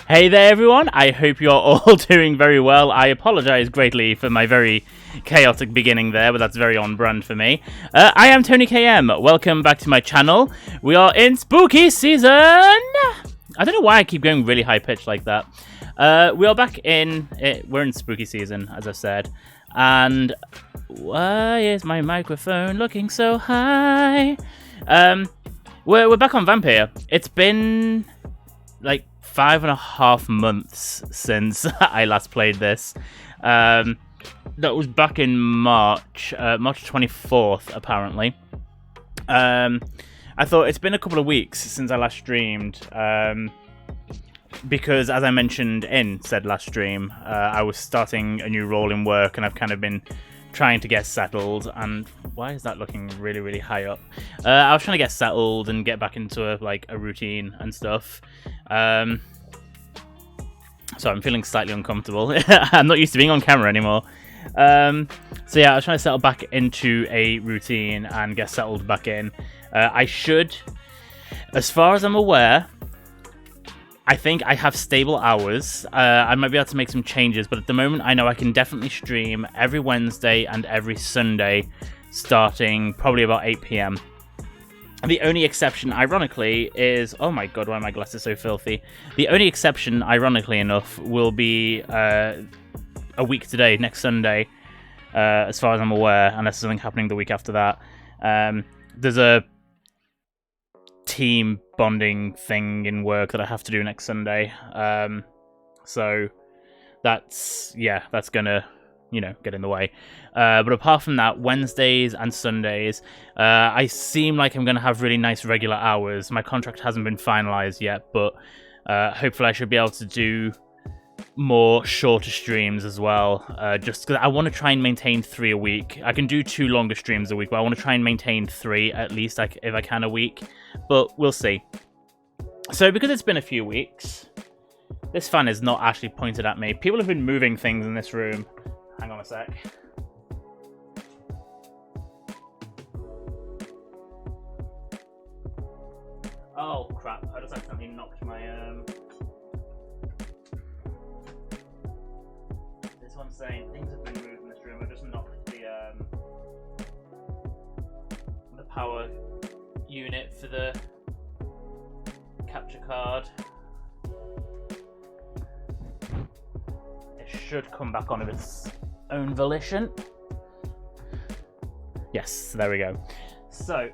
Hey there everyone, I hope you're all doing very well. I apologise greatly for my very chaotic beginning there, but that's very on brand for me. I am TonyKM, welcome back to my channel. We are in spooky season! I don't know why I keep going really high pitched like that. We are back in, we're in spooky season, as I said. And why is my microphone looking so high? We're back on Vampyr. It's been like 5.5 months since I last played this. That was back in March, March 24th, apparently. I thought it's been a couple of weeks since I last streamed, because as I mentioned in said last stream, I was starting a new role in work and I've kind of been trying to get settled. And why is that looking really, really high up? I was trying to get settled and get back into a routine and stuff. So I'm feeling slightly uncomfortable. I'm not used to being on camera anymore. So yeah, I was trying to settle back into a routine and get settled back in. I should, as far as I'm aware, I think I have stable hours. I might be able to make some changes, but at the moment I know I can definitely stream every Wednesday and every Sunday, starting probably about 8 PM. The only exception, ironically, is... Oh my god, why are my glasses so filthy? The only exception, ironically enough, will be a week today, next Sunday, as far as I'm aware, unless there's something happening the week after that. There's a team bonding thing in work that I have to do next Sunday. So that's gonna, get in the way. But apart from that, Wednesdays and Sundays, I seem like I'm going to have really nice regular hours. My contract hasn't been finalized yet, but hopefully I should be able to do more shorter streams as well. Just because I want to try and maintain 3 a week. I can do 2 longer streams a week, but I want to try and maintain 3 at least, if I can, a week. But we'll see. So because it's been a few weeks, this fan is not actually pointed at me. People have been moving things in this room. Hang on a sec. Oh crap, I just accidentally knocked my This one's saying things have been moved in this room. I just knocked the power unit for the capture card. It should come back on of its own volition. Yes, there we go. So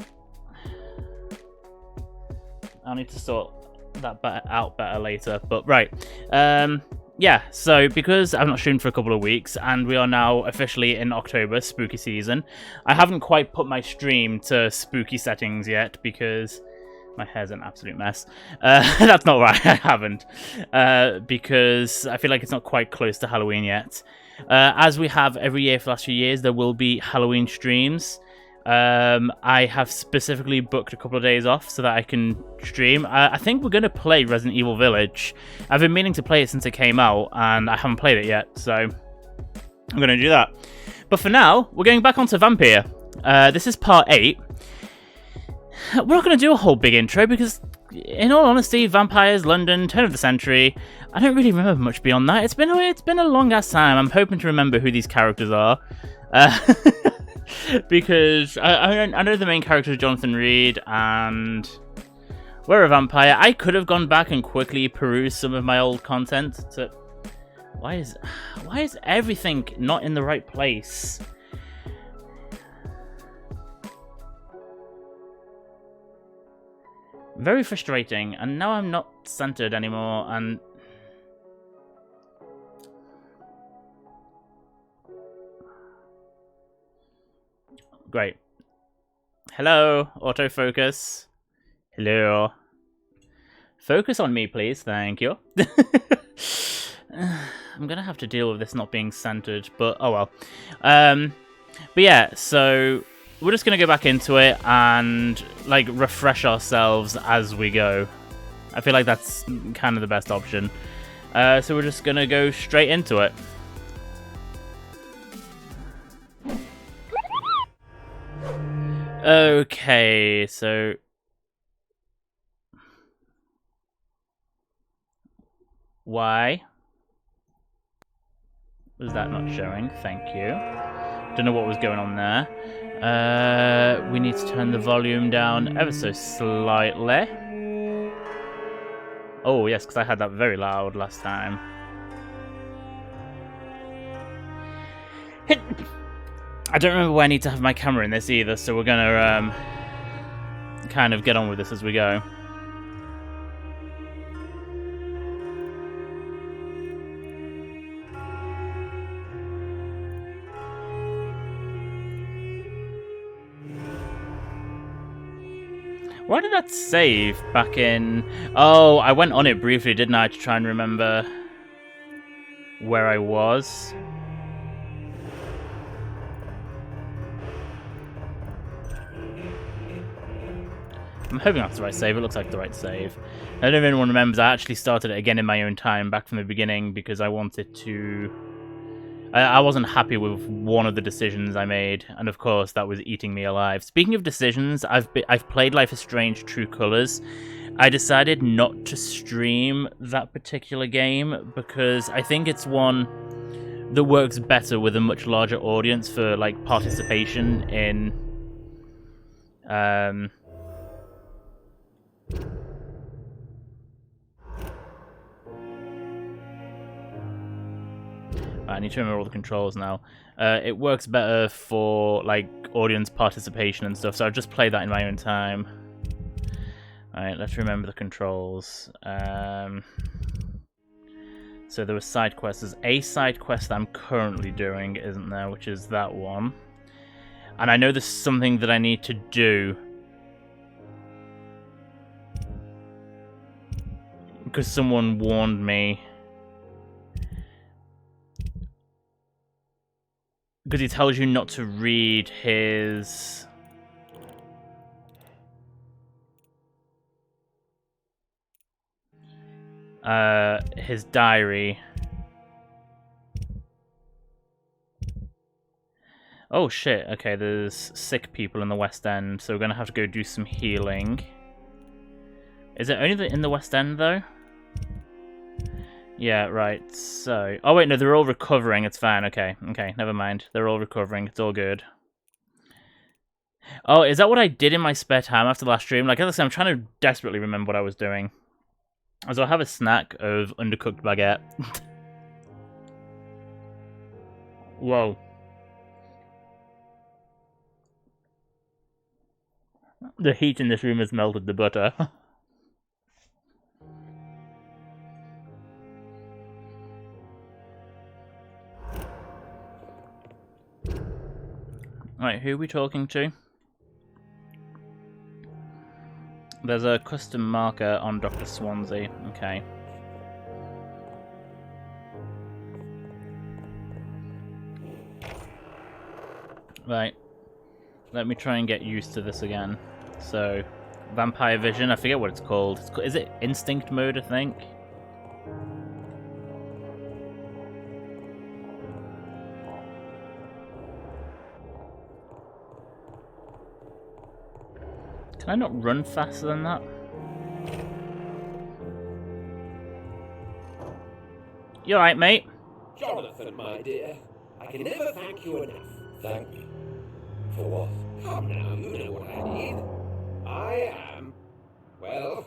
I'll need to sort that out better later, but right. Yeah, so because I've not streamed for a couple of weeks and we are now officially in October, spooky season, I haven't quite put my stream to spooky settings yet because my hair's an absolute mess. That's not right, I haven't. Because I feel like it's not quite close to Halloween yet. As we have every year for the last few years, there will be Halloween streams. I have specifically booked a couple of days off so that I can stream. I think we're going to play Resident Evil Village. I've been meaning to play it since it came out, and I haven't played it yet, so I'm going to do that. But for now, we're going back onto Vampyr. This is part 8. We're not going to do a whole big intro because, in all honesty, Vampires, London, turn of the century, I don't really remember much beyond that. It's been a long-ass time. I'm hoping to remember who these characters are. Because I know the main character is Johnathan Reid, and we're a vampire. I could have gone back and quickly perused some of my old content. Why is everything not in the right place? Very frustrating, and now I'm not centered anymore, and great. Hello, autofocus. Hello. Focus on me, please. Thank you. I'm gonna have to deal with this not being centered, but oh well. But yeah, so we're just gonna go back into it and refresh ourselves as we go. I feel like that's kind of the best option. So we're just gonna go straight into it. Okay, so Why was that not showing? Thank you. Don't know what was going on there. We need to turn the volume down ever so slightly. Oh, yes, because I had that very loud last time. I don't remember where I need to have my camera in this either, so we're gonna kind of get on with this as we go. Why did that save back in... Oh, I went on it briefly, didn't I, to try and remember where I was. I'm hoping that's the right save. It looks like the right save. I don't know if anyone remembers, I actually started it again in my own time, back from the beginning, because I wanted to... I wasn't happy with one of the decisions I made, and of course that was eating me alive. Speaking of decisions, I've played Life is Strange True Colors. I decided not to stream that particular game because I think it's one that works better with a much larger audience for like participation in I need to remember all the controls now. It works better for like audience participation and stuff, so I'll just play that in my own time. Alright, let's remember the controls. So there were side quests. There's a side quest that I'm currently doing, isn't there? Which is that one. And I know there's something that I need to do. Because someone warned me. Because he tells you not to read his... his diary. Oh shit, okay, there's sick people in the West End, so we're gonna have to go do some healing. Is it only in the West End, though? Yeah, right, so... Oh wait, no, they're all recovering, it's fine, okay, never mind. They're all recovering, it's all good. Oh, is that what I did in my spare time after the last stream? Like, as I said, I'm trying to desperately remember what I was doing. So I'll have a snack of undercooked baguette. Whoa. The heat in this room has melted the butter. Right, who are we talking to? There's a custom marker on Dr. Swansea. Okay. Right. Let me try and get used to this again. So, Vampire Vision, I forget what it's called. Is it Instinct Mode, I think? Can I not run faster than that? You alright, mate? Johnathan, my dear, I can never thank you enough. Thank me? For what? Come now, you know what I need. I am... well,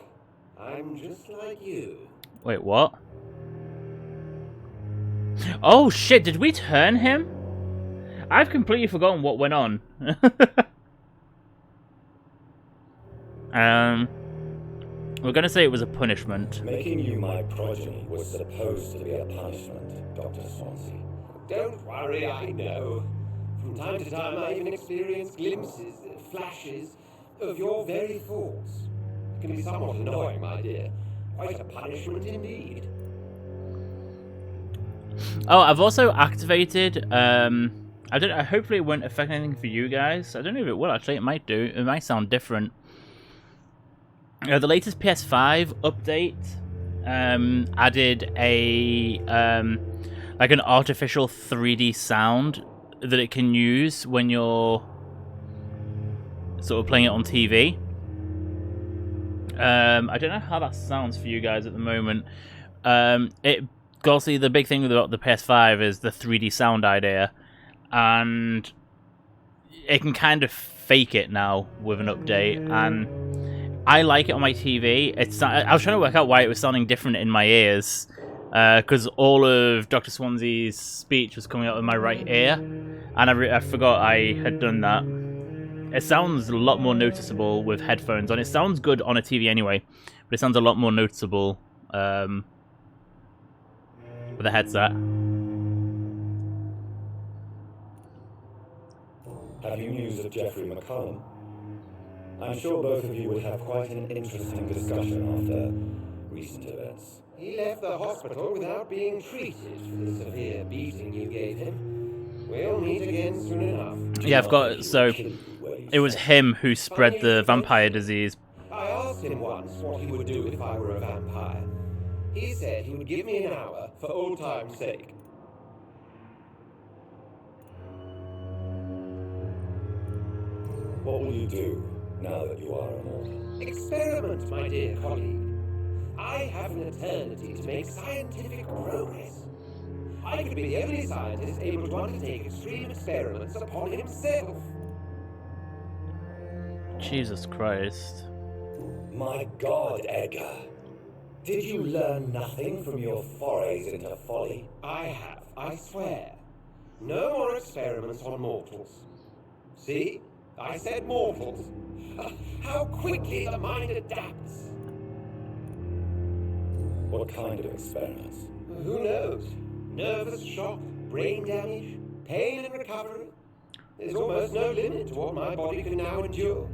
I'm just like you. Wait, what? Oh shit, did we turn him? I've completely forgotten what went on. We're gonna say it was a punishment. Making you my progeny was supposed to be a punishment, Dr. Swansea. Don't worry, I know. From time to time I even experience glimpses, flashes, of your very thoughts. It can be somewhat annoying, my dear. Quite a punishment indeed. Oh, I've also activated, hopefully it won't affect anything for you guys. I don't know if it will, actually. It might do. It might sound different. The latest PS5 update added a like an artificial 3D sound that it can use when you're sort of playing it on TV. I don't know how that sounds for you guys at the moment. It obviously the big thing about the PS5 is the 3D sound idea, and it can kind of fake it now with an update, and I like it on my TV. I was trying to work out why it was sounding different in my ears, because all of Dr. Swansea's speech was coming out of my right ear, and I forgot I had done that. It sounds a lot more noticeable with headphones on. It sounds good on a TV anyway, but it sounds a lot more noticeable with a headset. Have you news of Jeffrey McCullum? I'm sure both of you will have quite an interesting discussion after recent events. He left the hospital without being treated for the severe beating you gave him. We'll meet again soon enough. Yeah, I've got... So, it was him who spread the vampire disease. I asked him once what he would do if I were a vampire. He said he would give me an hour for old time's sake. What will you do now that you are immortal? Experiment, my dear colleague. I have an eternity to make scientific progress. I could be the only scientist able to undertake extreme experiments upon himself. Jesus Christ. My God, Edgar. Did you learn nothing from your forays into folly? I have, I swear. No more experiments on mortals. See? I said mortals. How quickly the mind adapts. What kind of experiments? Who knows? Nervous shock, brain damage, pain and recovery. There's almost no limit to what my body can now endure.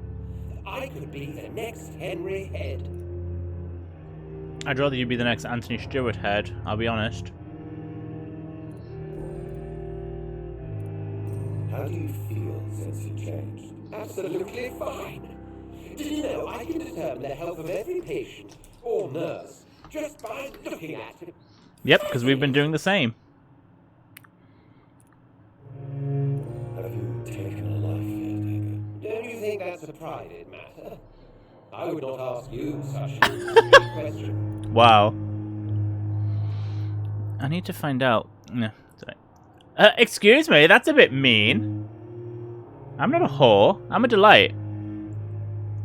I could be the next Henry Head. I'd rather you be the next Anthony Stewart Head, I'll be honest. How do you feel since you changed? Absolutely fine. Did you know I can determine the health of every patient or nurse just by looking at him? Yep, because we've been doing the same. Have you taken a life yet, Edgar? Don't you think that's a private matter? I would not ask you such a question. Wow. I need to find out. No, sorry. Excuse me, that's a bit mean. I'm not a whore. I'm a delight.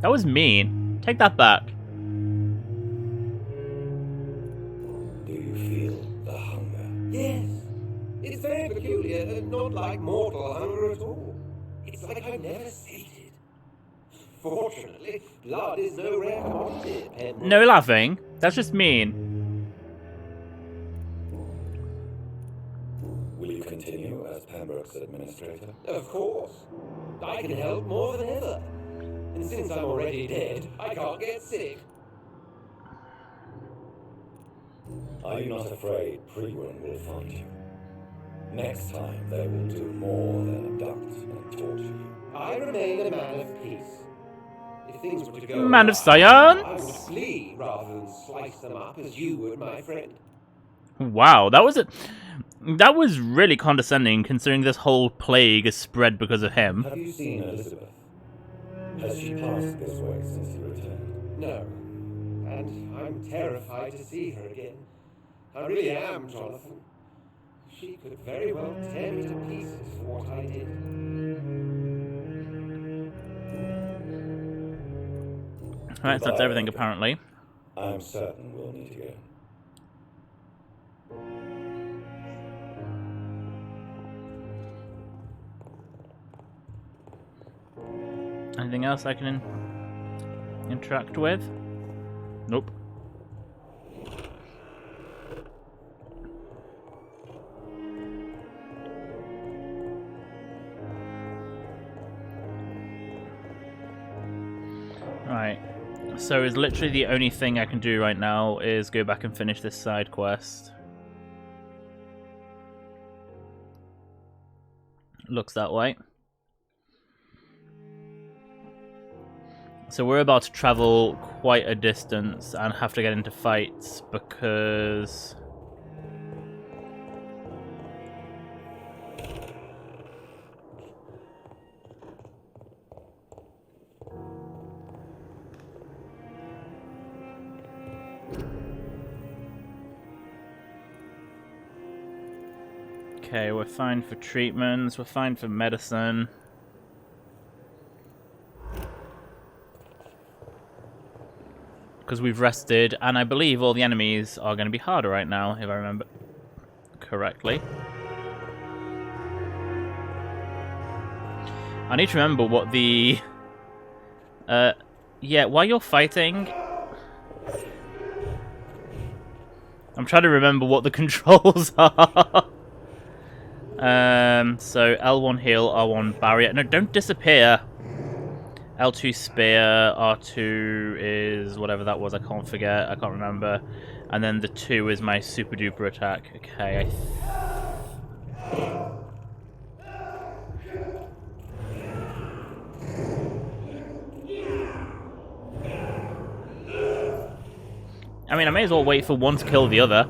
That was mean. Take that back. Do you feel the hunger? Yes. It's very peculiar and not like mortal hunger at all. It's like I'm never sated. Fortunately, blood is no rare commodity. No laughing. That's just mean. Will you continue as Pembroke's administrator? Of course. I can help more than ever. And since I'm already dead, I can't get sick. Are you not afraid Prewin will find you? Next time they will do more than abduct and torture you. I remain a man of peace. If things were to go Man of awry, I would science. flee rather than slice them up as you would, my friend. Wow, that was really condescending, considering this whole plague is spread because of him. Have you seen Elizabeth? Has she passed this way since you returned? No. And I'm terrified to see her again. I really am, Johnathan. She could very well tear me to pieces for what I did. Alright, so that's everything apparently. I'm certain we'll meet again. Anything else I can interact with? Nope. Right. So is literally the only thing I can do right now is go back and finish this side quest. Looks that way. So we're about to travel quite a distance and have to get into fights because... Okay, we're fine for treatments, we're fine for medicine. Because we've rested, and I believe all the enemies are going to be harder right now, if I remember correctly. I need to remember what the... yeah, while you're fighting... I'm trying to remember what the controls are. So L1 heal, R1 barrier. No, don't disappear. L2 spear, R2 is whatever that was. I can't forget. I can't remember. And then the 2 is my super duper attack. Okay. I mean, I may as well wait for one to kill the other.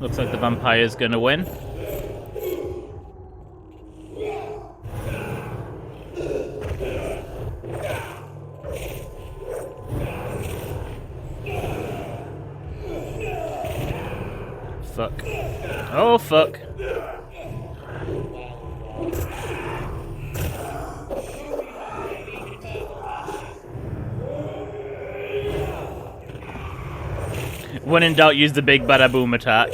Looks like the vampire's gonna win. Fuck. Oh, fuck. When in doubt, use the big bada boom attack.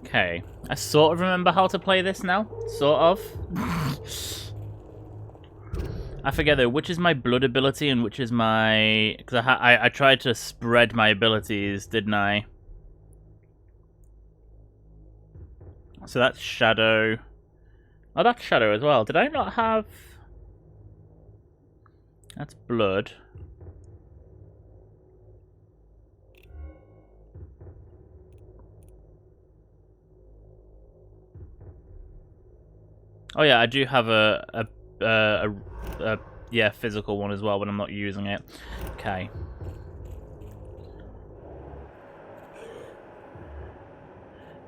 Okay, I sort of remember how to play this now. Sort of. I forget though, which is my blood ability and which is my... Because I tried to spread my abilities, didn't I? So that's Shadow. Oh, that's Shadow as well. Did I not have... That's Blood. Oh yeah, I do have a yeah, physical one as well, but I'm not using it. Okay.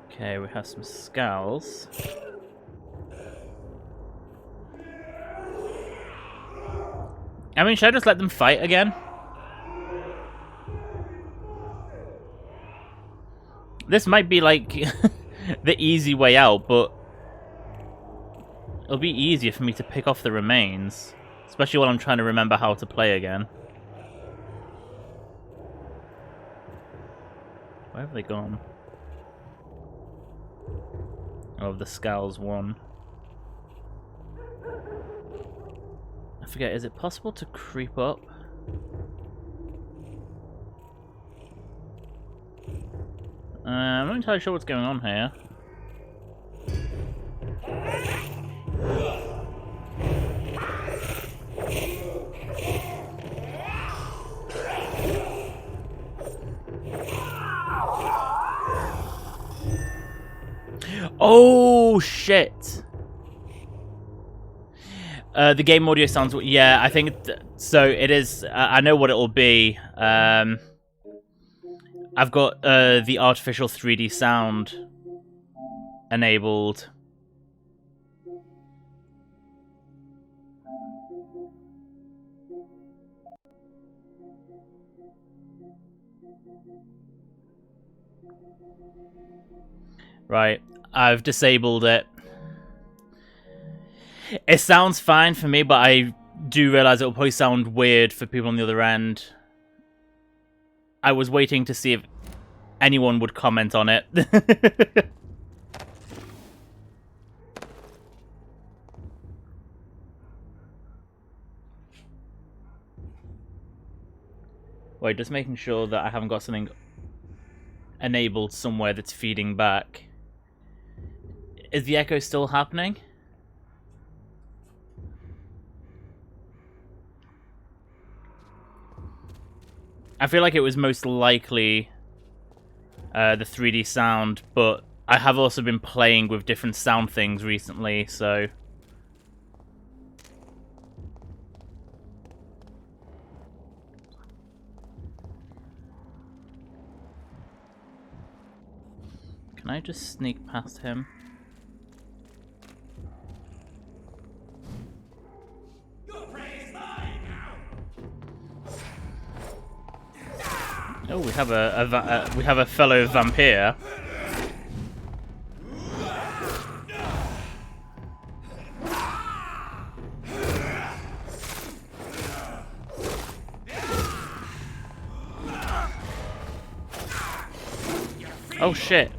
Okay, we have some skulls. I mean, should I just let them fight again? This might be like the easy way out, but it'll be easier for me to pick off the remains. Especially while I'm trying to remember how to play again. Where have they gone? Oh, the skulls won. I forget, is it possible to creep up? I'm not entirely sure what's going on here. Oh, shit! The game audio sounds... Yeah, I think... So, it is... I know what it'll be. I've got the artificial 3D sound enabled. Right. I've disabled it. It sounds fine for me, but I do realize it will probably sound weird for people on the other end. I was waiting to see if anyone would comment on it. Wait, just making sure that I haven't got something enabled somewhere that's feeding back. Is the echo still happening? I feel like it was most likely the 3D sound, but I have also been playing with different sound things recently, so... Can I just sneak past him? Oh, we have a fellow vampire. Oh shit.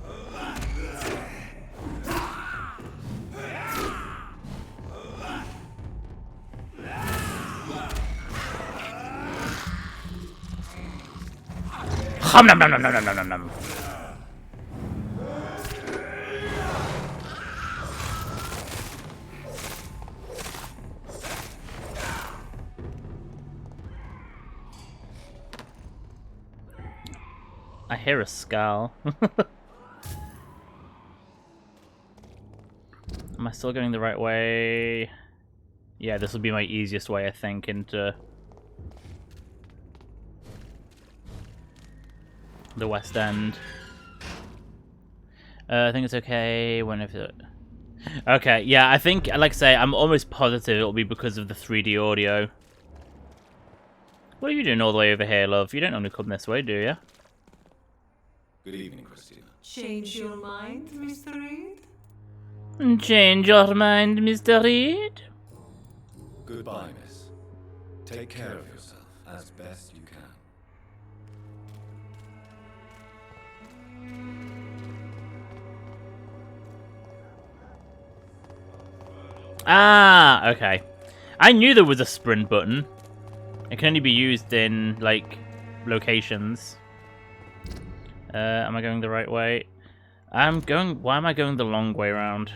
Hum nom nom nom nom nom nom nom. I hear a skull. Am I still going the right way? Yeah, this will be my easiest way, I think, into the West End. I think it's okay whenever... Okay, yeah, I think, like I say, I'm almost positive it'll be because of the 3D audio. What are you doing all the way over here, love? You don't normally come this way, do you? Good evening, Christina. Change your mind, Mr. Reid? Change your mind, Mr. Reid? Goodbye, miss. Take care of yourself as best you can. Ah, okay. I knew there was a sprint button. It can only be used in, like, locations. Am I going the right way? I'm going... Why am I going the long way around?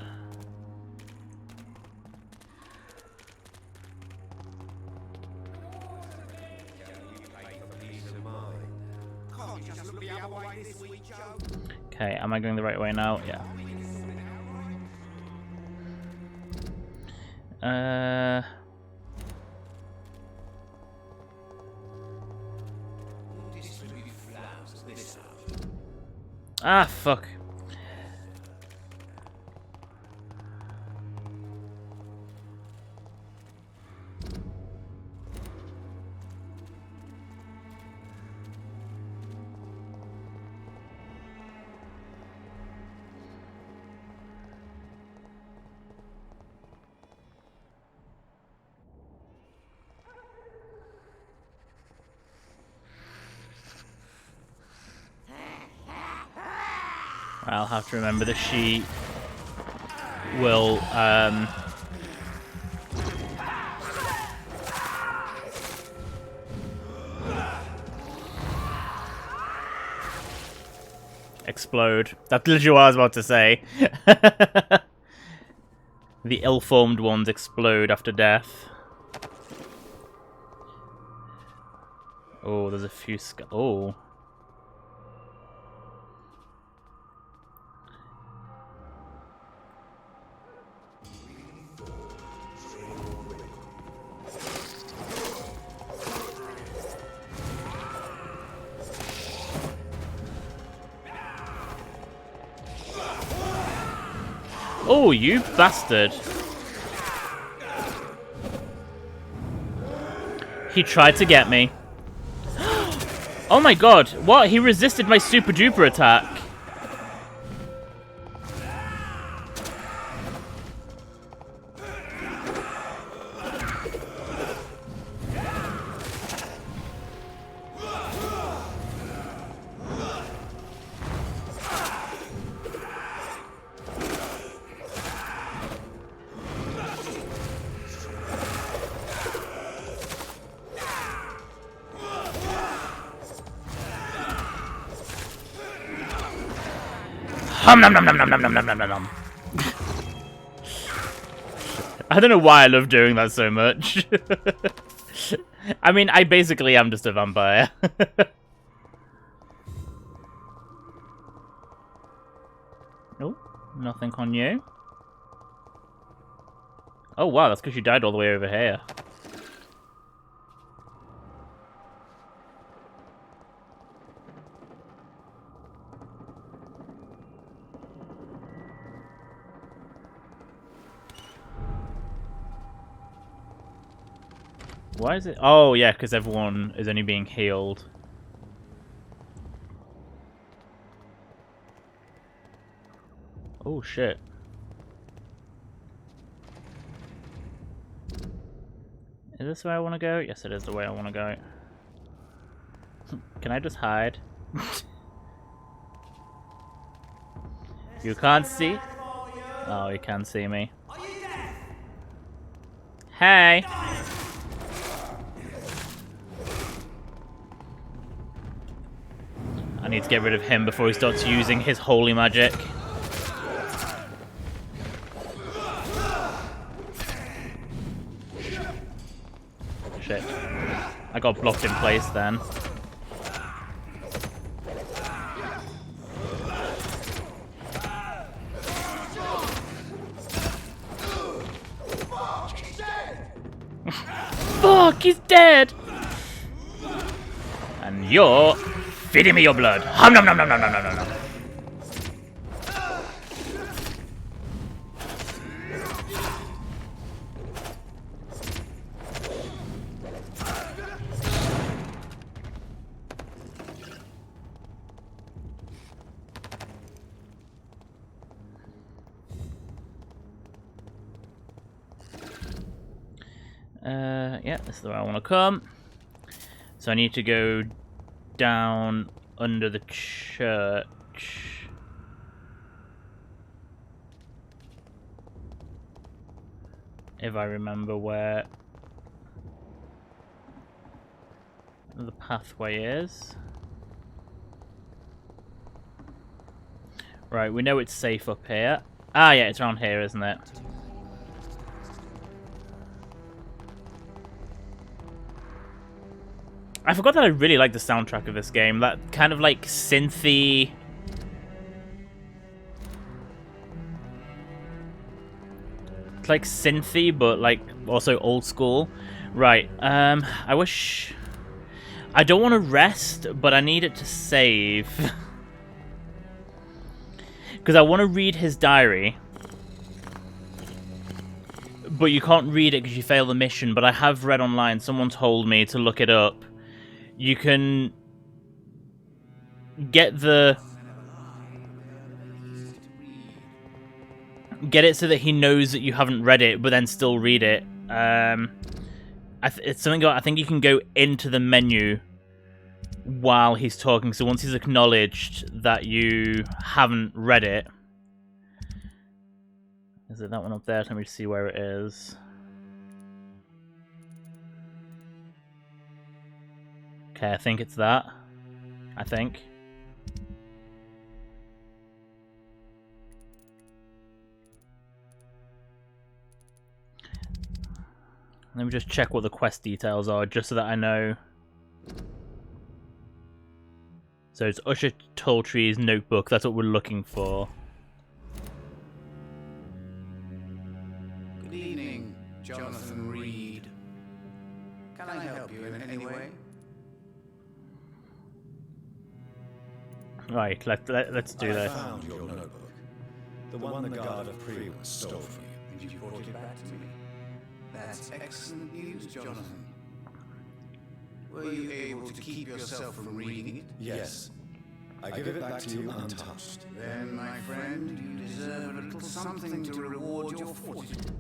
Okay, am I going the right way now? Yeah. Ah, fuck. I'll have to remember that she will, explode. That's literally what I was about to say. The ill-formed ones explode after death. Oh, there's a few oh. Oh, you bastard. He tried to get me. Oh my god, what? He resisted my super duper attack. Hum nom nom nom nom nom nom nom nom nom nom. I don't know why I love doing that so much. I mean, I basically am just a vampire. Oh, nothing on you. Oh wow, that's because you died all the way over here. Why is it? Oh yeah, because everyone is only being healed. Oh shit. Is this where I want to go? Yes, it is the way I want to go. Can I just hide? You can't see? Oh, you can see me. Hey! I need to get rid of him before he starts using his holy magic. Shit. I got blocked in place then. Fuck, he's dead! And you're feeding me your blood. Hum nom nom nom nom nom nom nom. Yeah, this is where I want to come. So I need to go down under the church. If I remember where the pathway is. Right, we know it's safe up here. Ah, yeah, it's around here, isn't it? I forgot that I really like the soundtrack of this game. That kind of like synthy... It's like synthy, but like also old school. Right, I wish... I don't want to rest, but I need it to save. Because I want to read his diary. But you can't read it because you fail the mission, but I have read online, someone told me to look it up. You can get it so that he knows that you haven't read it, but then still read it. It's something I think you can go into the menu while he's talking. So once he's acknowledged that you haven't read it, is it that one up there? Let me see where it is. Okay, I think it's that. I think. Let me just check what the quest details are, just so that I know. So it's Usher Talltree's notebook. That's what we're looking for. Good evening, Johnathan Reid. Can I help you in any way? Right, let's do this. I found your notebook. The one the guard of Prius stole from you. And you brought it back to me. That's excellent news, Johnathan. Were you able to keep yourself from reading it? Yes. I give it back to you untouched. Then, my friend, you deserve a little something to reward your fortitude.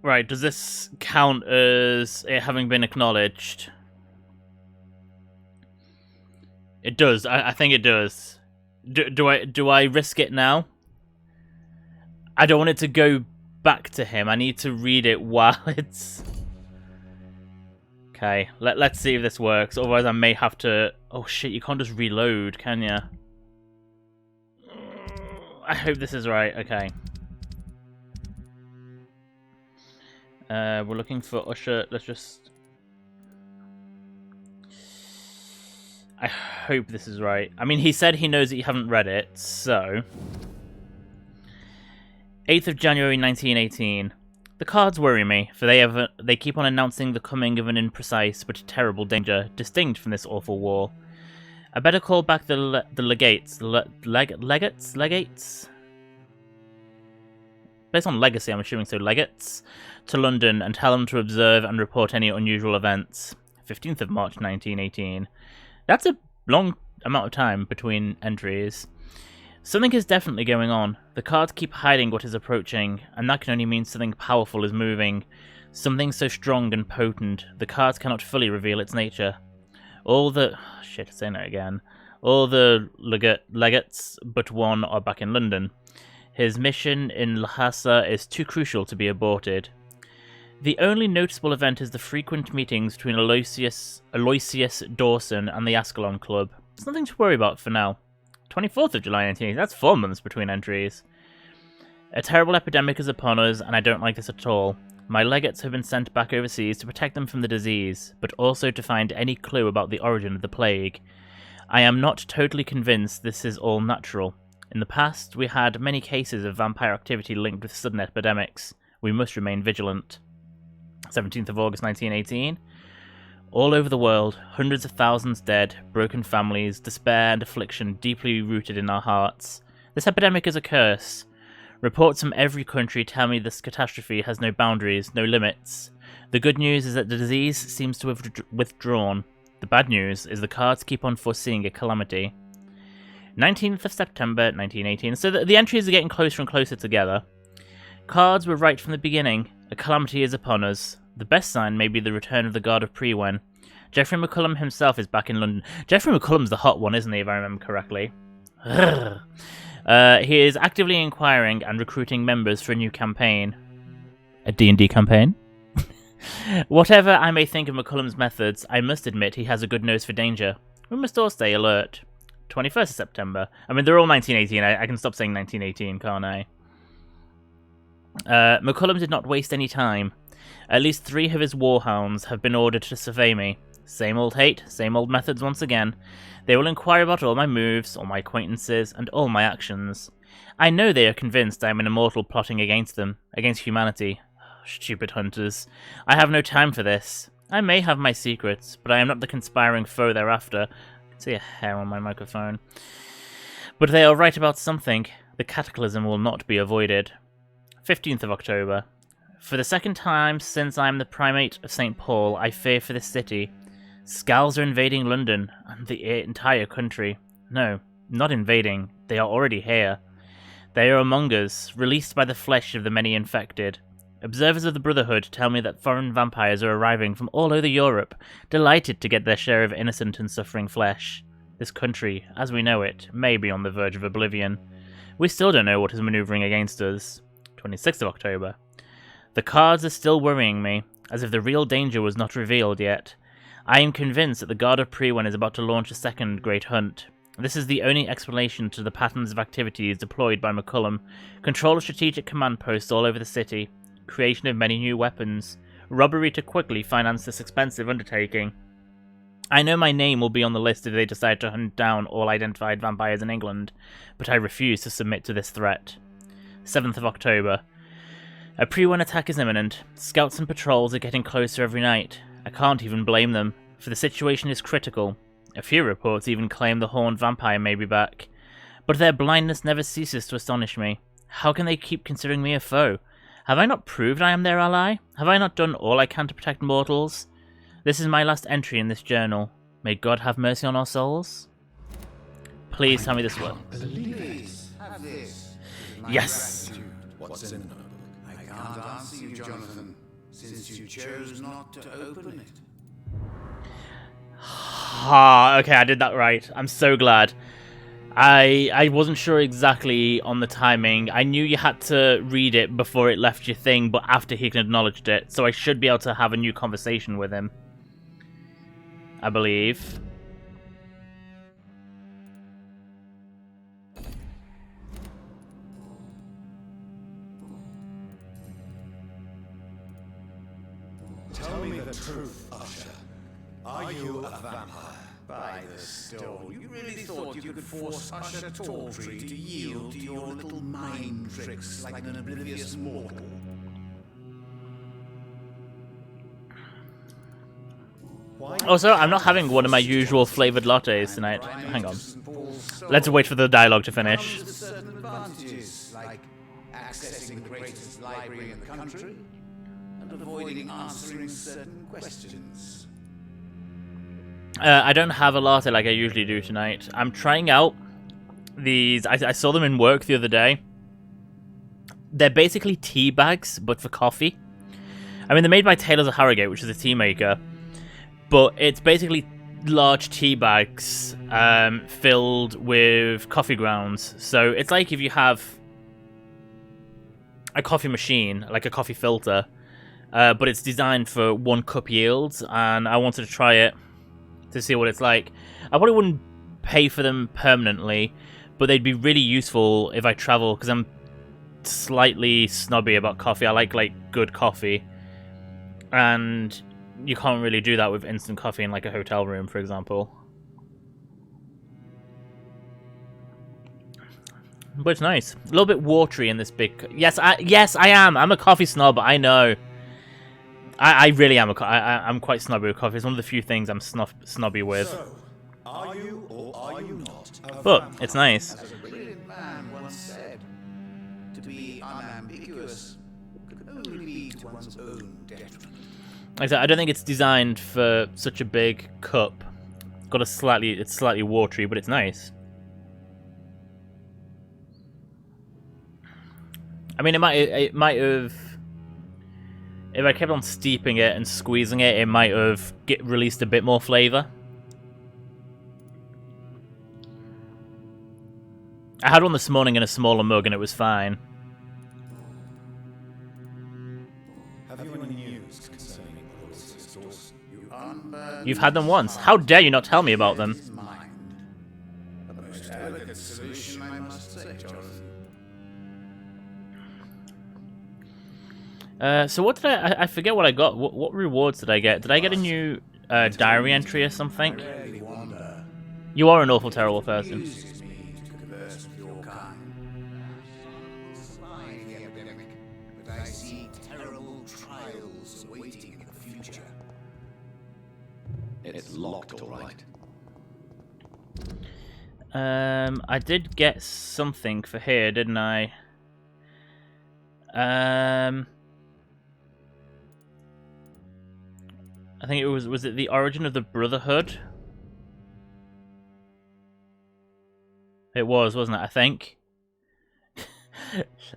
Right, does this count as it having been acknowledged? It does. I think it does. Do I risk it now? I don't want it to go back to him. I need to read it while it's... Okay, let's see if this works. Otherwise I may have to... Oh shit, you can't just reload, can you? I hope this is right. Okay. We're looking for Usher. Let's just... I hope this is right. I mean, he said he knows that you haven't read it, so... 8th of January 1918. The cards worry me, for they keep on announcing the coming of an imprecise but terrible danger, distinct from this awful war. I better call back the legates. Legates? Based on legacy, I'm assuming so. Legates to London and tell them to observe and report any unusual events. 15th of March 1918. That's a long amount of time between entries. Something is definitely going on. The cards keep hiding what is approaching, and that can only mean something powerful is moving. Something so strong and potent, the cards cannot fully reveal its nature. All the... shit, saying it again. All the legates but one are back in London. His mission in Lhasa is too crucial to be aborted. The only noticeable event is the frequent meetings between Aloysius Dawson and the Ascalon Club. It's nothing to worry about for now. 24th of July 1980, that's 4 months between entries. A terrible epidemic is upon us, and I don't like this at all. My legates have been sent back overseas to protect them from the disease, but also to find any clue about the origin of the plague. I am not totally convinced this is all natural. In the past, we had many cases of vampire activity linked with sudden epidemics. We must remain vigilant. 17th of August 1918. All over the world, hundreds of thousands dead, broken families, despair and affliction deeply rooted in our hearts. This epidemic is a curse. Reports from every country tell me this catastrophe has no boundaries, no limits. The good news is that the disease seems to have withdrawn. The bad news is the cards keep on foreseeing a calamity. 19th of September 1918. So the entries are getting closer and closer together. Cards were right from the beginning. A calamity is upon us. The best sign may be the return of the Guard of Prewen. Geoffrey McCullum himself is back in London. Geoffrey McCullum's the hot one, isn't he, if I remember correctly? He is actively inquiring and recruiting members for a new campaign. A D&D campaign? Whatever I may think of McCullum's methods, I must admit he has a good nose for danger. We must all stay alert. 21st of September. I mean, they're all 1918. I can stop saying 1918, can't I? McCullum did not waste any time. At least 3 of his warhounds have been ordered to survey me. Same old hate, same old methods once again. They will inquire about all my moves, all my acquaintances, and all my actions. I know they are convinced I am an immortal plotting against them, against humanity. Stupid hunters. I have no time for this. I may have my secrets, but I am not the conspiring foe thereafter. I can see a hair on my microphone. But they are right about something. The cataclysm will not be avoided. 15th of October. For the second time since I am the primate of St. Paul, I fear for this city. Scowls are invading London, and the entire country. No, not invading. They are already here. They are among us, released by the flesh of the many infected. Observers of the Brotherhood tell me that foreign vampires are arriving from all over Europe, delighted to get their share of innocent and suffering flesh. This country, as we know it, may be on the verge of oblivion. We still don't know what is maneuvering against us. 26th of October. The cards are still worrying me, as if the real danger was not revealed yet. I am convinced that the Guard of Prewen is about to launch a second great hunt. This is the only explanation to the patterns of activities deployed by McCullum. Control of strategic command posts all over the city. Creation of many new weapons. Robbery to quickly finance this expensive undertaking. I know my name will be on the list if they decide to hunt down all identified vampires in England, but I refuse to submit to this threat. 7th of October. A Prewen attack is imminent. Scouts and patrols are getting closer every night. I can't even blame them, for the situation is critical. A few reports even claim the horned vampire may be back. But their blindness never ceases to astonish me. How can they keep considering me a foe? Have I not proved I am their ally? Have I not done all I can to protect mortals? This is my last entry in this journal. May God have mercy on our souls. Please tell me this one. Please, have this. Yes! What's in the notebook? I can't answer you, Johnathan, since you chose not to open it. Okay, I did that right. I'm so glad. I wasn't sure exactly on the timing. I knew you had to read it before it left your thing, but after he acknowledged it, so I should be able to have a new conversation with him. I believe. Tell me the truth, Usher. Are you a vampire? By the stone, you really thought you could force Usher Talltree to yield to your little mind tricks like an oblivious mortal? Also, I'm not having one of my usual flavoured lattes tonight. Hang on. Let's wait for the dialogue to finish. Certain advantages, like accessing the greatest library in the country and avoiding answering certain questions. I don't have a latte like I usually do tonight. I'm trying out these. I saw them in work the other day. They're basically tea bags, but for coffee. I mean, they're made by Taylor's of Harrogate, which is a tea maker. But it's basically large tea bags filled with coffee grounds. So it's like if you have a coffee machine, like a coffee filter, but it's designed for 1 cup yields, and I wanted to try it to see what it's like. I probably wouldn't pay for them permanently, but they'd be really useful if I travel, because I'm slightly snobby about coffee. I like good coffee, and you can't really do that with instant coffee in like a hotel room, for example. But it's nice. A little bit watery in this big... Yes, I am. I'm a coffee snob, I know. I really am. I'm quite snobby with coffee. It's one of the few things I'm snobby with. So, are you or are you not a But vampire? it's nice. As a brilliant man once said, to be unambiguous can only be to one's own detriment. Like I said, I don't think it's designed for such a big cup. It's slightly watery, but it's nice. I mean, it might have. If I kept on steeping it and squeezing it, it might have released a bit more flavour. I had one this morning in a smaller mug and it was fine. Have you any news concerning Moses Dawson? You've had them once. How dare you not tell me about them? Mind. A most elegant solution, I must say, Jonathan. So what did I forget what I got. What rewards did I get? Did I get a new diary entry or something? Rarely wonder. You are an awful, terrible person. Uses me to converse with your kind. Slide the epidemic, but I see terrible trials waiting in the future. It's locked, all right. I did get something for here, didn't I? I think it was it the origin of the Brotherhood? It was, wasn't it? I think.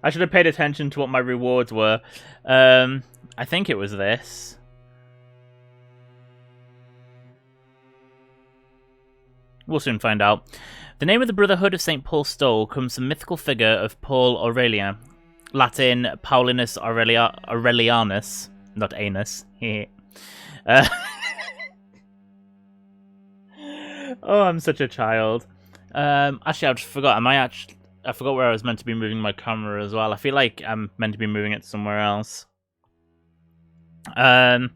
I should have paid attention to what my rewards were. I think it was this. We'll soon find out. The name of the Brotherhood of St. Paul's Stole comes from the mythical figure of Paul Aurelian, Latin Paulinus Aurelianus, not anus. Oh, I'm such a child. Actually, I forgot. I forgot where I was meant to be moving my camera as well. I feel like I'm meant to be moving it somewhere else. The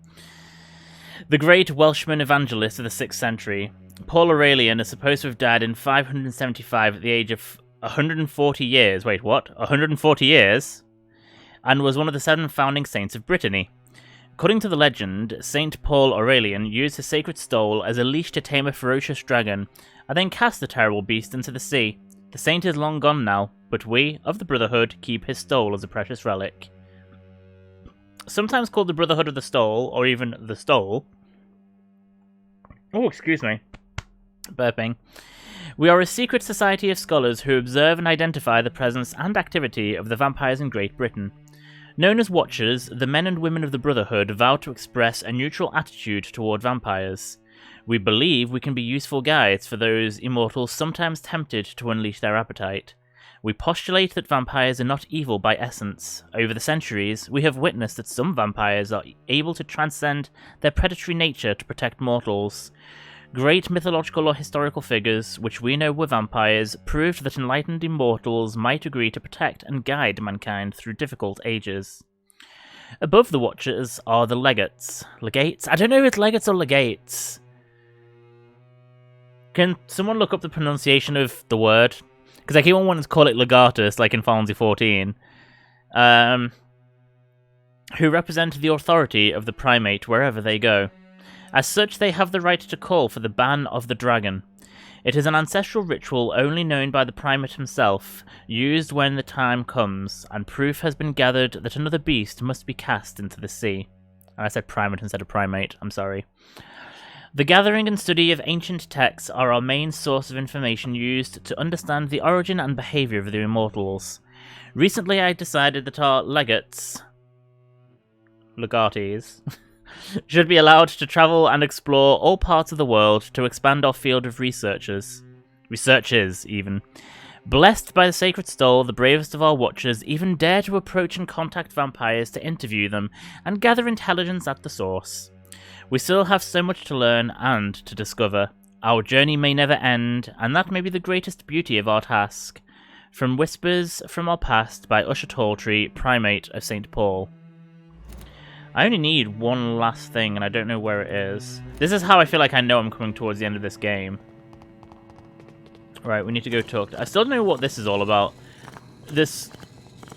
great Welshman evangelist of the 6th century, Paul Aurelian, is supposed to have died in 575 at the age of 140 years. Wait, what? 140 years? And was one of the 7 founding saints of Brittany. According to the legend, Saint Paul Aurelian used his sacred stole as a leash to tame a ferocious dragon, and then cast the terrible beast into the sea. The saint is long gone now, but we, of the Brotherhood, keep his stole as a precious relic. Sometimes called the Brotherhood of the Stole, or even the Stole. Oh, excuse me. Burping. We are a secret society of scholars who observe and identify the presence and activity of the vampires in Great Britain. Known as Watchers, the men and women of the Brotherhood vow to express a neutral attitude toward vampires. We believe we can be useful guides for those immortals sometimes tempted to unleash their appetite. We postulate that vampires are not evil by essence. Over the centuries, we have witnessed that some vampires are able to transcend their predatory nature to protect mortals. Great mythological or historical figures, which we know were vampires, proved that enlightened immortals might agree to protect and guide mankind through difficult ages. Above the Watchers are the Legates. Legates? I don't know if it's Legates or Legates. Can someone look up the pronunciation of the word? Because I keep on wanting to call it Legatus, like in Final Fantasy 14. Who represent the authority of the primate wherever they go. As such, they have the right to call for the ban of the dragon. It is an ancestral ritual only known by the primate himself, used when the time comes, and proof has been gathered that another beast must be cast into the sea. I said primate instead of primate, I'm sorry. The gathering and study of ancient texts are our main source of information used to understand the origin and behaviour of the immortals. Recently I decided that our legates should be allowed to travel and explore all parts of the world to expand our field of researches, even. Blessed by the sacred stole, the bravest of our watchers even dare to approach and contact vampires to interview them and gather intelligence at the source. We still have so much to learn and to discover. Our journey may never end, and that may be the greatest beauty of our task. From Whispers from Our Past by Usher Talltree, Primate of St. Paul. I only need one last thing, and I don't know where it is. This is how I feel like I know I'm coming towards the end of this game. Right, we need to go talk. I still don't know what this is all about. There's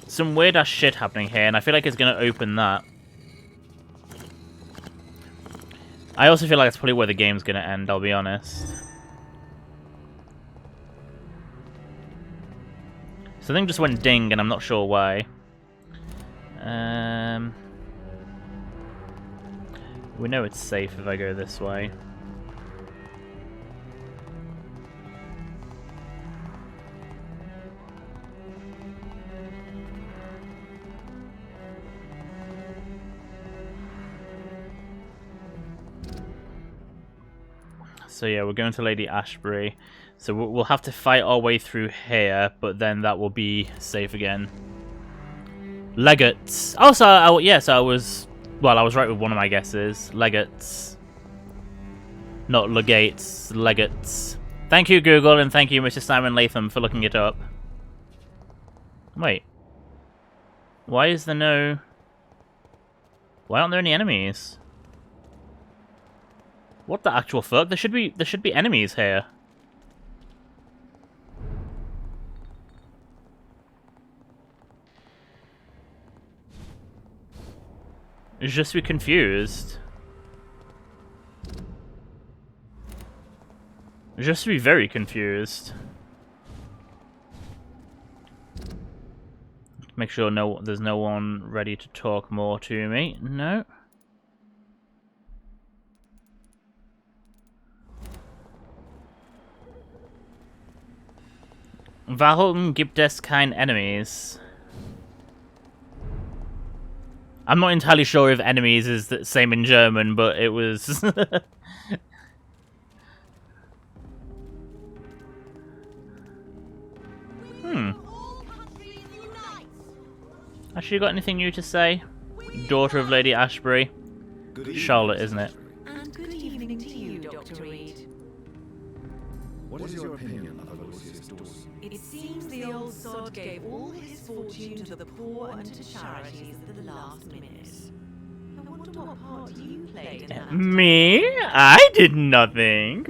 some weird-ass shit happening here, and I feel like it's going to open that. I also feel like that's probably where the game's going to end, I'll be honest. Something just went ding, and I'm not sure why. We know it's safe if I go this way. So yeah, we're going to Lady Ashbury. So we'll have to fight our way through here, but then that will be safe again. Legates. Oh, so I was... Well, I was right with one of my guesses. Legates. Not legates, legates. Thank you, Google, and thank you, Mr. Simon Latham, for looking it up. Wait. Why is there no... Why aren't there any enemies? What the actual fuck? There should be enemies here. Je suis confused. Je suis very confused. Make sure there's no one ready to talk more to me. No. Warum gibt es keine enemies? I'm not entirely sure if enemies is the same in German, but it was... Actually, you got anything new to say? Daughter of Lady Ashbury. Charlotte, isn't it? And good evening to you, Dr. Reid. What is your opinion of Aloysius Dawson? It seems the old sod gave all his fortune to the poor and to charities at the last minute. I wonder what part you played in that. Me? I did nothing.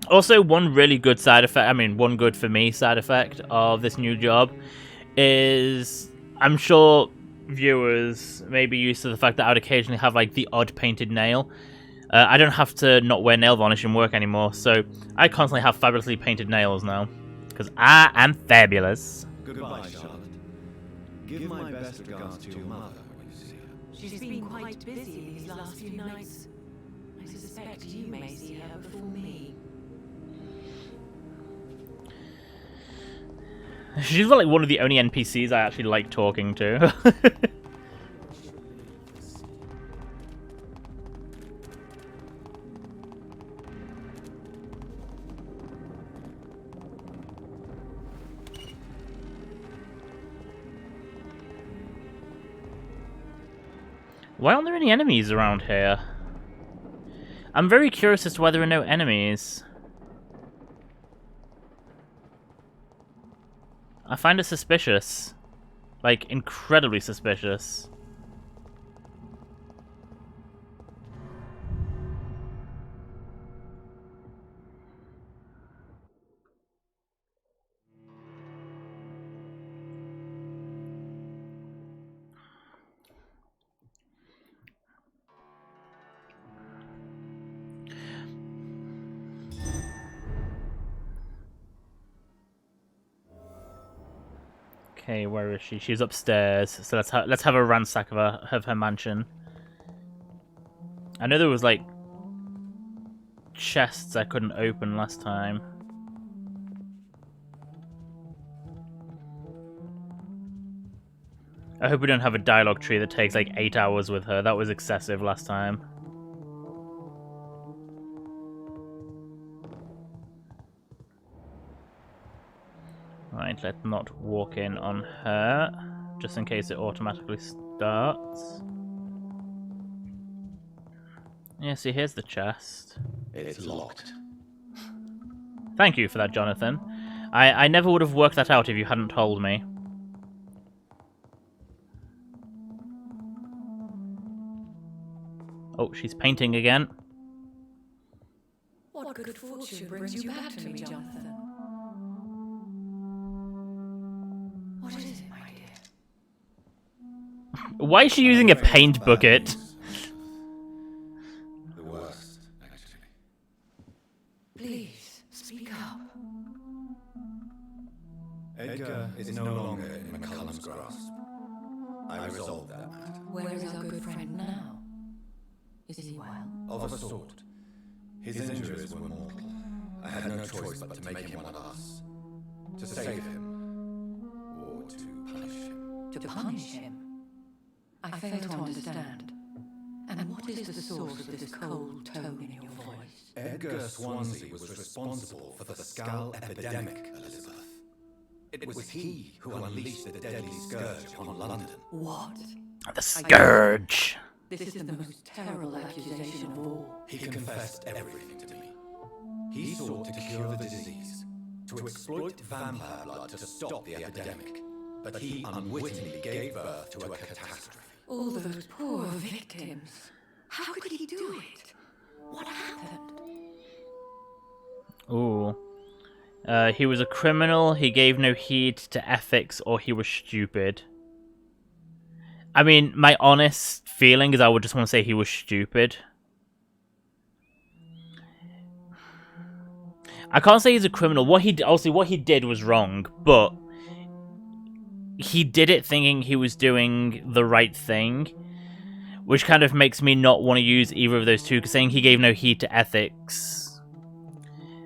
Also, one really good side effect, one good for me side effect of this new job is, I'm sure viewers may be used to the fact that I would occasionally have, like, the odd painted nail. I don't have to not wear nail varnish in work anymore, so I constantly have fabulously painted nails now. Because I am fabulous. Goodbye, Charlotte. Give my best regards to your mother when you see her. She's been quite busy these last few nights. I suspect you may see her before me. She's like one of the only NPCs I actually like talking to. Why aren't there any enemies around here? I'm very curious as to why there are no enemies. I find it suspicious. Like, incredibly suspicious. Okay, where is she? She's upstairs. So let's have a ransack of her mansion. I know there was like chests I couldn't open last time. I hope we don't have a dialogue tree that takes like 8 hours with her. That was excessive last time. Right, let's not walk in on her, just in case it automatically starts. Yeah, see, here's the chest. It's locked. Thank you for that, Johnathan. I never would have worked that out if you hadn't told me. Oh, she's painting again. What good fortune brings you back to me, Johnathan? What is it, my dear? Why is she using a paint bucket? The worst, actually. Please, speak up. Edgar is no longer in McCullum's grasp. I resolved that matter. Where is our good friend now? Is he well? Of a sort. His injuries were mortal. I had no choice but to make him one of us. To save him. Or to punish him. To punish him? I fail to understand. And what is the source of this cold tone in your voice? Edgar Swansea was responsible for the Skull epidemic, Elizabeth. It was he who unleashed the deadly scourge upon London. What? The scourge. This is the most terrible accusation of all. He confessed everything to me. He sought to cure the disease, to exploit vampire blood to stop the epidemic. But he unwittingly gave birth to a catastrophe. All those poor victims. How could he do it? What happened? Ooh. He was a criminal, he gave no heed to ethics, or he was stupid. I mean, my honest feeling is I would just want to say he was stupid. I can't say he's a criminal. Obviously what he did was wrong, but he did it thinking he was doing the right thing, which kind of makes me not want to use either of those two, because saying he gave no heed to ethics,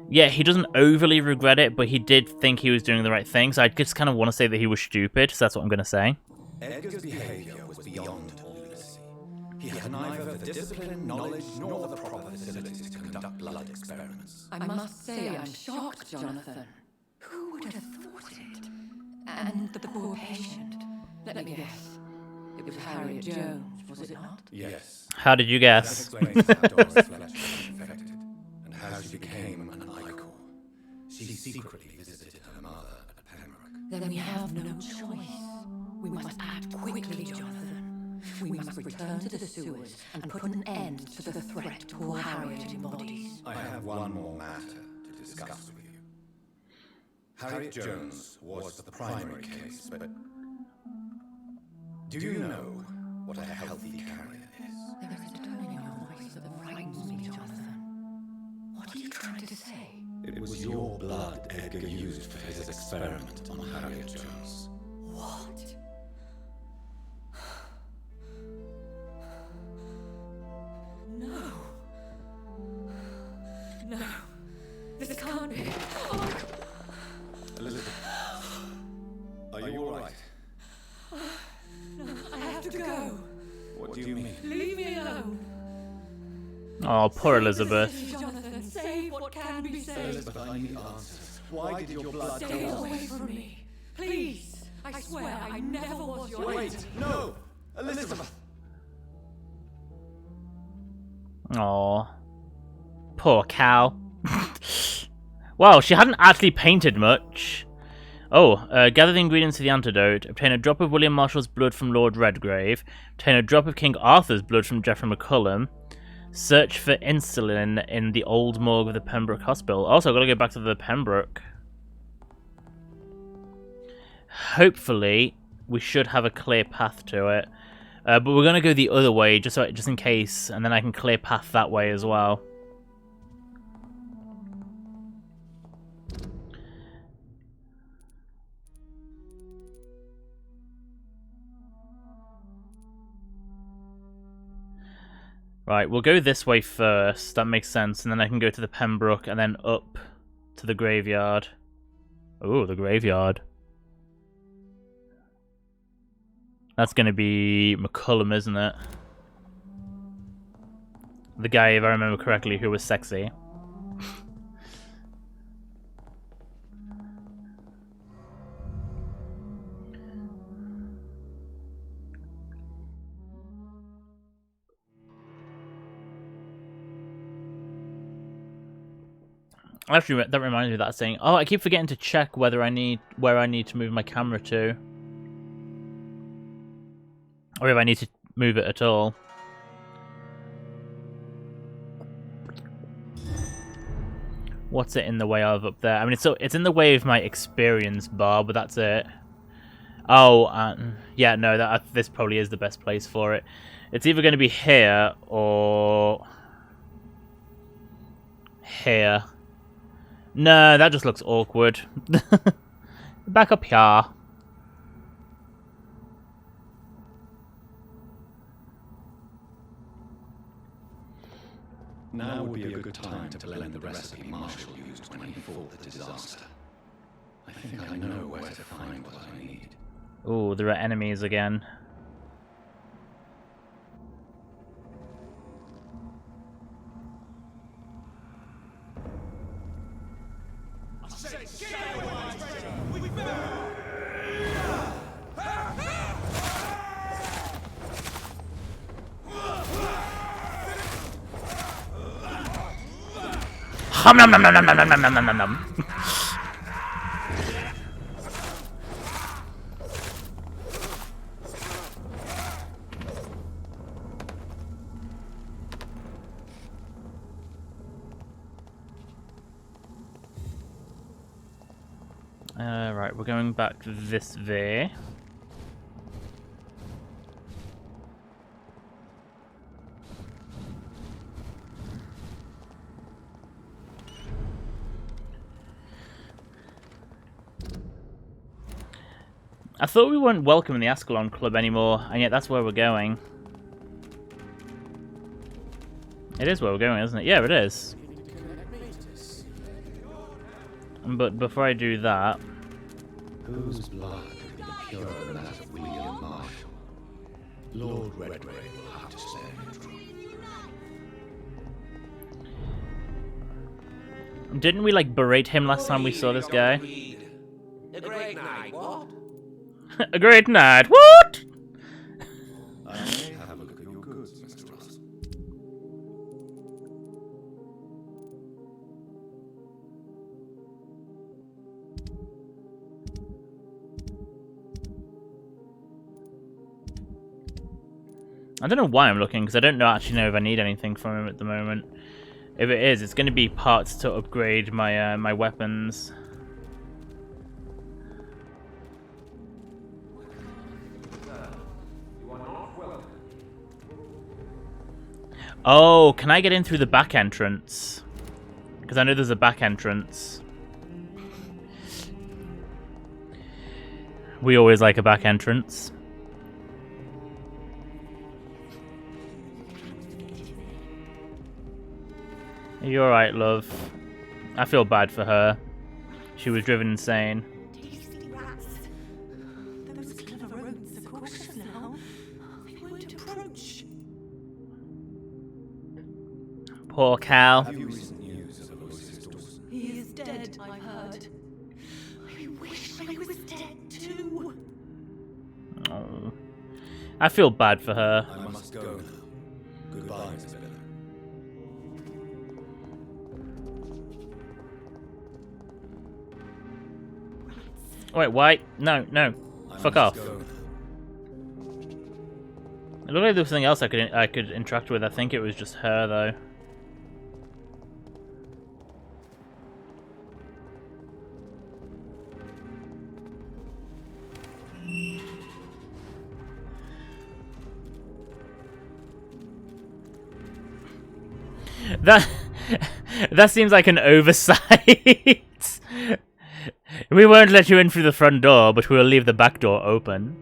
yeah, he doesn't overly regret it, but he did think he was doing the right thing, so I just kind of want to say that he was stupid, so that's what I'm going to say. Edgar's behavior was beyond lunacy. He had neither the discipline, knowledge, nor the proper facilities to conduct blood experiments. I must say I'm shocked, Johnathan. Who would have thought it? And the poor patient. Let me guess. It was Harriet Jones, was it not? Yes. How did you That guess? explains how Doris Fletcher was infected, and how she became an icon. She secretly visited her mother at Pembroke. Then we have no choice. We must act quickly, Johnathan. We must return to the sewers and put an end to the threat poor Harriet embodies. I have one more matter to discuss with you. Harriet Jones was the primary case, but do you know what a healthy carrier is? There is a tone in your voice that frightens me, Johnathan. What are you trying to say? It was your blood Edgar used for his experiment on Harriet Jones. What? No. No. This can't be. Elizabeth, are you all right? No, I have to go. What do you mean? Leave me alone. Oh, poor Elizabeth. Johnathan, save what can be saved. Elizabeth, I need answers. Why did your blood Stay go away from me. Please. I swear I never was your Wait, no! Elizabeth! Oh, poor cow. Well, she hadn't actually painted much. Oh, gather the ingredients of the antidote. Obtain a drop of William Marshall's blood from Lord Redgrave. Obtain a drop of King Arthur's blood from Geoffrey McCullum. Search for insulin in the old morgue of the Pembroke Hospital. Also, I've got to go back to the Pembroke. Hopefully, we should have a clear path to it. But we're going to go the other way, just in case, and then I can clear path that way as well. Right, we'll go this way first, that makes sense, and then I can go to the Pembroke and then up to the graveyard. Oh, the graveyard. That's going to be McCullum, isn't it? The guy, if I remember correctly, who was sexy. Actually, that reminds me of that saying. Oh, I keep forgetting to check where I need to move my camera to. Or if I need to move it at all. What's it in the way of up there? I mean, it's in the way of my experience bar, but that's it. Oh, yeah, no, this probably is the best place for it. It's either going to be here or here. No, that just looks awkward. Back up here. Now would be a good time to blend the recipe Marshall used when he fought the disaster. I think I know where to find what I need. Ooh, there are enemies again. Hum nom nom nom nom nom nom nom nom nom nom. Right, we're going back this way. I thought we weren't welcome in the Ascalon Club anymore, and yet that's where we're going. It is where we're going, isn't it? Yeah, it is. But before I do that... Whose blood could be purer than that of William Marshall? Lord Redgrave will have to spare me. Didn't we, like, berate him last time we saw this guy? A great night, what? A great night. What? I may have a look at your goods, Mr. Ross. I don't know why I'm looking, because I don't actually know if I need anything from him at the moment. If it is, it's going to be parts to upgrade my my weapons. Oh, can I get in through the back entrance? Because I know there's a back entrance. We always like a back entrance. Are you alright, love? I feel bad for her. She was driven insane. Tasty rats. Those clever rodents are cautious now. They won't approach. Poor Cal. Have you recent news of Aloysius Dawson? He is dead, I've heard. I wish I was dead too. Oh. I feel bad for her. I must go now. Goodbye, Isabella. Wait, why? No, no. Fuck off. It looked like there was something else I could interact with. I think it was just her though. That seems like an oversight. We won't let you in through the front door, but we'll leave the back door open.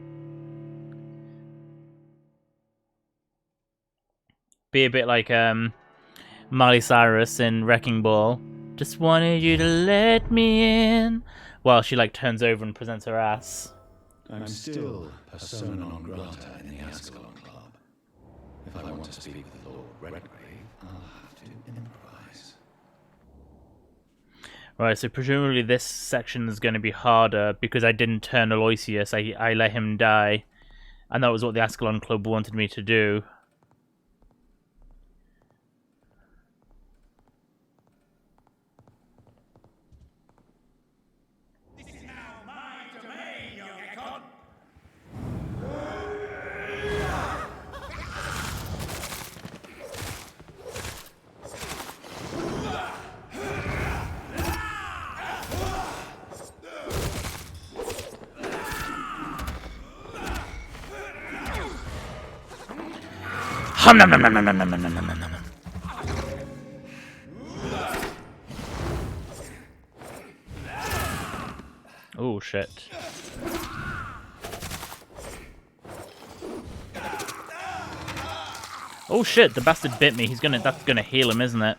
Be a bit like Miley Cyrus in Wrecking Ball. Just wanted you to let me in. While she like turns over and presents her ass. I'm still persona non grata in the Ascalon Club. If I want to speak with Lord Redgrave, I'll have to improvise. Right, so presumably this section is going to be harder because I didn't turn Aloysius. I let him die. And that was what the Ascalon Club wanted me to do. Hum nom nom nom nom nom nom nom nom nom nom. Oh shit. Oh shit, the bastard bit me. That's gonna heal him, isn't it?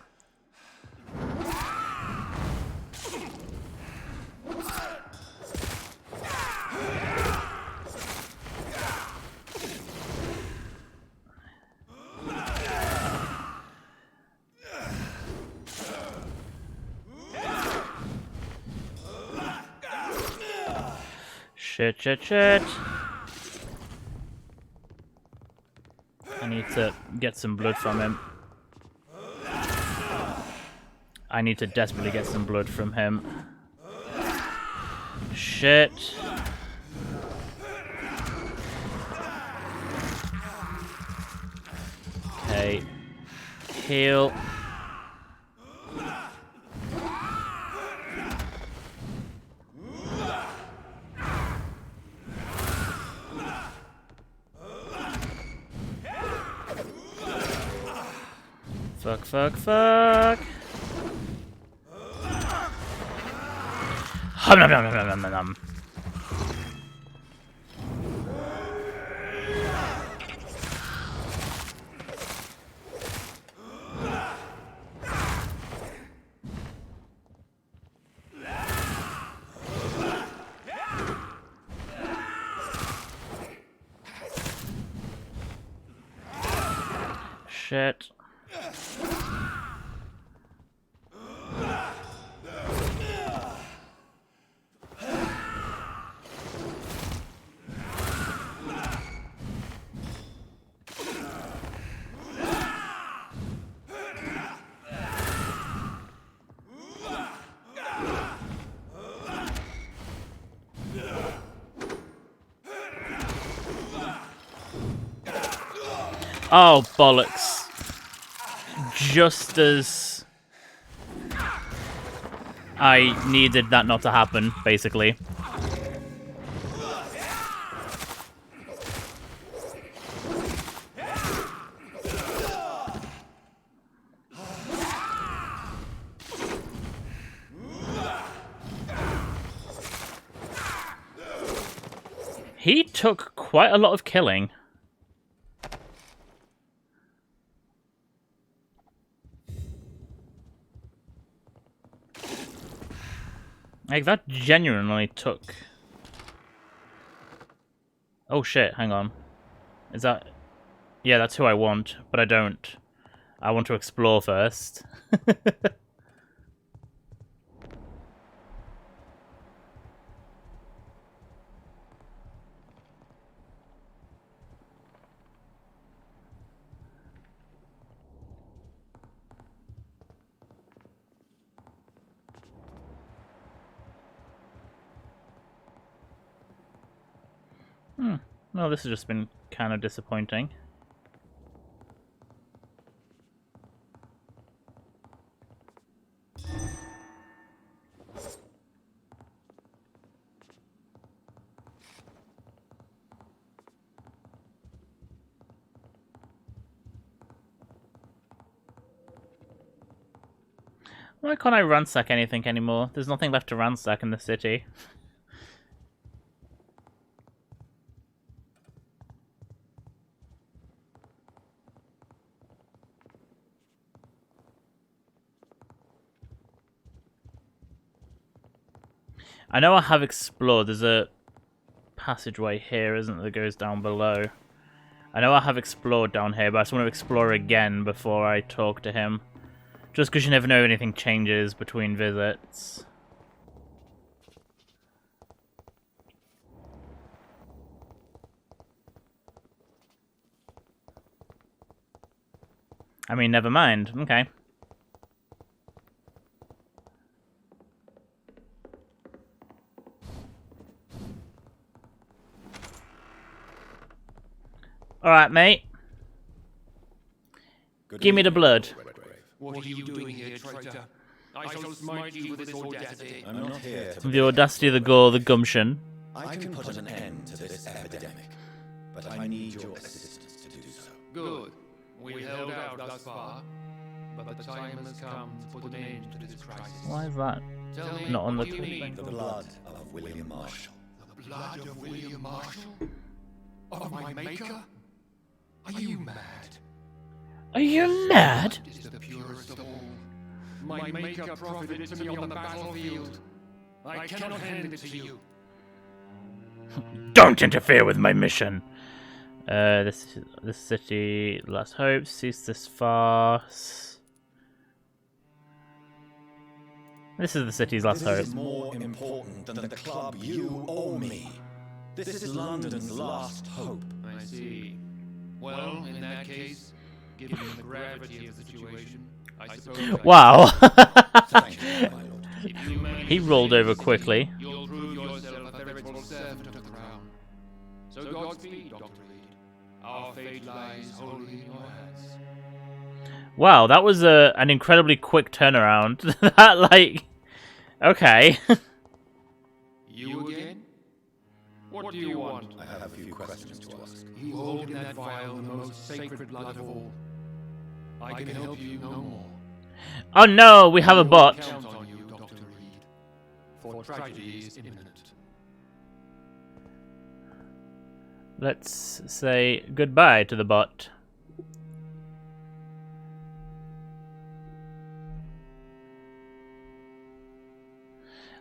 Shit. I need to get some blood from him. I need to desperately get some blood from him. Shit. Okay. Heal. Fuck. Hum nom nom nom nom nom nom. Shit. Oh, bollocks. Just as I needed that not to happen, basically. He took quite a lot of killing. Like, that genuinely took... Oh shit, hang on. Is that... Yeah, that's who I want, but I don't. I want to explore first. Well, this has just been kind of disappointing. Why can't I ransack anything anymore? There's nothing left to ransack in the city. I know I have explored. There's a passageway here, isn't there, that goes down below. I know I have explored down here, but I just want to explore again before I talk to him. Just because you never know if anything changes between visits. I mean, never mind. Okay. Alright, mate. Give me the blood. What are you doing here, traitor? I shall smite you for this audacity. I'm not here to... The audacity, the gore, the gumption. I can put an end to this epidemic, but I need your assistance to do so. Good. We held out thus far, but the time has come to put an end to this crisis. Why is that Tell me, not on the what do you mean? The blood of William Marshall. The blood of William Marshall? Of my maker? Are you mad? Are you mad? It is the purest of all. My maker profited to me on the battlefield. I cannot hand it to you. Don't interfere with my mission. This city, last hope, cease this farce. This is the city's last hope. This is more important than the club you owe me. This is London's last hope. I see. Well, in that case, given the gravity of the situation, I suppose Wow. Thank you, my lord. if you manage He to rolled save over the quickly. city, you'll prove yourself a veritable servant of the crown. So Godspeed, Dr. Reid. Our fate lies wholly in your hands. Wow, that was an incredibly quick turnaround. That, like... Okay. You again? What do you want? I have a few questions to ask. You hold in that vial the most sacred blood of all. I can help you no more. Oh no, we have a bot. Count on you, Dr. Reid. For tragedy is imminent. Let's say goodbye to the bot.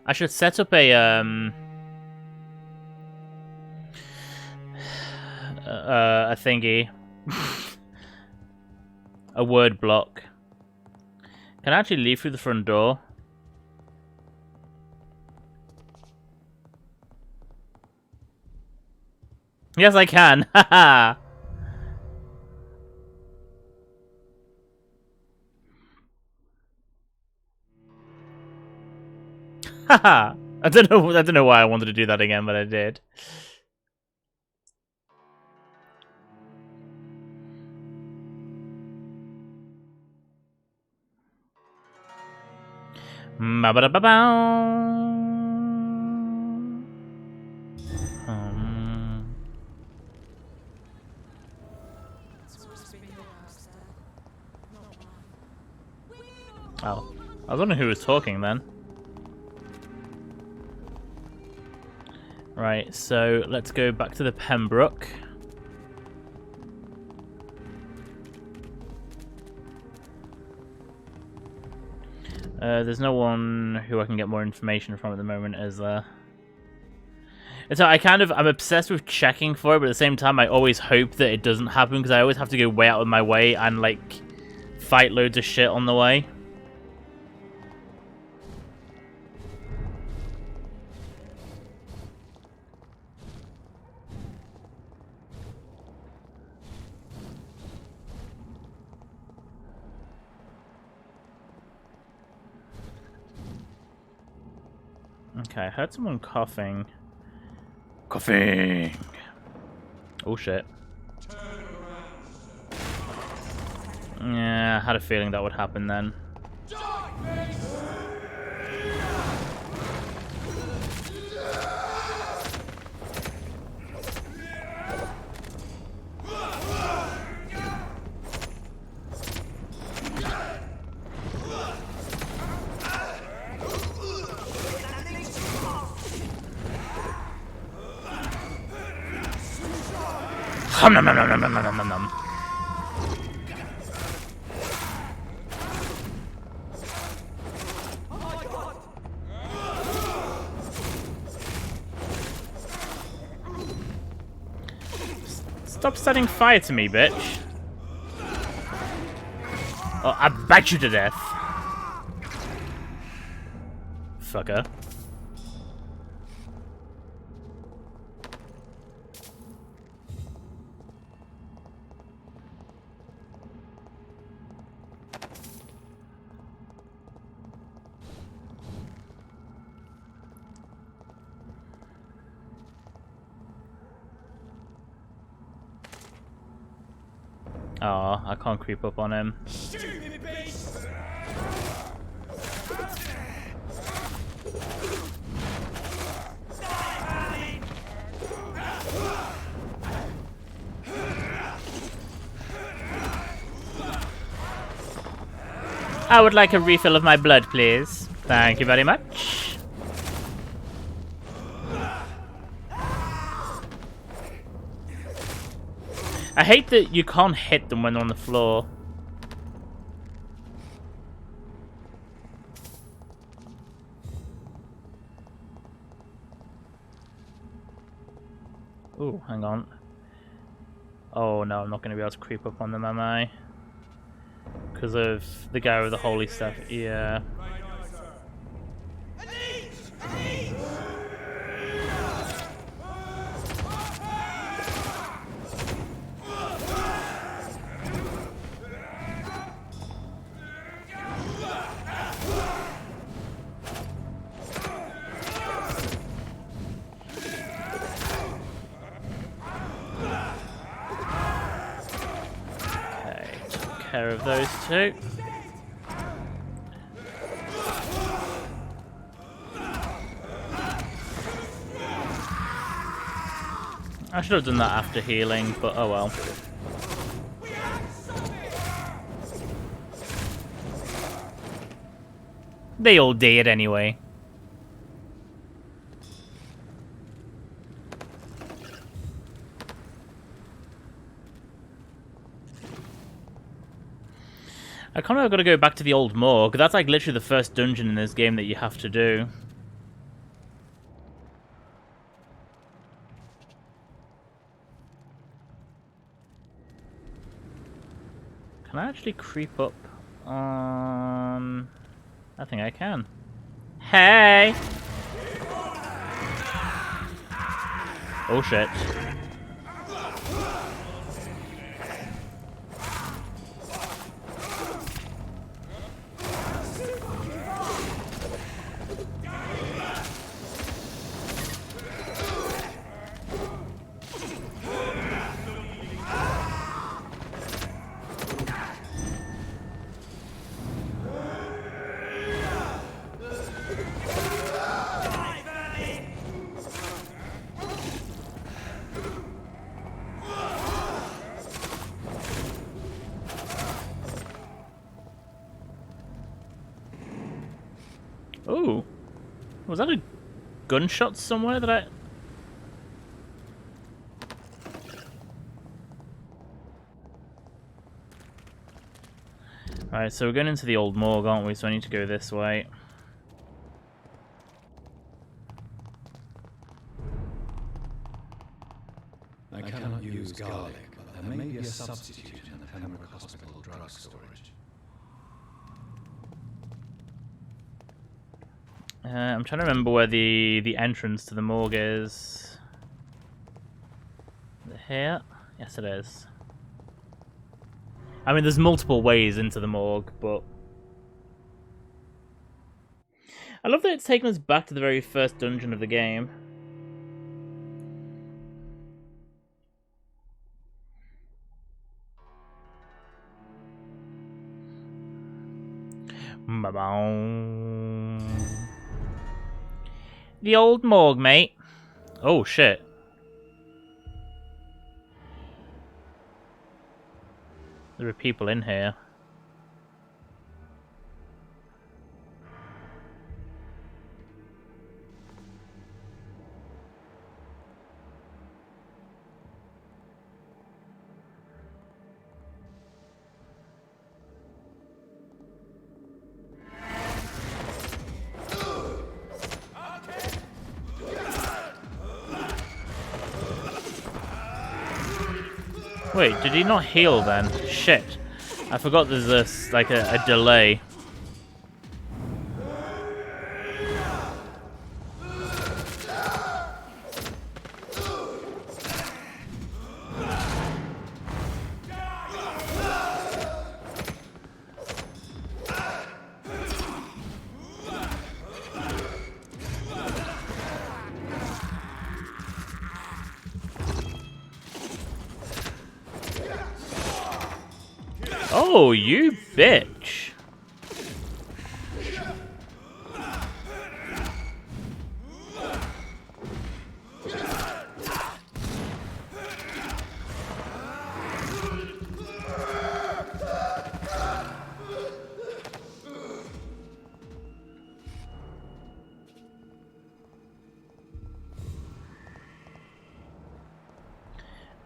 I should set up a thingy. A word block. Can I actually leave through the front door? Yes, I can. Haha. Haha. I don't know why I wanted to do that again, but I did. Oh, I was wondering who was talking then. Right, so let's go back to the Pembroke. There's no one who I can get more information from at the moment, is there? And so I'm obsessed with checking for it, but at the same time I always hope that it doesn't happen, because I always have to go way out of my way and, like, fight loads of shit on the way. Okay, I heard someone coughing. Coughing! Oh shit. Yeah, I had a feeling that would happen then. Hum nom nom nom nom nom nom nom nom. Stop setting fire to me, bitch. Oh, I bite you to death. Fucker. Oh, I can't creep up on him. I would like a refill of my blood, please. Thank you very much. I hate that you can't hit them when they're on the floor. Ooh, hang on. Oh no, I'm not going to be able to creep up on them, am I? Because of the guy with the holy stuff. Yeah. Care of those two. I should have done that after healing, but oh well. They all did anyway. I kind of got to go back to the old morgue. That's like literally the first dungeon in this game that you have to do. Can I actually creep up on... I think I can. Hey! Oh shit. Ooh. Was that a gunshot somewhere that I... Alright, so we're going into the old morgue, aren't we? So I need to go this way. I cannot use garlic, but there may be a substitute in the Pembroke Hospital drug storage. I'm trying to remember where the entrance to the morgue is. Is it here? Yes, it is. I mean, there's multiple ways into the morgue, but... I love that it's taken us back to the very first dungeon of the game. Ba-boom. The old morgue, mate. Oh, shit. There are people in here. Wait, did he not heal then? Shit. I forgot there's this, like a delay. Oh, you bitch.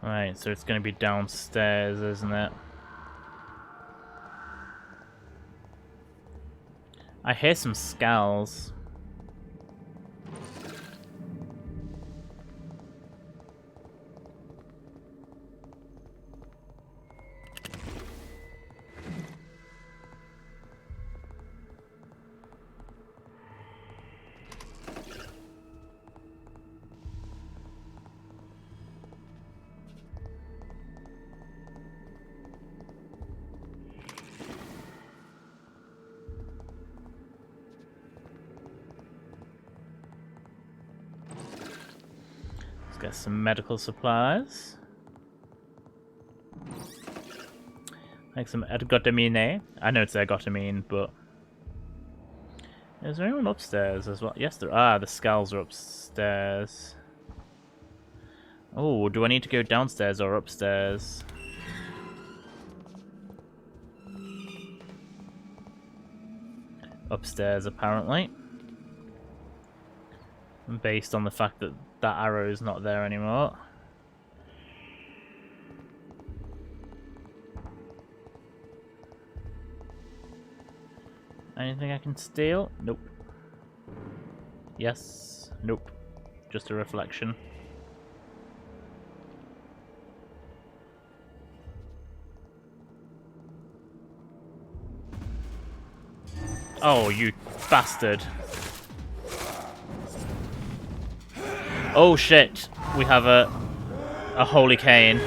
Right, so it's going to be downstairs, isn't it? I hear some scowls. Get some medical supplies. Like some ergotamine. I know it's ergotamine, but is there anyone upstairs as well? Yes, there are. The skulls are upstairs. Oh, do I need to go downstairs or upstairs? Upstairs, apparently. Based on the fact that that arrow is not there anymore. Anything I can steal? Nope. Yes. Nope. Just a reflection. Oh, you bastard. Oh shit, we have a holy cane.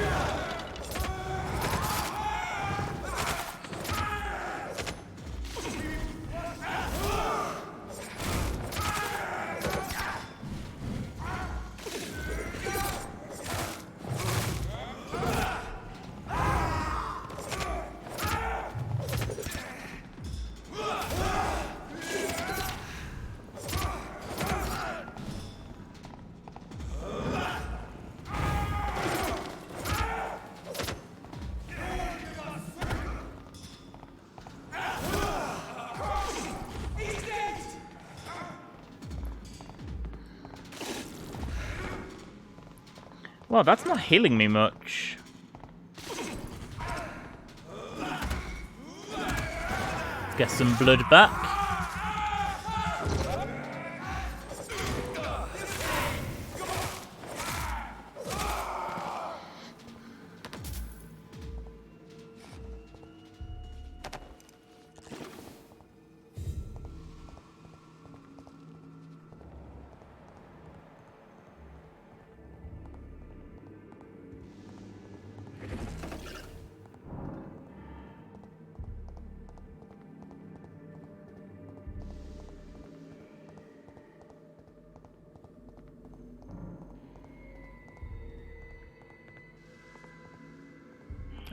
Well, that's not healing me much. Let's get some blood back.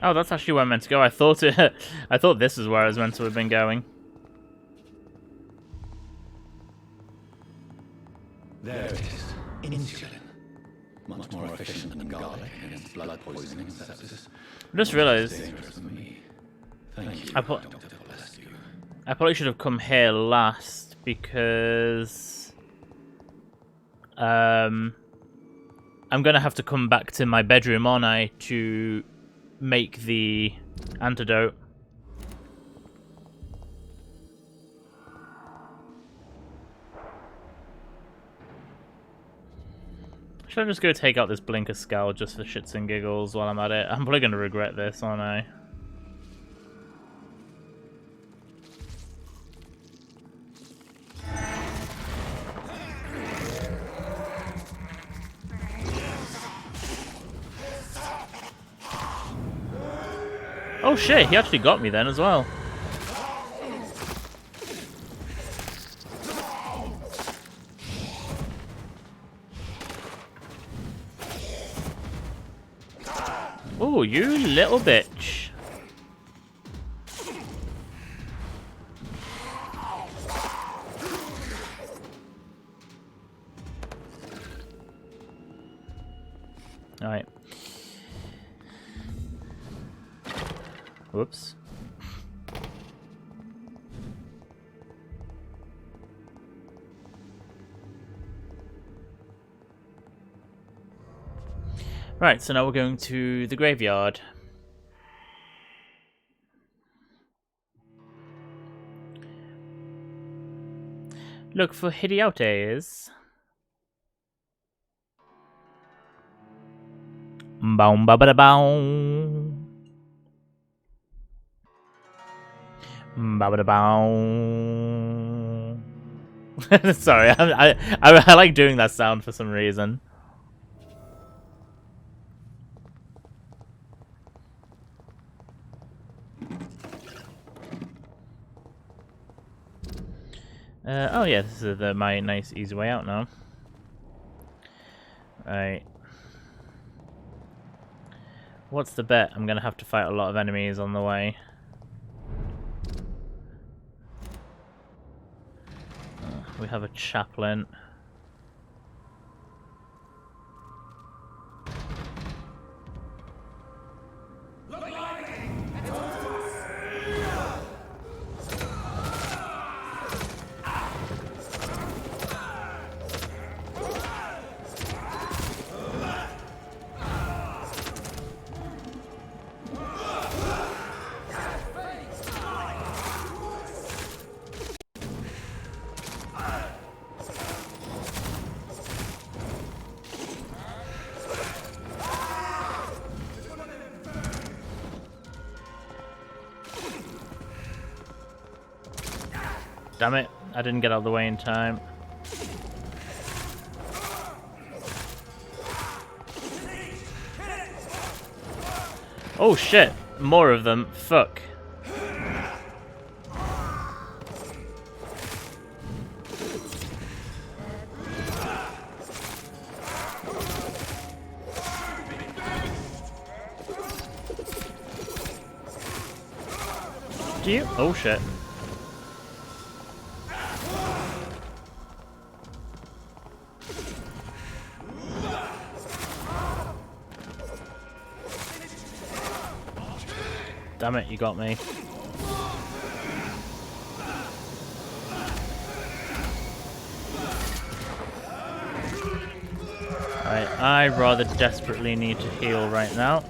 Oh, that's actually where I'm meant to go. I thought this is where I was meant to have been going. There it is. Insulin. Much more efficient than garlic against blood poisoning and sepsis. I just realised Dangerous than me. Thank you, I Dr. Bless you. probably should have come here last because I'm gonna have to come back to my bedroom, aren't I, to make the antidote. Should I just go take out this blinker scowl just for shits and giggles while I'm at it? I'm probably gonna regret this, aren't I? Oh shit, he actually got me then as well. Oh, you little bitch. Alright. Whoops. Right, so now we're going to the graveyard. Look for Hidiotes. Boom ba ba da boom. Ba ba da boom. Sorry, I like doing that sound for some reason. Oh yeah, this is my nice easy way out now. Right. What's the bet? I'm gonna have to fight a lot of enemies on the way. We have a chaplain. Damn it, I didn't get out of the way in time. Oh shit, more of them, fuck. Do you? Oh shit. Damn it, you got me. Right, I rather desperately need to heal right now.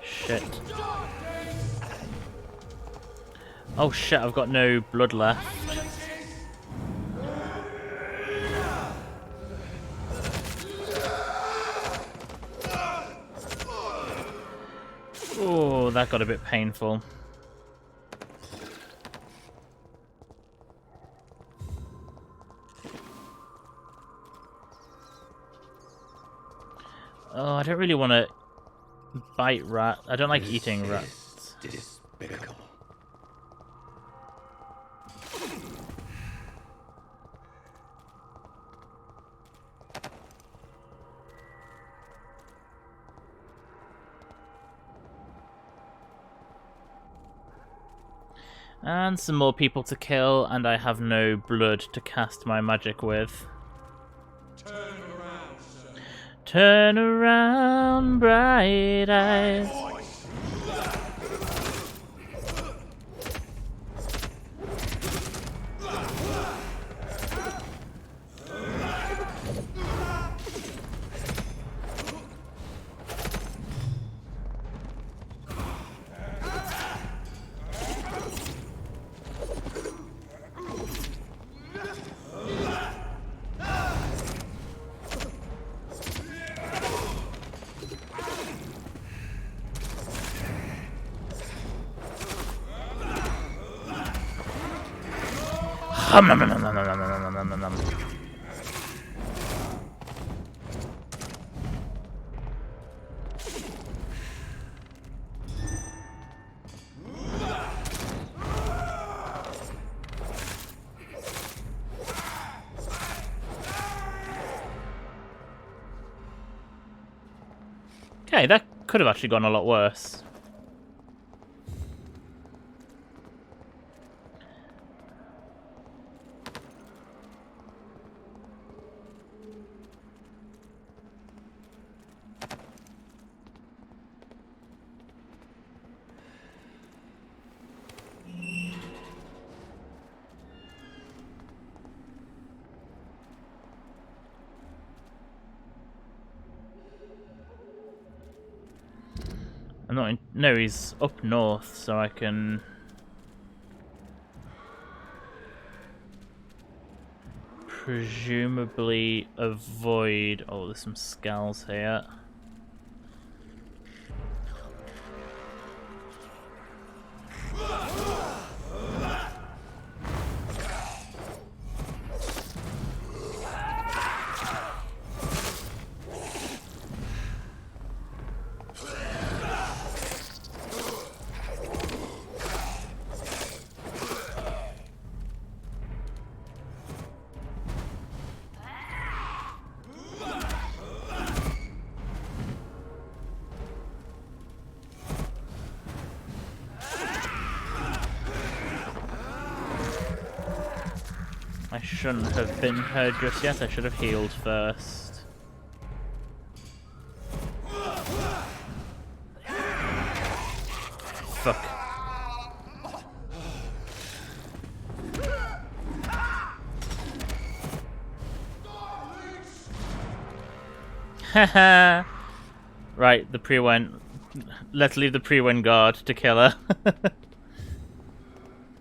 Shit. Oh shit, I've got no blood left. Oh, that got a bit painful. Oh, I don't really want to bite rat. I don't like eating rats. Despicable. And some more people to kill, and I have no blood to cast my magic with. Turn around, sir. Turn around, bright eyes. Hum, nom, nom, nom, nom, nom, nom, nom, nom, nom. Okay, that could have actually gone a lot worse. I'm not in, no, he's up north, so I can presumably avoid. Oh, there's some skulls here. I shouldn't have been hurt just yet, I should have healed first. Fuck. Haha! Right, the pre-win. Let's leave the pre-win guard to kill her.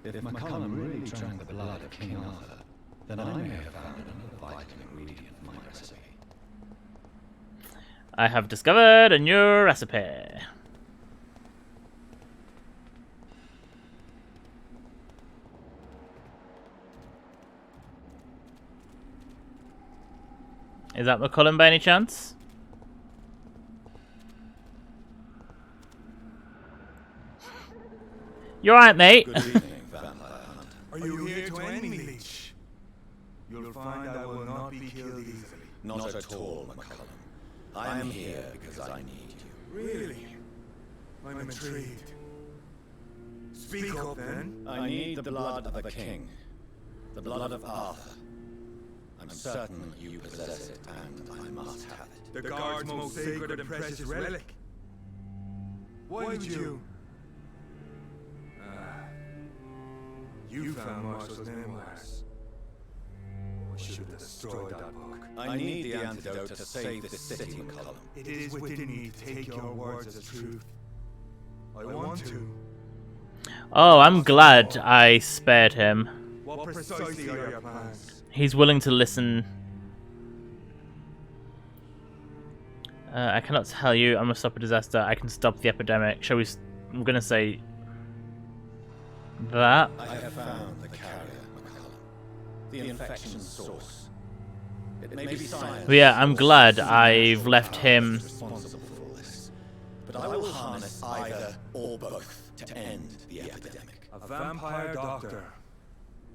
If McCullum really drank the blood of King Arthur, then I may have found another vital ingredient for my recipe. I have discovered a new recipe. Is that McCullum by any chance? You alright, mate? Good evening, vampire hunter. Are you here to end me, Leech? You'll find I will not be killed easily. Not at all, McCullum. I am here because I need you. Really? I'm intrigued. Speak up, then. I need the blood of a king. The blood of Arthur. I'm certain you possess it, and I must have it. The guard's most sacred and precious relic. Why did you... You found Marshall's memoirs. I should have destroyed that book. I need the antidote to save this city, McCullum. It is within me to take your words as truth. I want to. Oh, I'm glad I spared him. What precisely are your plans? He's willing to listen. I cannot tell you. I must stop a disaster. I can stop the epidemic. Shall we? I'm gonna say that. I have found the carrier, McCullum. The infection source. It may be silent. But yeah, I'm glad I've left him. Responsible for this. But I will harness either or both to end the epidemic. A vampire doctor.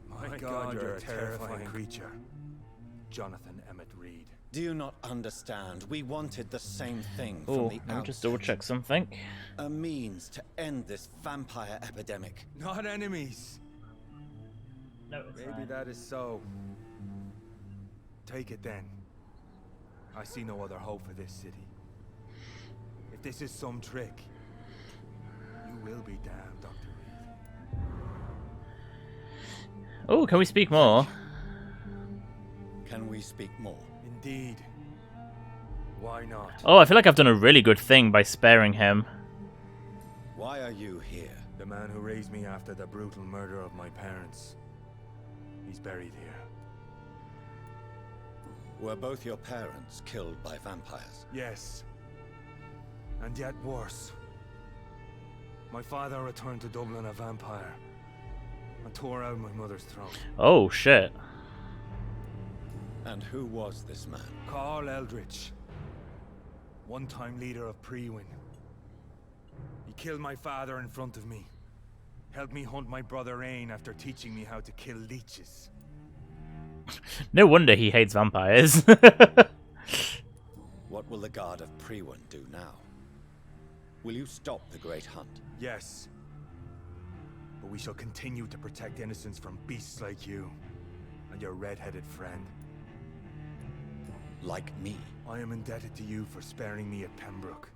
My God, you're a terrifying creature. Johnathan Reid. Do you not understand? We wanted the same thing Oh, from the let me just outset. double check something. A means to end this vampire epidemic. Not enemies. No, it's Maybe fine. that is so. Take it then. I see no other hope for this city. If this is some trick, you will be damned, Dr. Reid. Oh, can we speak more? Can we speak more? Indeed. Why not? Oh, I feel like I've done a really good thing by sparing him. Why are you here? The man who raised me after the brutal murder of my parents. He's buried here. Were both your parents killed by vampires? Yes. And yet worse. My father returned to Dublin a vampire and tore out my mother's throat. Oh, shit. And who was this man? Carl Eldritch. One-time leader of Prewin. He killed my father in front of me. Helped me hunt my brother Ain after teaching me how to kill leeches. No wonder he hates vampires. What will the Guard of Prewin do now? Will you stop the Great Hunt? Yes. But we shall continue to protect innocents from beasts like you and your red-headed friend. Like me? I am indebted to you for sparing me at Pembroke.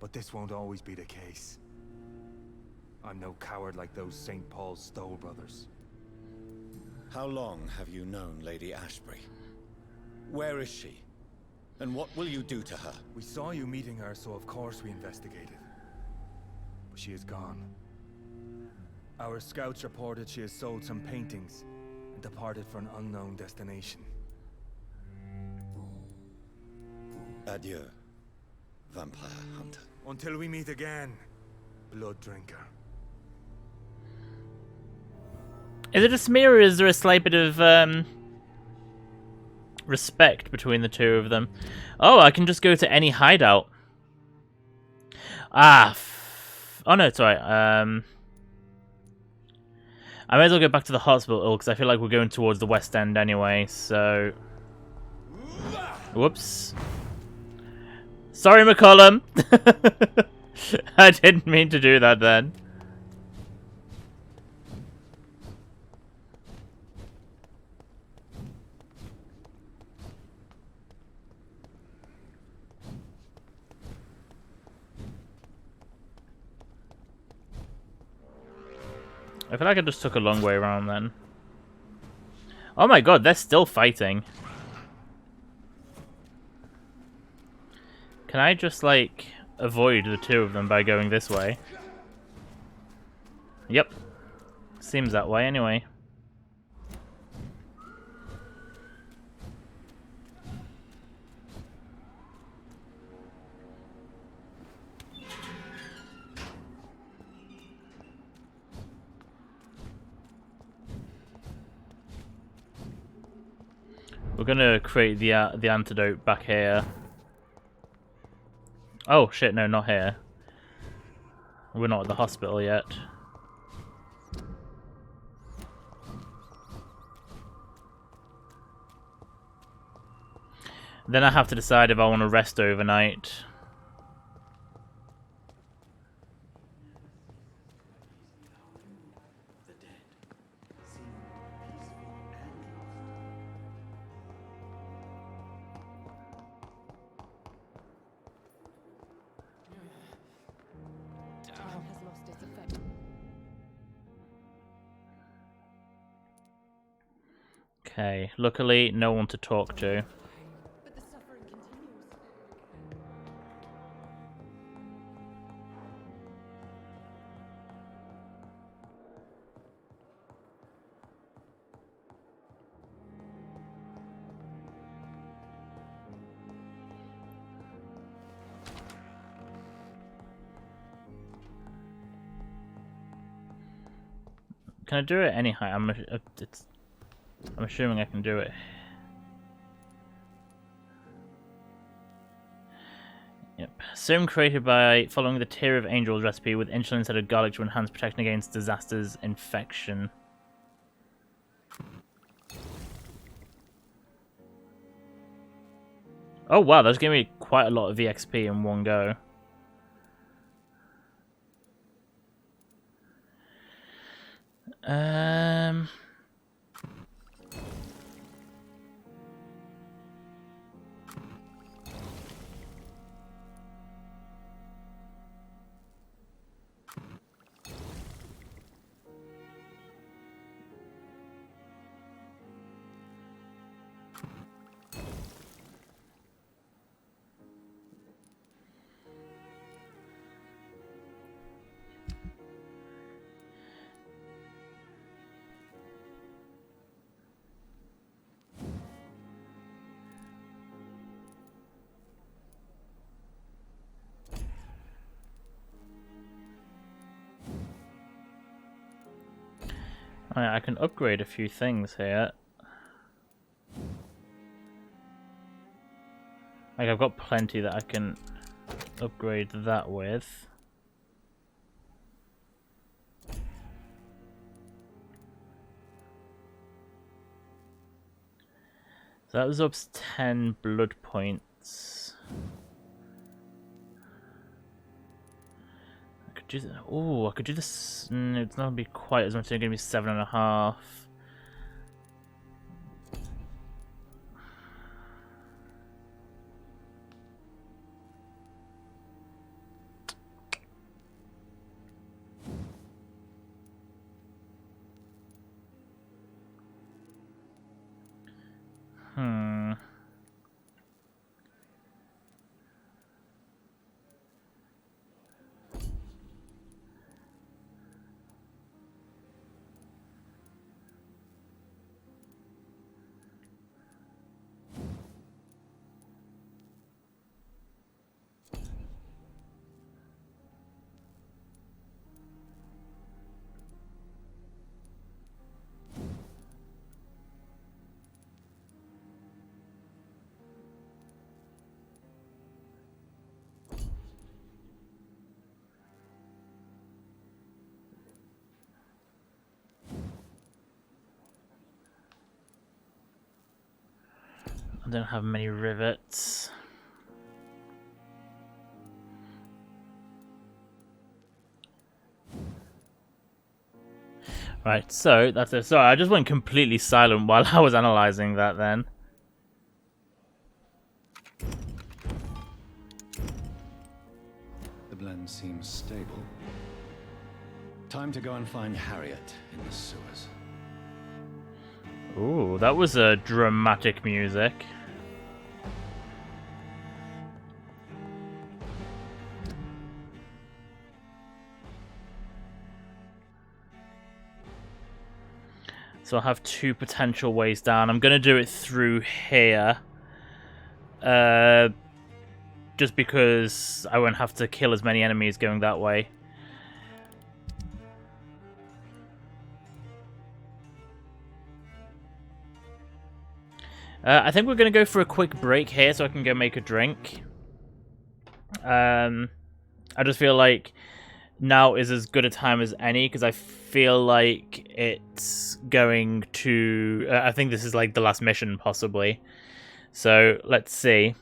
But this won't always be the case. I'm no coward like those St. Paul's Stoll brothers. How long have you known Lady Ashbury? Where is she? And what will you do to her? We saw you meeting her, so of course we investigated. But she is gone. Our scouts reported she has sold some paintings and departed for an unknown destination. Adieu, vampire hunter. Until we meet again, blood drinker. Is it just me, or is there a slight bit of respect between the two of them? Oh, I can just go to any hideout. Ah, oh no, it's alright. I may as well go back to the hospital because I feel like we're going towards the West End anyway. So, whoops. Sorry, McCollum. I didn't mean to do that then. I feel like I just took a long way around then. Oh my god, they're still fighting. Can I just, like, avoid the two of them by going this way? Yep. Seems that way anyway. We're gonna create the antidote back here. Oh shit, no, not here. We're not at the hospital yet. Then I have to decide if I want to rest overnight. Okay, luckily no one to talk to. But the suffering continues. Can I do it any height? I'm assuming I can do it. Yep. Serum created by following the Tear of Angels recipe with insulin instead of garlic to enhance protection against disasters infection. Oh wow, that's giving me quite a lot of EXP in one go. Um... I can upgrade a few things here. Like, I've got plenty that I can upgrade that with. So that was up 10 blood points. I could do that. Oh, I could do this. It's not gonna be quite as much. It's gonna be 7.5. Hmm. I don't have many rivets. Right, so that's it. Sorry, I just went completely silent while I was analysing that then. The blend seems stable. Time to go and find Harriet in the sewers. Ooh, that was a dramatic music. So I have two potential ways down. I'm gonna do it through here. Just because I won't have to kill as many enemies going that way. I think we're going to go for a quick break here so I can go make a drink. I just feel like now is as good a time as any because I feel like it's going to... I think this is like the last mission possibly. So let's see.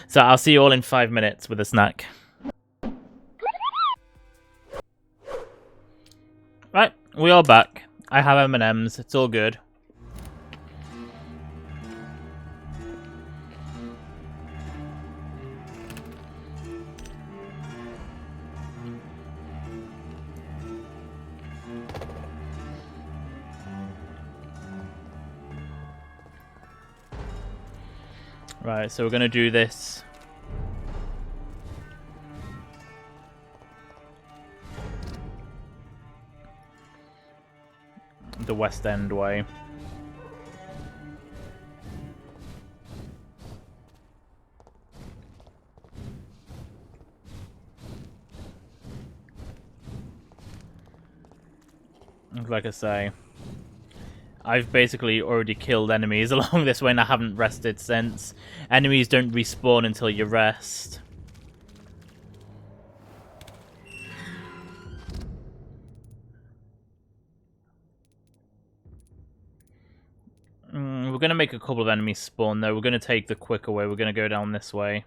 So I'll see you all in 5 minutes with a snack. Right, we are back. I have M&Ms. It's all good. Right, so we're going to do this. The West End way. Like I say, I've basically already killed enemies along this way and I haven't rested since. Enemies don't respawn until you rest. We're going going to make a couple of enemies spawn, though. We're going to take the quicker way. We're going to go down this way.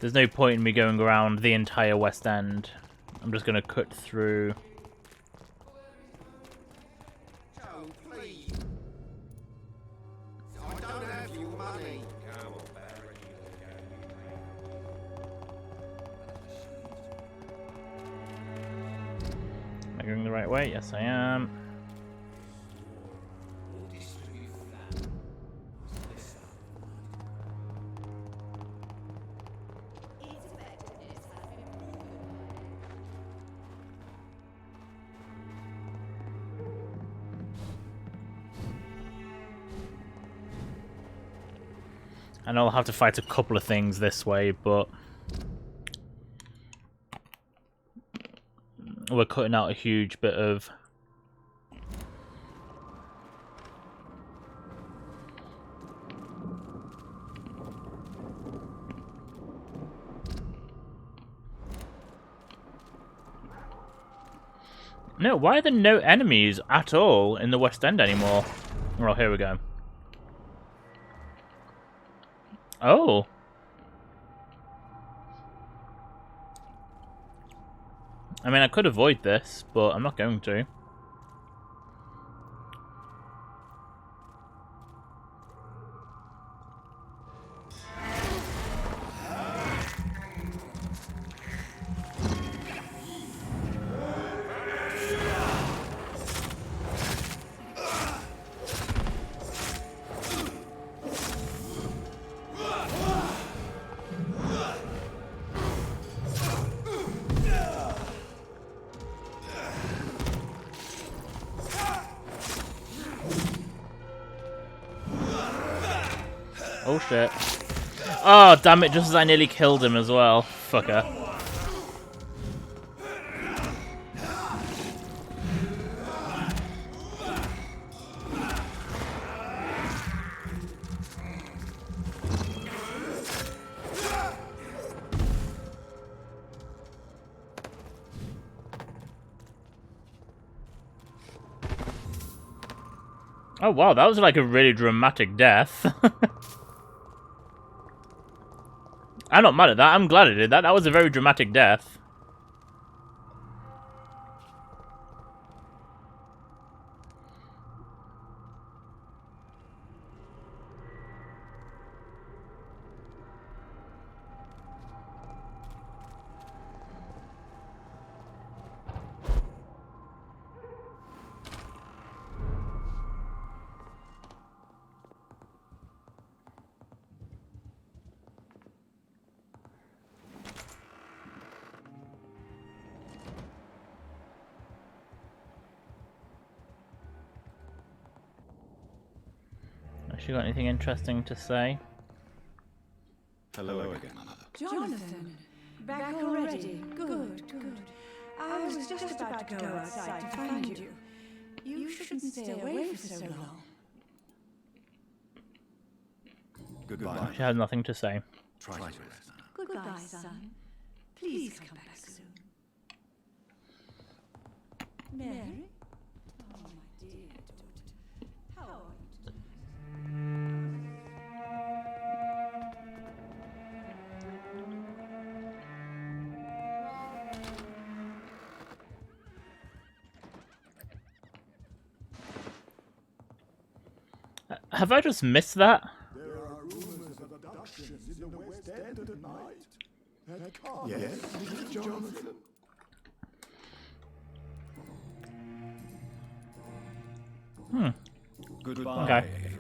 There's no point in me going around the entire West End. I'm just going to cut through. Joe, please. I don't have your money. Come on, Barry. Am I going the right way? Yes, I am. And I'll have to fight a couple of things this way, but we're cutting out a huge bit of... No, why are there no enemies at all in the West End anymore? Well, here we go. Oh. I mean, I could avoid this, but I'm not going to. Oh shit. Oh, damn it, just as I nearly killed him as well. Fucker. Oh wow, that was like a really dramatic death. I'm not mad at that. I'm glad I did that. That was a very dramatic death. Has she got anything interesting to say? Hello again, Mother. Johnathan, back already? Good, good. I was just about to go outside to find you. You shouldn't stay away for so long. Goodbye. She has nothing to say. Try to rest now. Goodbye, son. Please come back soon. Mary? Oh, my dear daughter. How are you tonight? Have I just missed that? There are rumors of abductions in the West End at night. That can't Yes. be Johnathan. Goodbye, Okay. Avery.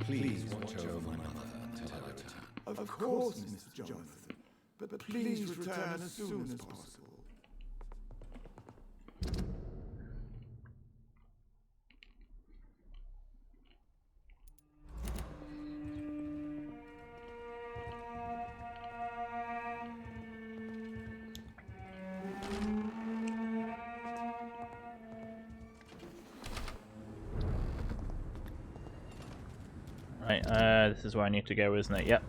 Please watch over my mother until I return. Of course, Mr. Johnathan. But please return as soon as possible. Right, this is where I need to go, isn't it? Yep.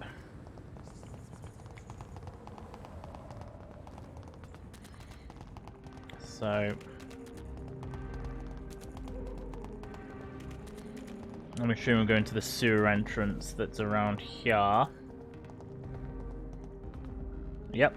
So... I'm assuming we're going to the sewer entrance that's around here. Yep.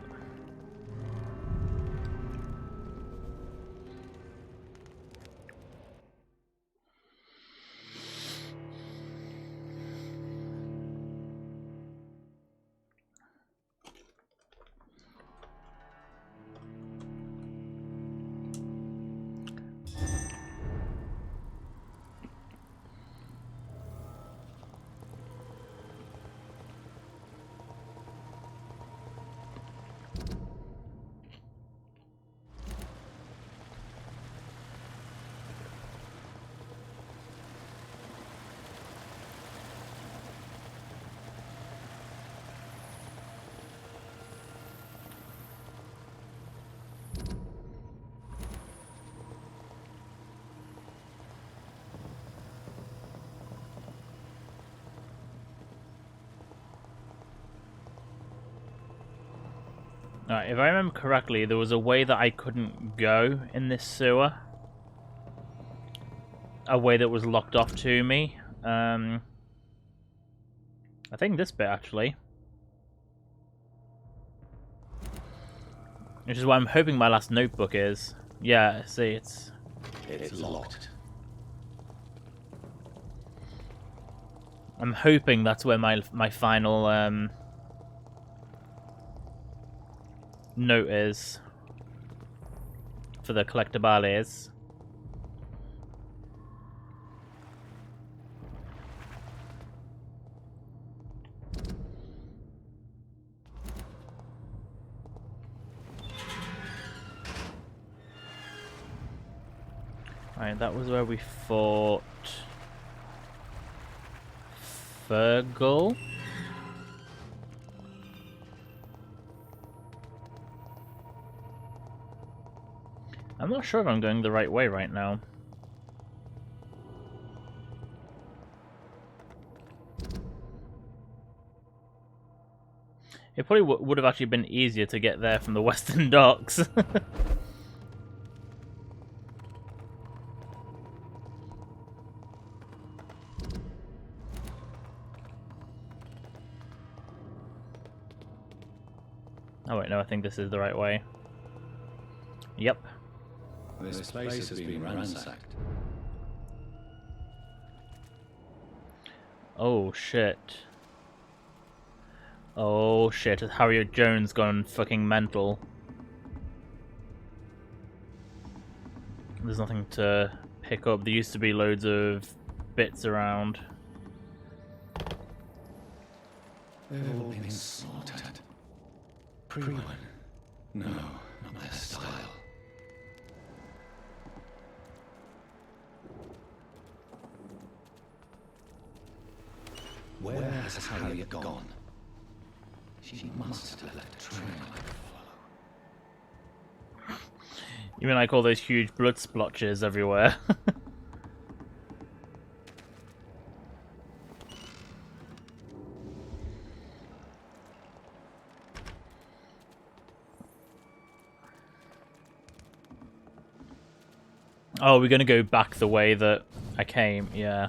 Alright, if I remember correctly, there was a way that I couldn't go in this sewer. A way that was locked off to me. I think this bit, actually. Which is what I'm hoping my last notebook is. Yeah, see, it's locked. I'm hoping that's where my final note is for the collectibles. Right, that was where we fought Fergal. I'm not sure if I'm going the right way right now. It probably would have actually been easier to get there from the Western Docks. Oh wait, no, I think this is the right way. Yep. This place has been ransacked. Oh shit. Oh shit, has Harriet Jones gone fucking mental? There's nothing to pick up. There used to be loads of bits around. They've all been slaughtered. Pre-one? No, not their style. Where has Harriet gone? She must have left a trail I could follow. You mean like all those huge blood splotches everywhere? Oh, we're gonna go back the way that I came, yeah.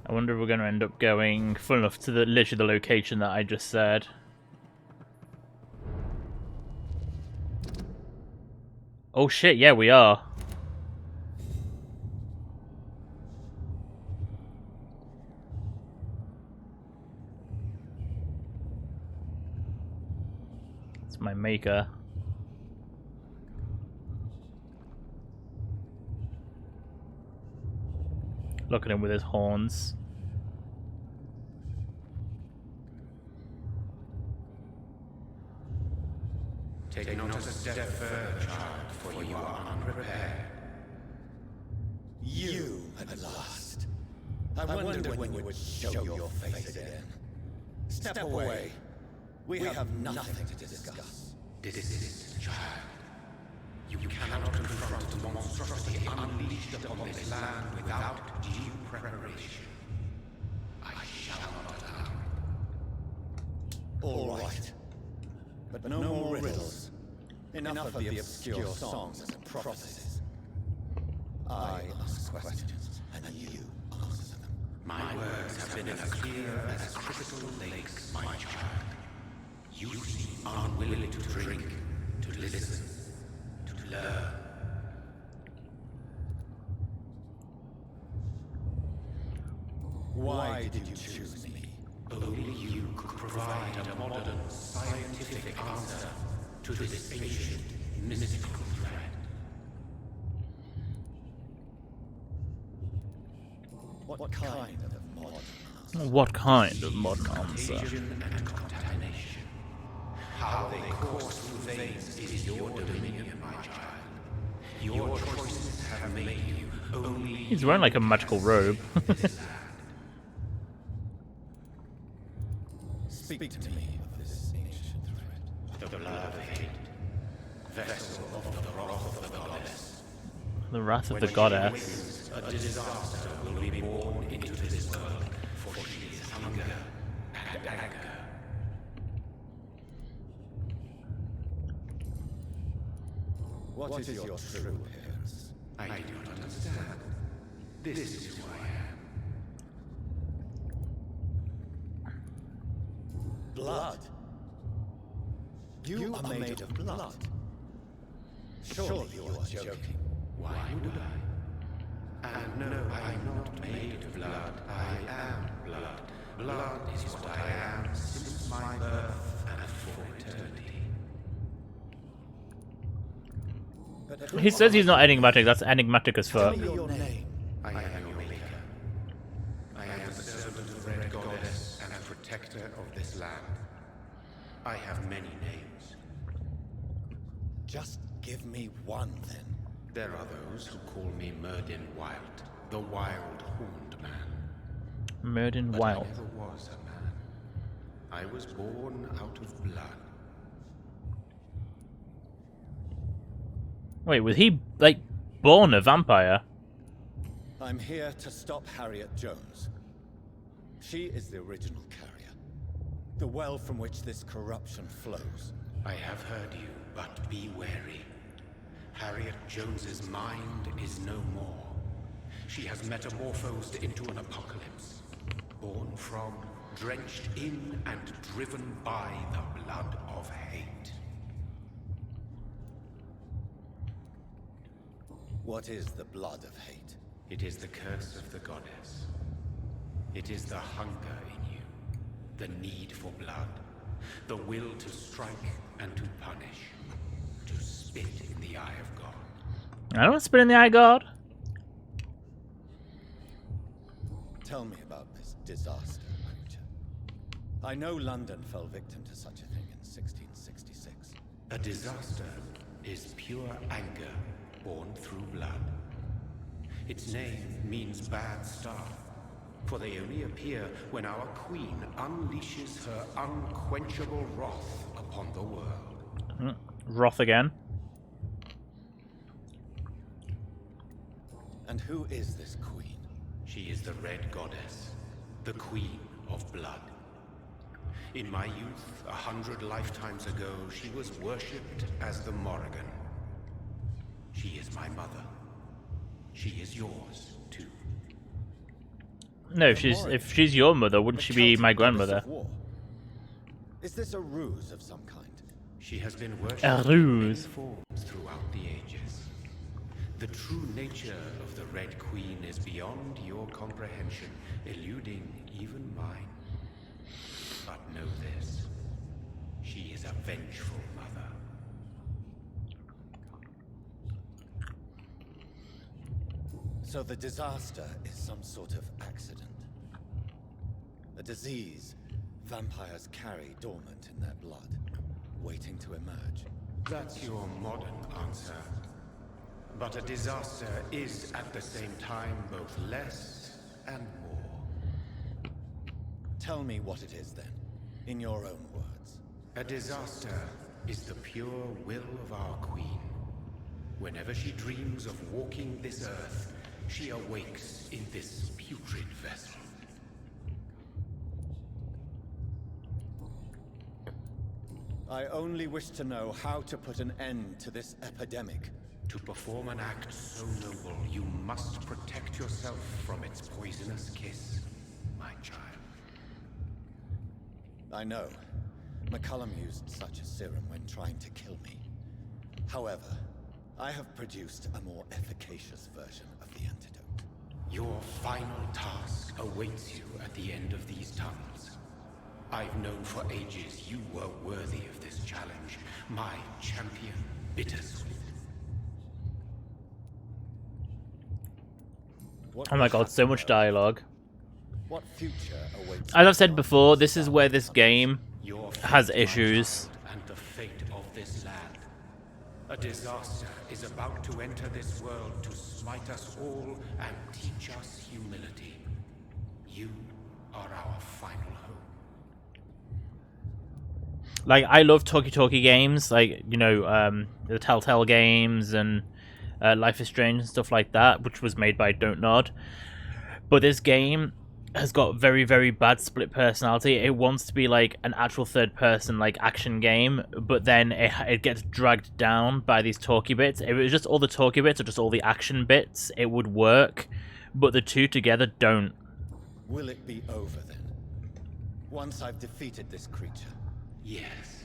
I wonder if we're going to end up going full enough to literally the location that I just said. Oh shit, yeah, we are. It's my maker. Look at him with his horns. Take not a step further, child, for you are unprepared. You, at last. I wondered when you would show your face again. Step away. We have nothing to discuss. Desist. child. You cannot confront the monstrosity unleashed upon this land without due preparation. I shall not allow. All right. But no more riddles. Enough of the obscure songs and prophecies. I ask questions, and you answer them. My words have been as clear as crystal lakes, my child. You seem unwilling to drink, to listen, to learn. Why did you choose me? Only you could provide a modern, scientific answer to this ancient, mystical threat. What kind of modern answer? What kind of modern answer? Contagion and contamination. How they course through veins is your dominion, my child. Your choices have made you only. He's wearing like a magical robe. Speak to me of this ancient threat. The blood of hate, vessel of the wrath of the goddess. The wrath of the goddess. A disaster will be born into this world, for she is hunger and anger. What is your true appearance? I do not understand. This is who I am. Blood? You are made of blood. Surely you are joking. Why would I? And no, I am not made of blood. I am blood. Blood is what I am since my birth and for eternity. He says he's not enigmatic. That's enigmatic as fuck. Tell me your name. I am your maker. I am the servant of the Red Goddess and a protector of this land. I have many names. Just give me one, then. There are those who call me Merdin Wild, the Wild Horned Man. Merdin But Wild. I never was a man. I was born out of blood. Wait, was he like born a vampire? I'm here to stop Harriet Jones. She is the original carrier. The well from which this corruption flows. I have heard you, but be wary. Harriet Jones's mind is no more. She has metamorphosed into an apocalypse. Born from, drenched in, and driven by the blood of hate. What is the blood of hate? It is the curse of the goddess. It is the hunger in you, the need for blood, the will to strike and to punish, to spit in the eye of God. I don't want to spit in the eye of God. Tell me about this disaster, creature. I know London fell victim to such a thing in 1666. A disaster is pure anger born through blood. Its name means bad star, for they only appear when our queen unleashes her unquenchable wrath upon the world. Wrath again. And who is this queen? She is the Red Goddess, the Queen of Blood. In my youth, 100 lifetimes ago, she was worshipped as the Morrigan. She is my mother. She is yours, too. No, if she's your mother, wouldn't she be my grandmother? Is this a ruse of some kind? She has been worshipped A in many ruse. forms throughout the ages. The true nature of the Red Queen is beyond your comprehension, eluding even mine. But know this, she is a vengeful mother. So the disaster is some sort of accident. A disease vampires carry dormant in their blood, waiting to emerge. That's your modern answer. But a disaster is at the same time both less and more. Tell me what it is then, in your own words. A disaster is the pure will of our queen. Whenever she dreams of walking this earth, she awakes in this putrid vessel. I only wish to know how to put an end to this epidemic. To perform an act so noble, you must protect yourself from its poisonous kiss, my child. I know. McCullum used such a serum when trying to kill me. However, I have produced a more efficacious version of the antidote. Your final task awaits you at the end of these tunnels. I've known for ages you were worthy of this challenge, my champion, Bittersweet. Oh my god, so much dialogue. What future awaits? As I've said before, this is where this game has issues. And the fate of this land. A disaster is about to enter this world to smite us all and teach us humility. You are our final hope. Like, I love talkie-talkie games, like, you know, the Telltale games and Life is Strange and stuff like that, which was made by Dontnod. But this game has got very, very bad split personality. It wants to be like an actual third-person, like, action game, but then it gets dragged down by these talkie bits. If it was just all the talkie bits or just all the action bits, it would work, but the two together don't. Will it be over then? Once I've defeated this creature? Yes.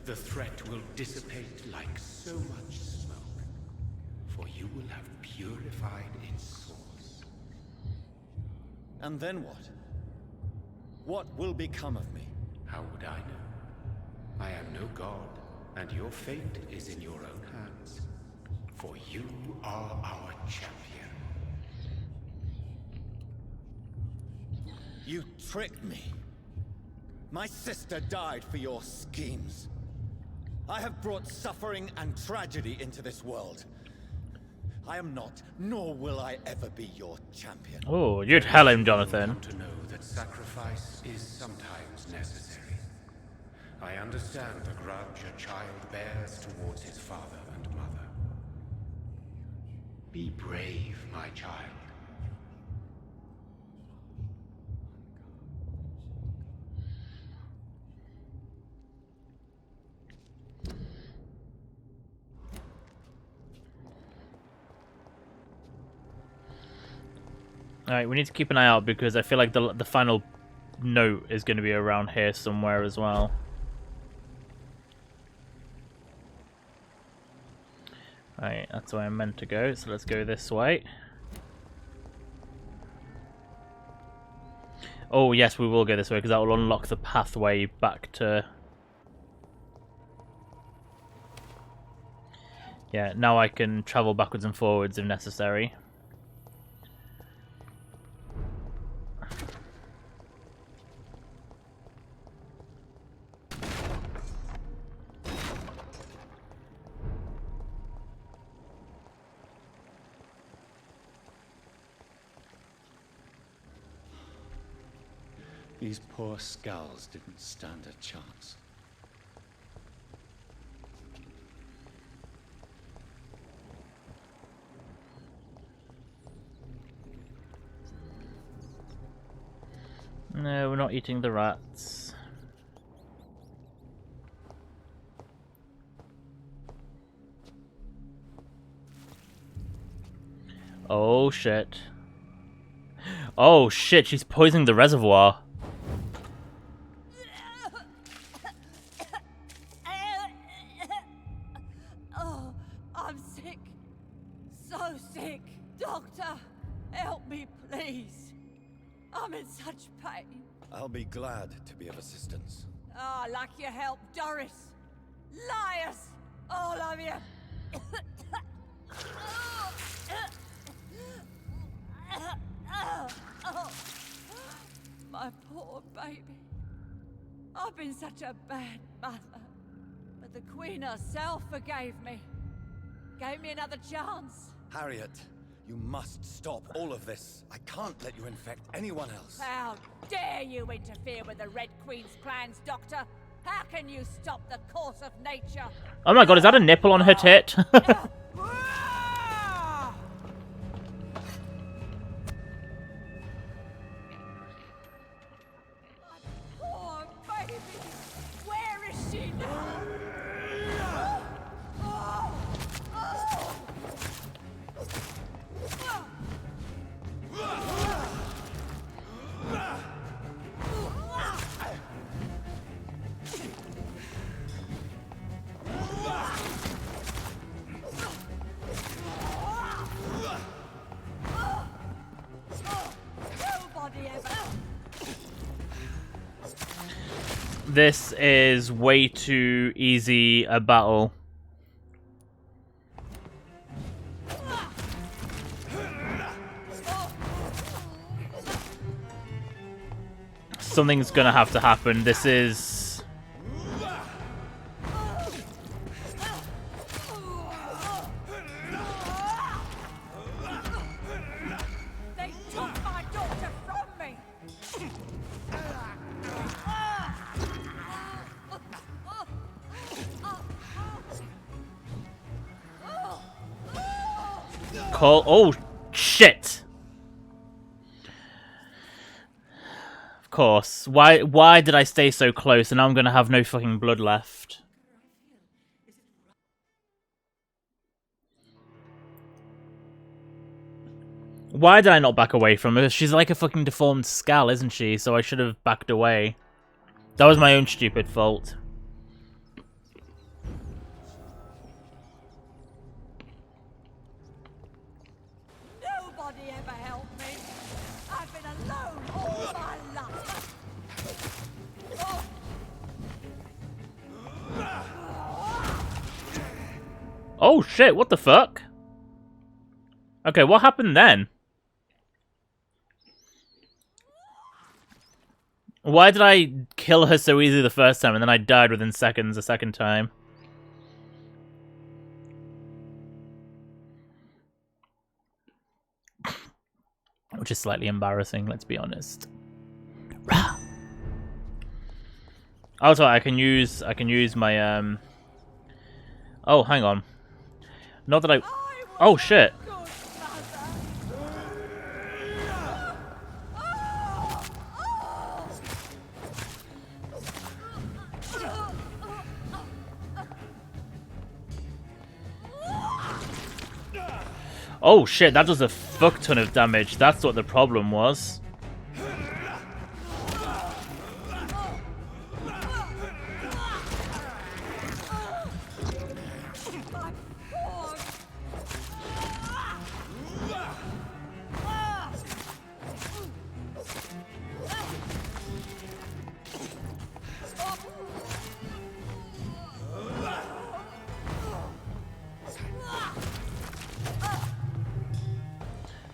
The threat will dissipate like so much smoke, for you will have purified its source. And then what? What will become of me? How would I know? I am no god, and your fate is in your own hands. For you are our champion. You tricked me. My sister died for your schemes. I have brought suffering and tragedy into this world. I am not, nor will I ever be your champion. Oh, you'd hell him, Johnathan. Come to know that sacrifice is sometimes necessary. I understand the grudge a child bears towards his father and mother. Be brave, my child. Alright, we need to keep an eye out because I feel like the final note is going to be around here somewhere as well. Alright, that's where I'm meant to go, so let's go this way. Oh yes, we will go this way because that will unlock the pathway back to... Yeah, now I can travel backwards and forwards if necessary. These poor skulls didn't stand a chance. No, we're not eating the rats. Oh shit. Oh shit, she's poisoning the reservoir. Oh, I'm sick. So sick. Doctor, help me, please. I'm in such pain. I'll be glad to be of assistance. Ah, like your help, Doris. Liars, all of you. My poor baby. I've been such a bad mother. But the Queen herself forgave me. Gave me another chance. Harriet, you must stop all of this. I can't let you infect anyone else. How dare you interfere with the Red Queen's plans, Doctor? How can you stop the course of nature? Oh my god, is that a nipple on her tit? Poor baby! Where is she now? This is way too easy a battle. Something's gonna have to happen. This is... They took my daughter from me! Call... Oh, shit! Of course. Why did I stay so close and now I'm gonna have no fucking blood left? Why did I not back away from her? She's like a fucking deformed skull, isn't she? So I should have backed away. That was my own stupid fault. Nobody ever helped me. I've been alone all my life. Oh shit, what the fuck? Okay, what happened then? Why did I kill her so easily the first time and then I died within seconds the second time? Which is slightly embarrassing, let's be honest. Also, I can use my Oh, hang on. Not that I... Oh shit. Oh shit, that does a fuck ton of damage. That's what the problem was.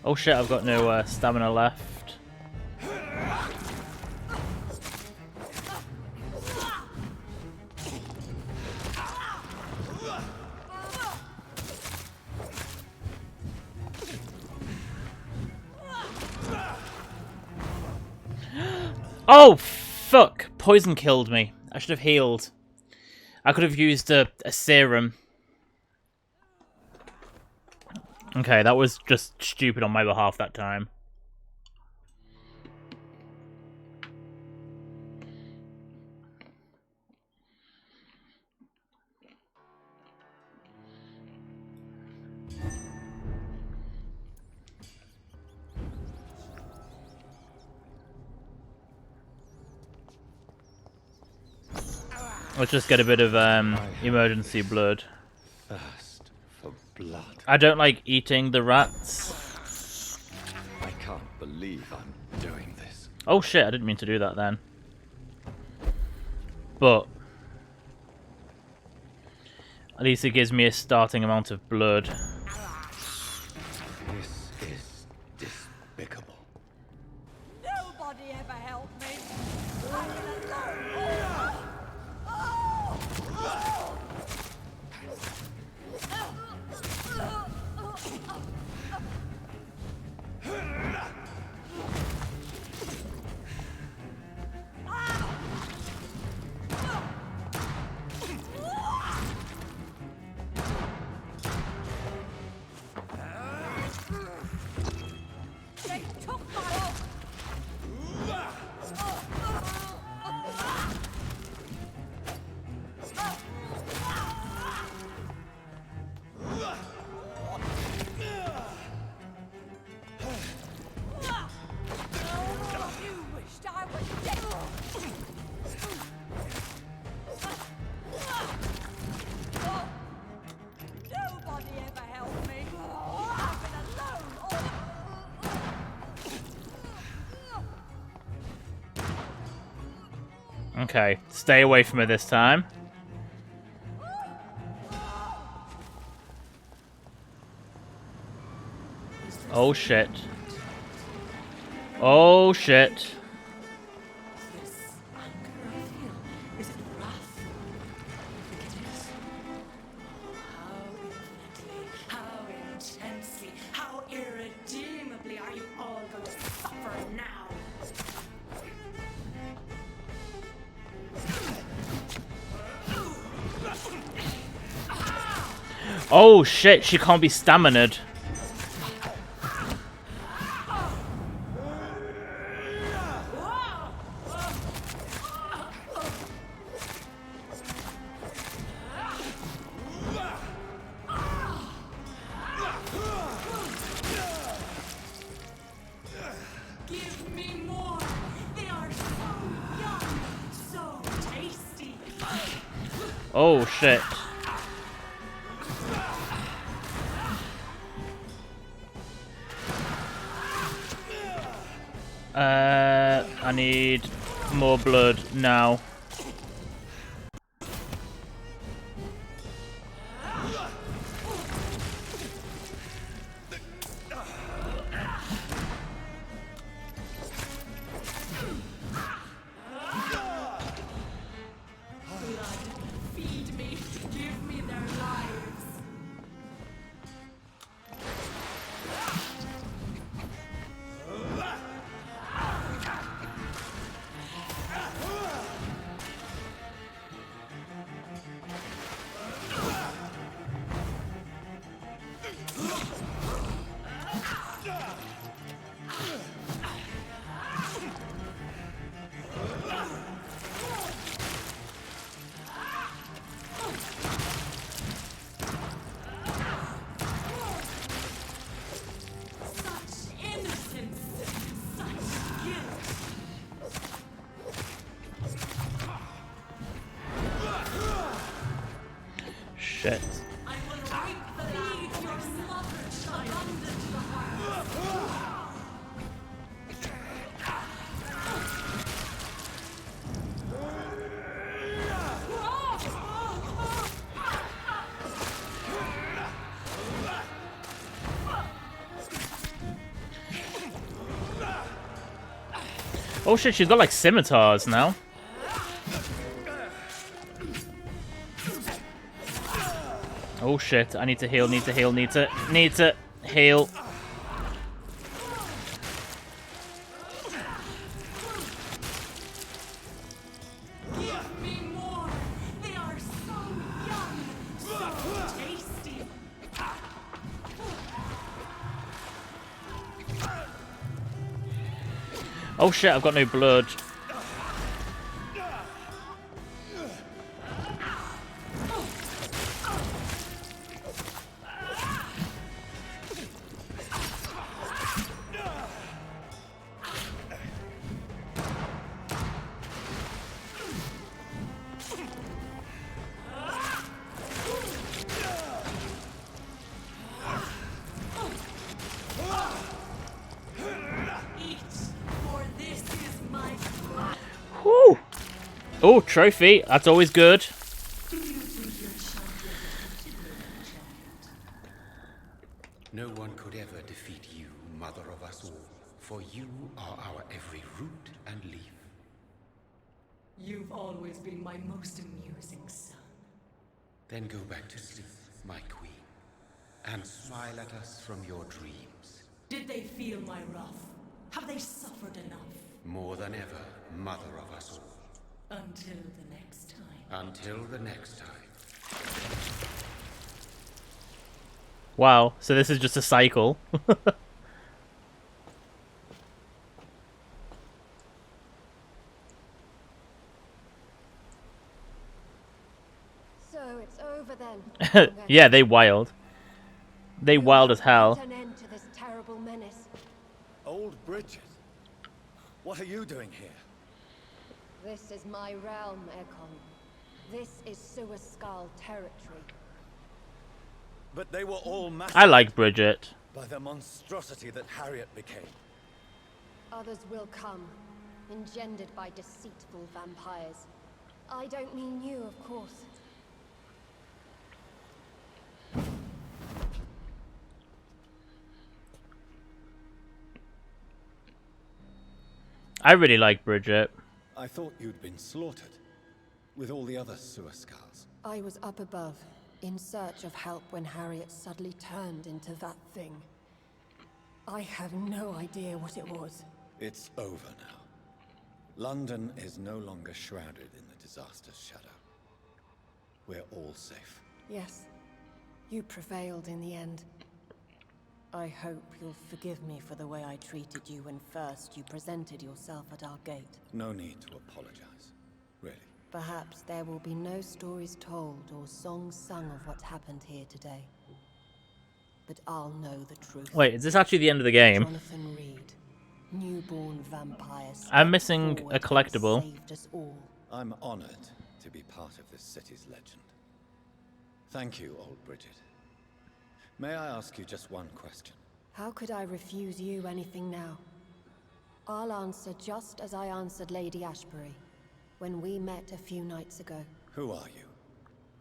Oh shit, I've got no stamina left. Oh, fuck! Poison killed me. I should have healed. I could have used a serum. Okay, that was just stupid on my behalf that time. Let's just get a bit of emergency blood. Thirst for blood. I don't like eating the rats. I can't believe I'm doing this. Oh shit, I didn't mean to do that then. But at least it gives me a starting amount of blood. This is despicable. Nobody ever helped me. I've been alone all my... Okay, stay away from her this time. Oh shit. Oh shit. This anger I feel, is it wrath? I think it is. How infinitely, how intensely, how irredeemably are you all going to suffer now? Oh shit, she can't be stamina'd. Give me more! They are so young, so tasty! Oh shit. I need more blood now. Feed me, give me their lives! Such innocence! Such guilt! Shit. I will reap the lead your slaughtered abundant the heart. Oh shit, she's got like scimitars now. Oh shit, I need to heal, need to heal, need to heal. Give me more! They are so young, so tasty! Oh shit, I've got no blood. Eat, for this is my blood. Whew. Oh, trophy. That's always good. No one could ever defeat you, mother of us all, for you are our every root and leaf. You've always been my most amusing son. Then go back to sleep, my queen, and smile at us from your dreams. Did they feel my wrath? Have they suffered enough? More than ever, mother of us all. Until the next time. Until the next time. Wow, so this is just a cycle. So it's over then. Yeah, they wild. They wild as hell. Put an end to this terrible menace. Old Bridget, what are you doing here? This is my realm, Ekon. This is Suascal territory. But they were all massacred I like Bridget. by the monstrosity that Harriet became. Others will come, engendered by deceitful vampires. I don't mean you, of course. I really like Bridget. I thought you'd been slaughtered, with all the other sewer scars. I was up above, in search of help when Harriet suddenly turned into that thing. I have no idea what it was. It's over now. London is no longer shrouded in the disaster's shadow. We're all safe. Yes, you prevailed in the end. I hope you'll forgive me for the way I treated you when first you presented yourself at our gate. No need to apologize, really. Perhaps there will be no stories told or songs sung of what happened here today. But I'll know the truth. Wait, is this actually the end of the game? Johnathan Reid, newborn vampire. I'm missing a collectible. Saved us all. I'm honored to be part of this city's legend. Thank you, old Bridget. May I ask you just one question? How could I refuse you anything now? I'll answer just as I answered Lady Ashbury when we met a few nights ago. Who are you?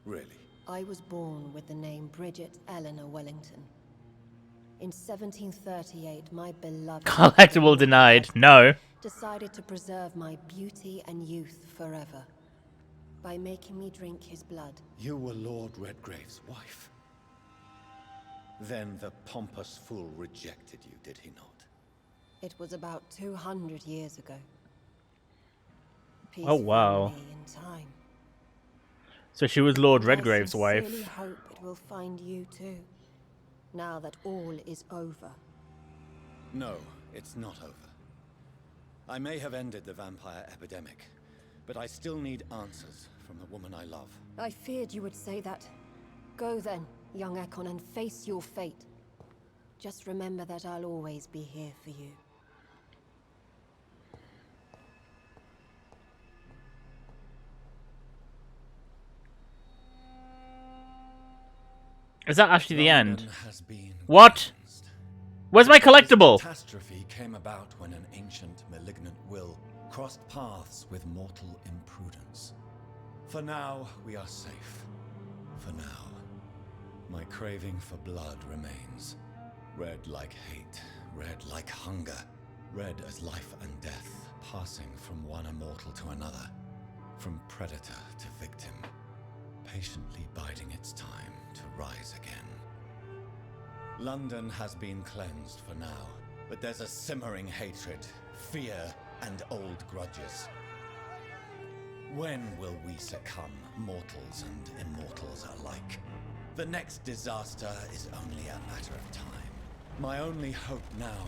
Really? I was born with the name Bridget Eleanor Wellington. In 1738, my beloved Collectible denied. No. decided to preserve my beauty and youth forever by making me drink his blood. You were Lord Redgrave's wife. Then the pompous fool rejected you, did he not? It was about 200 years ago. Peace Oh, wow. found me in time. So she was Lord Redgrave's I wife. sincerely hope it will find you too, now that all is over. No, it's not over. I may have ended the vampire epidemic, but I still need answers from the woman I love. I feared you would say that. Go then, young Ekon, and face your fate. Just remember that I'll always be here for you. Is that actually the end? London has been What? cleansed. Where's my collectible? This catastrophe came about when an ancient malignant will crossed paths with mortal imprudence. For now, we are safe. For now. My craving for blood remains. Red like hate, red like hunger. Red as life and death, passing from one immortal to another. From predator to victim. Patiently biding its time to rise again. London has been cleansed for now, but there's a simmering hatred, fear, and old grudges. When will we succumb, mortals and immortals alike? The next disaster is only a matter of time. My only hope now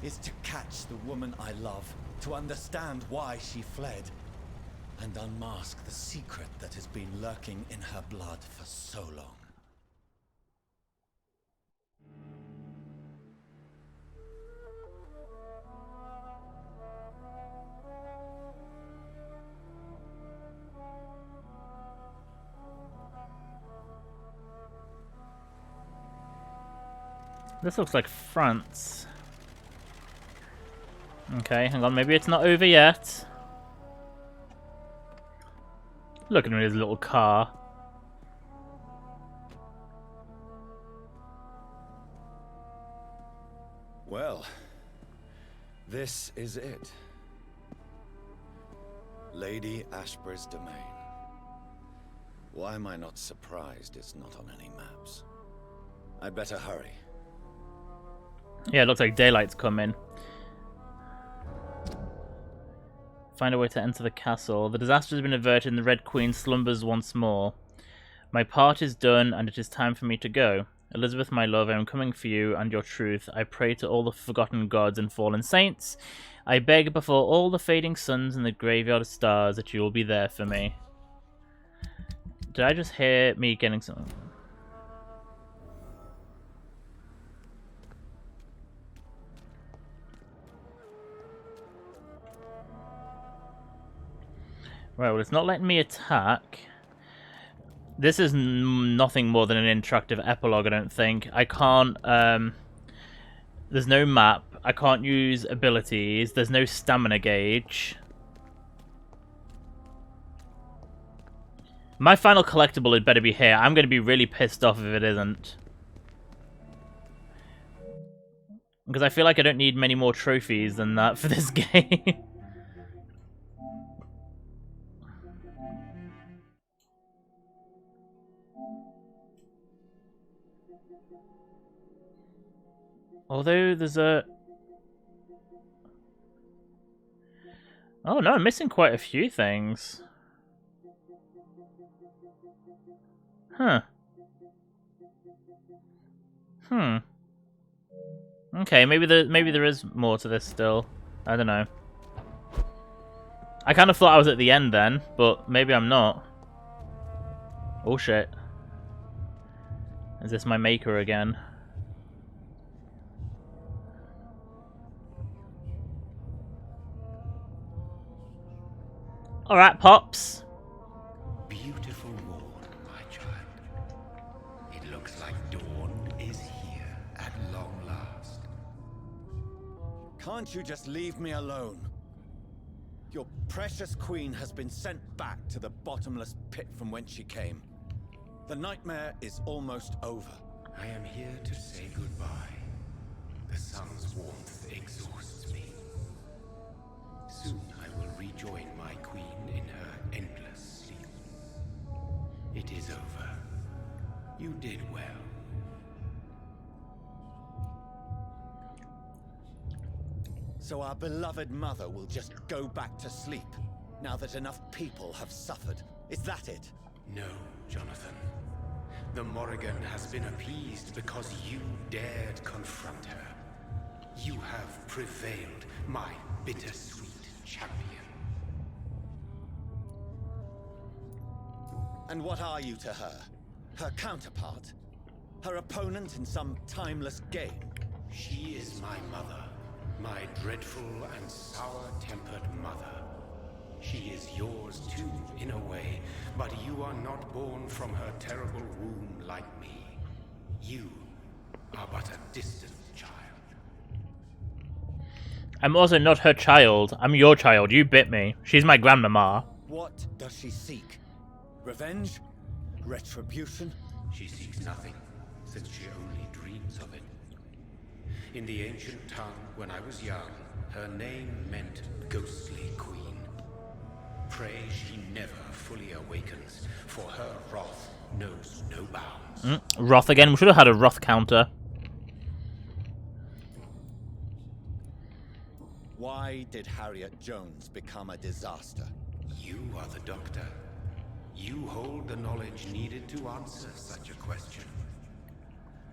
is to catch the woman I love, to understand why she fled, and unmask the secret that has been lurking in her blood for so long. This looks like France. Okay, hang on, maybe it's not over yet. Look at his little car. Well, this is it. Lady Ashbury's domain. Why am I not surprised it's not on any maps? I'd better hurry. Yeah, it looks like daylight's coming. Find a way to enter the castle. The disaster has been averted and the Red Queen slumbers once more. My part is done and it is time for me to go. Elizabeth, my love, I am coming for you and your truth. I pray to all the forgotten gods and fallen saints. I beg before all the fading suns and the graveyard of stars that you will be there for me. Did I just hear me getting something? Right, well, it's not letting me attack. This is nothing more than an interactive epilogue, I don't think. I can't, there's no map. I can't use abilities. There's no stamina gauge. My final collectible had better be here. I'm going to be really pissed off if it isn't. Because I feel like I don't need many more trophies than that for this game. Although there's a... Oh no, I'm missing quite a few things. Huh. Okay, maybe there is more to this still. I don't know. I kind of thought I was at the end then, but maybe I'm not. Oh shit. Is this my maker again? Alright, Pops. Beautiful morn, my child. It looks like dawn is here at long last. Can't you just leave me alone? Your precious queen has been sent back to the bottomless pit from whence she came. The nightmare is almost over. I am here to say goodbye. The sun's warmth exhausts me. Soon I will rejoin my queen in her endless sleep. It is over. You did well. So our beloved mother will just go back to sleep, now that enough people have suffered. Is that it? No, Johnathan. The Morrigan has been appeased because you dared confront her. You have prevailed, my bittersweet champion. And what are you to her? Her counterpart? Her opponent in some timeless game? She is my mother, my dreadful and sour-tempered mother. She is yours too, in a way, but you are not born from her terrible womb like me. You are but a distant child. I'm also not her child. I'm your child. You bit me. She's my grandmama. What does she seek? Revenge? Retribution? She seeks nothing, since she only dreams of it. In the ancient tongue, when I was young, her name meant ghostly queen. Pray she never fully awakens, for her wrath knows no bounds. Wrath again. We should have had a wrath counter. Why did Harriet Jones become a disaster? You are the doctor. You hold the knowledge needed to answer such a question.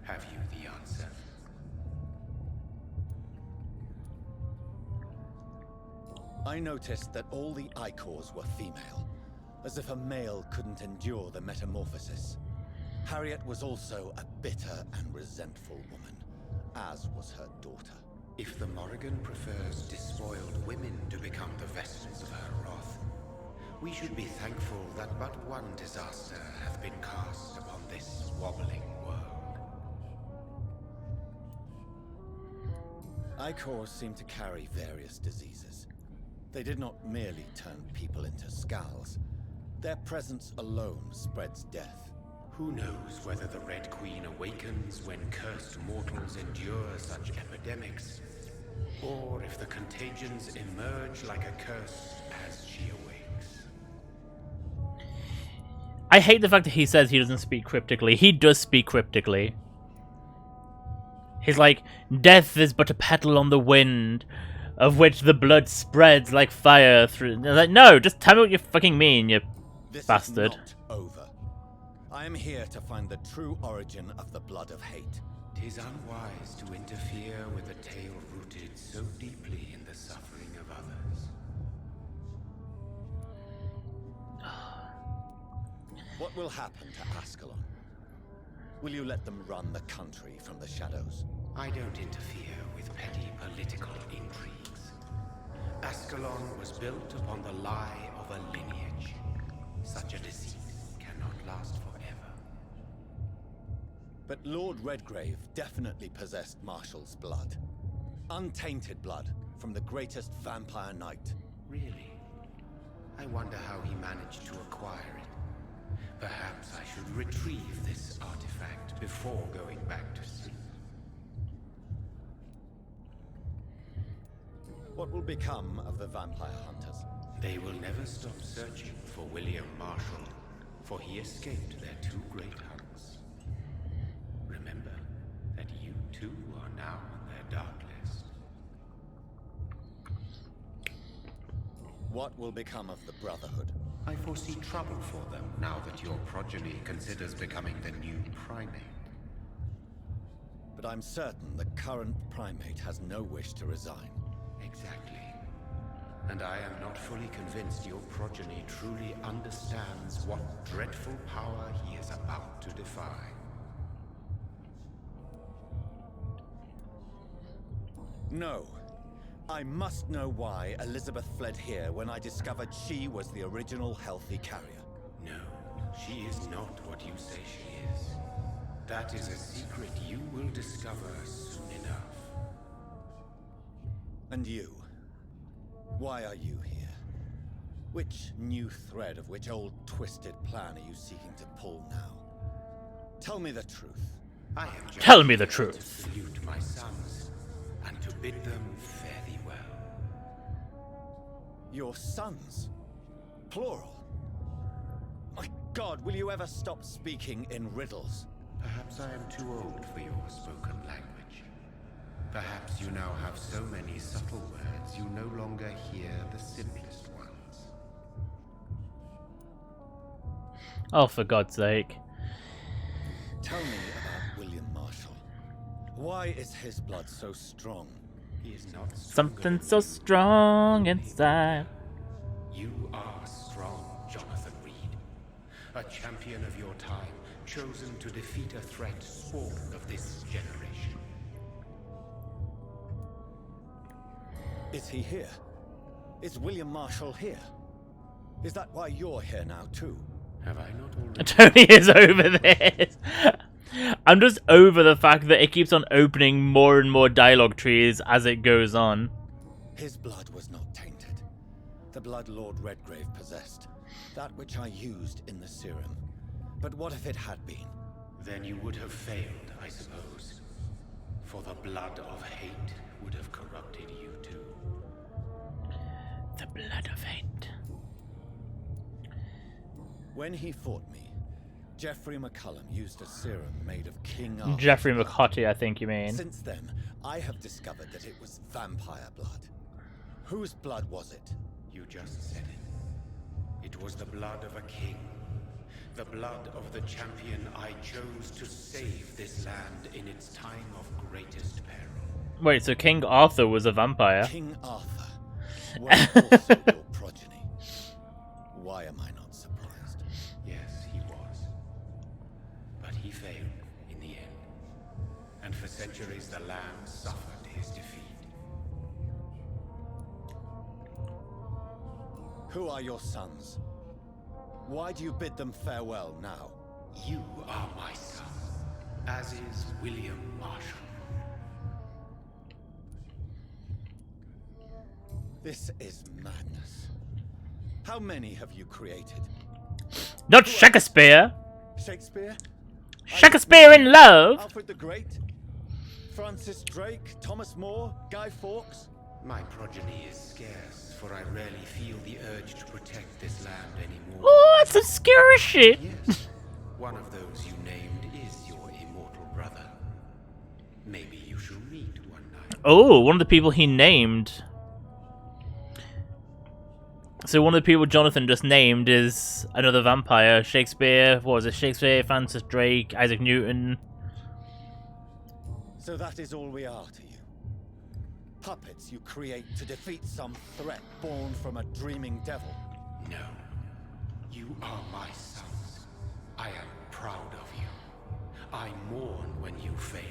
Have you the answer? I noticed that all the Icors were female, as if a male couldn't endure the metamorphosis. Harriet was also a bitter and resentful woman, as was her daughter. If the Morrigan prefers despoiled women to become the vessels of her wrath, we should be thankful that but one disaster hath been cast upon this wobbling world. Icors seem to carry various diseases. They did not merely turn people into skulls. Their presence alone spreads death. Who knows whether the Red Queen awakens when cursed mortals endure such epidemics, or if the contagions emerge like a curse as she awakes. I hate the fact that he says he doesn't speak cryptically. He does speak cryptically. He's like, death is but a petal on the wind, of which the blood spreads like fire through... Like, no, just tell me what you fucking mean, you bastard. This is not over. I am here to find the true origin of the blood of hate. 'Tis unwise to interfere with a tale rooted so deeply in the suffering of others. What will happen to Ascalon? Will you let them run the country from the shadows? I don't interfere with petty political intrigues. Ascalon was built upon the lie of a lineage. Such a deceit cannot last forever. But Lord Redgrave definitely possessed Marshall's blood. Untainted blood from the greatest vampire knight. Really? I wonder how he managed to acquire it. Perhaps I should retrieve this artifact before going back to sleep. What will become of the vampire hunters? They will never stop searching for William Marshall, for he escaped their two great hunts. Remember that you too are now on their dark list. What will become of the Brotherhood? I foresee trouble for them now that your progeny considers becoming the new primate. But I'm certain the current primate has no wish to resign. Exactly. And I am not fully convinced your progeny truly understands what dreadful power he is about to defy. No. I must know why Elizabeth fled here when I discovered she was the original healthy carrier. No, she is not what you say she is. That is a secret you will discover soon enough. And you? Why are you here? Which new thread of which old twisted plan are you seeking to pull now? Tell me the truth. I am just Tell me the truth. to salute my sons and to bid them fare thee well. Your sons? Plural? My God, will you ever stop speaking in riddles? Perhaps I am too old for your spoken language. Perhaps you now have so many subtle words you no longer hear the simplest ones. Oh, for God's sake. Tell me about William Marshall. Why is his blood so strong? He is not Something so strong inside. You are strong, Johnathan Reid. A champion of your time, chosen to defeat a threat spawned of this generation. Is he here? Is William Marshall here? Is that why you're here now, too? Have I not already? Tony is over this. I'm just over the fact that it keeps on opening more and more dialogue trees as it goes on. His blood was not tainted. The blood Lord Redgrave possessed. That which I used in the serum. But what if it had been? Then you would have failed, I suppose. For the blood of hate would have corrupted you too. The blood of hate. When he fought me, Geoffrey McCullum used a serum made of King Arthur's Geoffrey blood. McCarthy, I think you mean. Since then, I have discovered that it was vampire blood. Whose blood was it? You just said it. It was the blood of a king. The blood of the champion I chose to save this land in its time of greatest peril. Wait, so King Arthur was a vampire? King Arthur was also your progeny. Why am I not surprised? Yes, he was. But he failed in the end. And for centuries the land suffered his defeat. Who are your sons? Why do you bid them farewell now? You are my son, as is William Marshall. This is madness. How many have you created? Not Shakespeare! Shakespeare? Shakespeare in love! Alfred the Great? Francis Drake? Thomas More? Guy Fawkes? My progeny is scarce, for I rarely feel the urge to protect this land anymore. Oh, that's some scary shit! Yes, one of those you named is your immortal brother. Maybe you shall meet one night. Oh, one of the people he named. So one of the people Jonathan just named is another vampire. Shakespeare, what was it? Shakespeare, Francis Drake, Isaac Newton. So that is all we are to you. Puppets you create to defeat some threat born from a dreaming devil. No. You are my sons. I am proud of you. I mourn when you fail.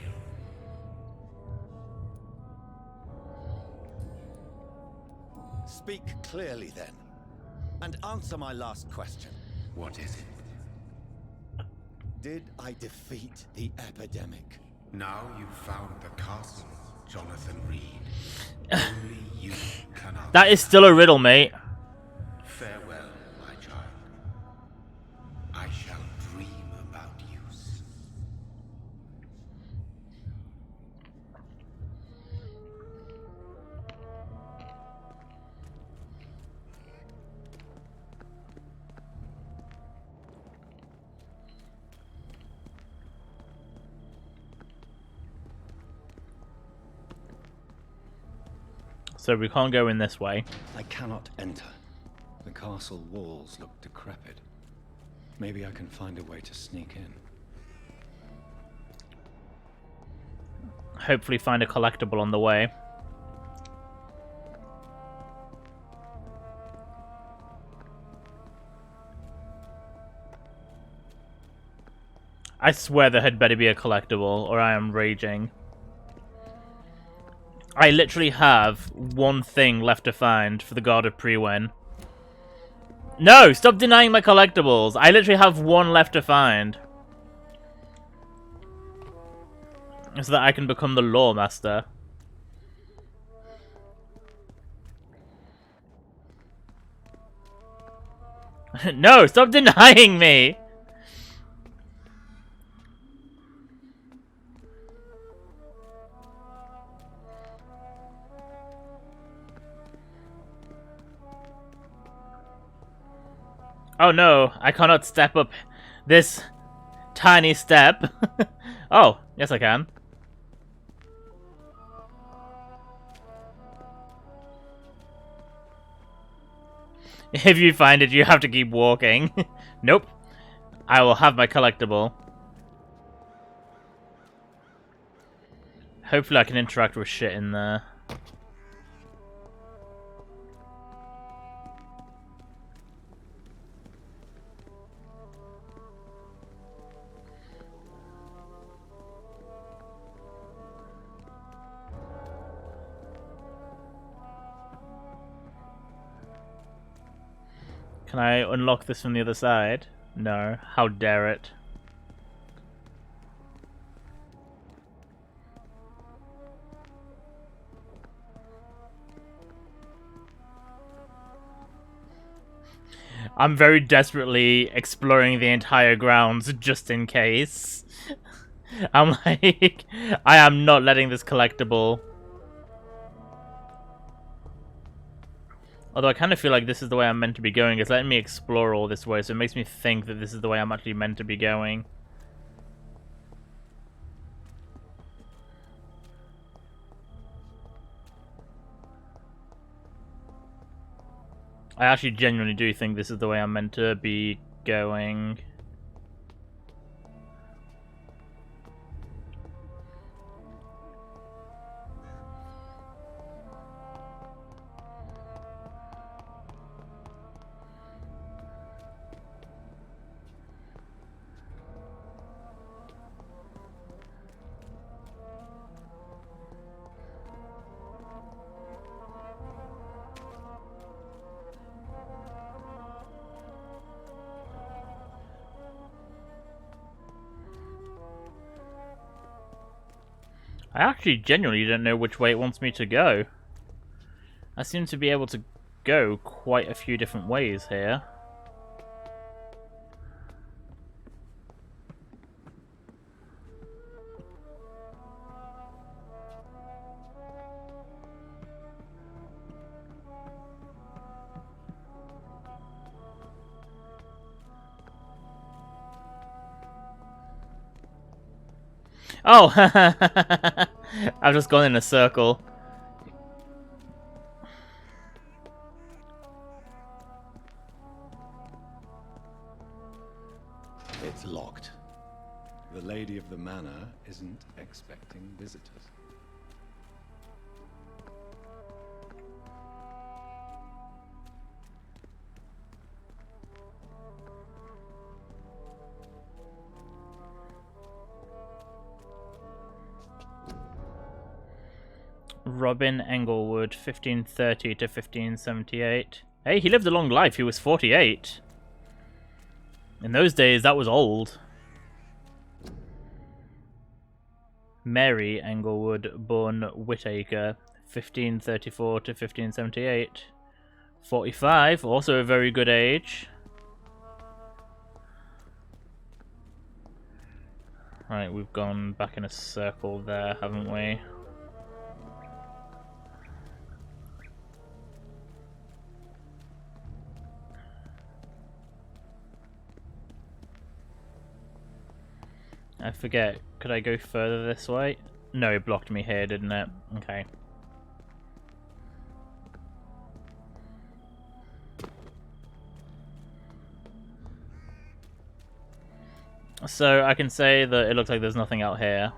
Speak clearly then, and answer my last question. What is it? Did I defeat the epidemic? Now you've found the castle, Johnathan Reid. Only you can answer. That is still a riddle, mate. Farewell, my child. I shall So we can't go in this way. I cannot enter. The castle walls look decrepit. Maybe I can find a way to sneak in. Hopefully find a collectible on the way. I swear there had better be a collectible, or I am raging. I literally have one thing left to find for the God of Priwen. No! Stop denying my collectibles! I literally have one left to find. So that I can become the Lore Master. No! Stop denying me! Oh no, I cannot step up this tiny step. Oh, yes I can. If you find it, you have to keep walking. Nope. I will have my collectible. Hopefully I can interact with shit in there. Can I unlock this from the other side? No. How dare it. I'm very desperately exploring the entire grounds just in case. I'm like, I am not letting this collectible. Although I kind of feel like this is the way I'm meant to be going. It's letting me explore all this way, so it makes me think that this is the way I'm actually meant to be going. I actually genuinely do think this is the way I'm meant to be going. I actually genuinely don't know which way it wants me to go. I seem to be able to go quite a few different ways here. Oh! I've just gone in a circle. It's locked. The lady of the manor isn't expecting visitors. Robin Englewood, 1530 to 1578. Hey, he lived a long life. He was 48. In those days, that was old. Mary Englewood, born Whittaker, 1534 to 1578. 45, also a very good age. Right, we've gone back in a circle there, haven't we? I forget, could I go further this way? No, it blocked me here, didn't it? Okay. So I can say that it looks like there's nothing out here.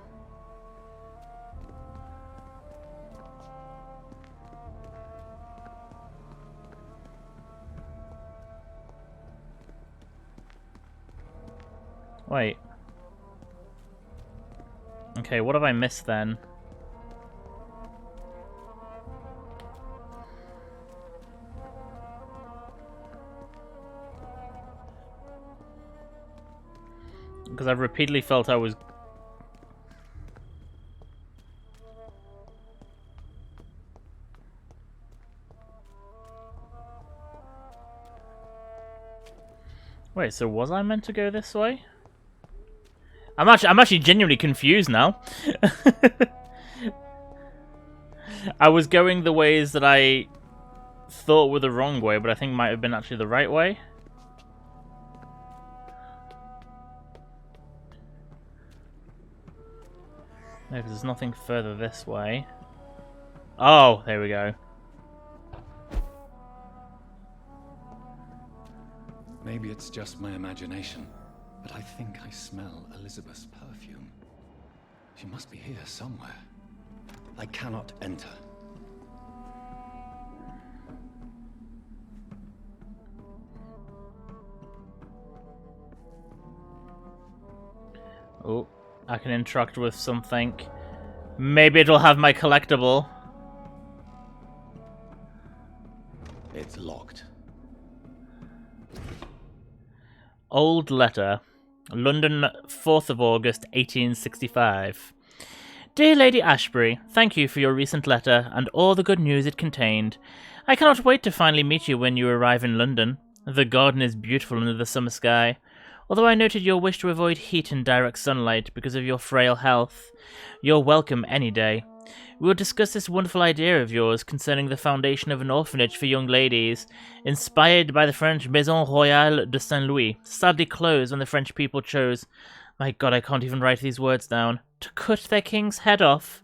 Wait. Okay, what have I missed then? Because I've repeatedly felt I was... Wait, so was I meant to go this way? I'm actually genuinely confused now. I was going the ways that I thought were the wrong way, but I think might have been actually the right way. No, because there's nothing further this way. Oh, there we go. Maybe it's just my imagination, but I think I smell Elizabeth's perfume. She must be here somewhere. I cannot enter. Oh, I can interact with something. Maybe it'll have my collectible. It's locked. Old letter. London, 4th of August, 1865. Dear Lady Ashbury, thank you for your recent letter and all the good news it contained. I cannot wait to finally meet you when you arrive in London. The garden is beautiful under the summer sky. Although I noted your wish to avoid heat and direct sunlight because of your frail health, you're welcome any day. We will discuss this wonderful idea of yours concerning the foundation of an orphanage for young ladies, inspired by the French Maison Royale de Saint-Louis, sadly closed when the French people chose, my god, I can't even write these words down, to cut their king's head off.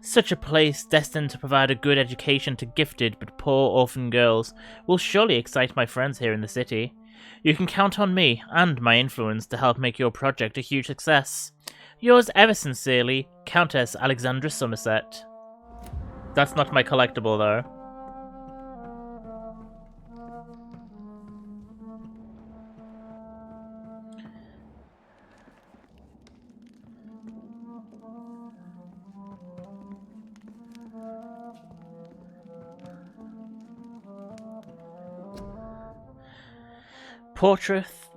Such a place, destined to provide a good education to gifted but poor orphan girls, will surely excite my friends here in the city. You can count on me and my influence to help make your project a huge success. Yours ever sincerely, Countess Alexandra Somerset. That's not my collectible, though.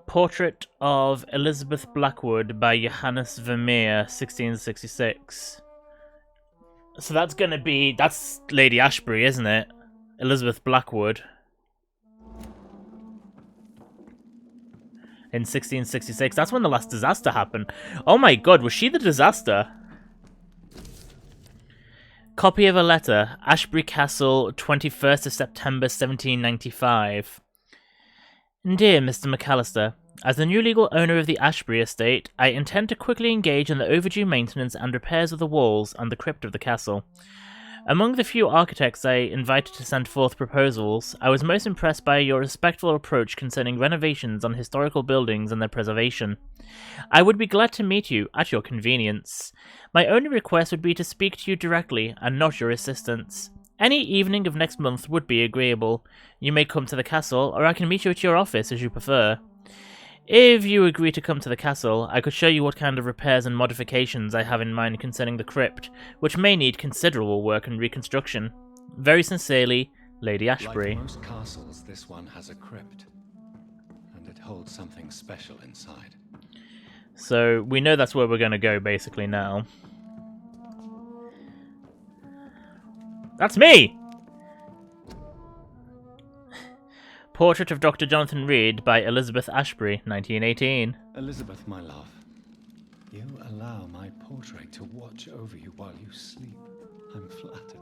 Portrait of Elizabeth Blackwood by Johannes Vermeer, 1666. So that's Lady Ashbury, isn't it? Elizabeth Blackwood. In 1666. That's when the last disaster happened. Oh my god, was she the disaster? Copy of a letter. Ashbury Castle, 21st of September, 1795. Dear Mr. McAllister, as the new legal owner of the Ashbury estate, I intend to quickly engage in the overdue maintenance and repairs of the walls and the crypt of the castle. Among the few architects I invited to send forth proposals, I was most impressed by your respectful approach concerning renovations on historical buildings and their preservation. I would be glad to meet you at your convenience. My only request would be to speak to you directly and not your assistants. Any evening of next month would be agreeable. You may come to the castle, or I can meet you at your office as you prefer. If you agree to come to the castle, I could show you what kind of repairs and modifications I have in mind concerning the crypt, which may need considerable work and reconstruction. Very sincerely, Lady Ashbury. Like most castles, this one has a crypt, and it holds something special inside. So, we know that's where we're going to go, basically, now. That's me! Portrait of Dr. Johnathan Reid by Elizabeth Ashbury, 1918. Elizabeth, my love, you allow my portrait to watch over you while you sleep. I'm flattered.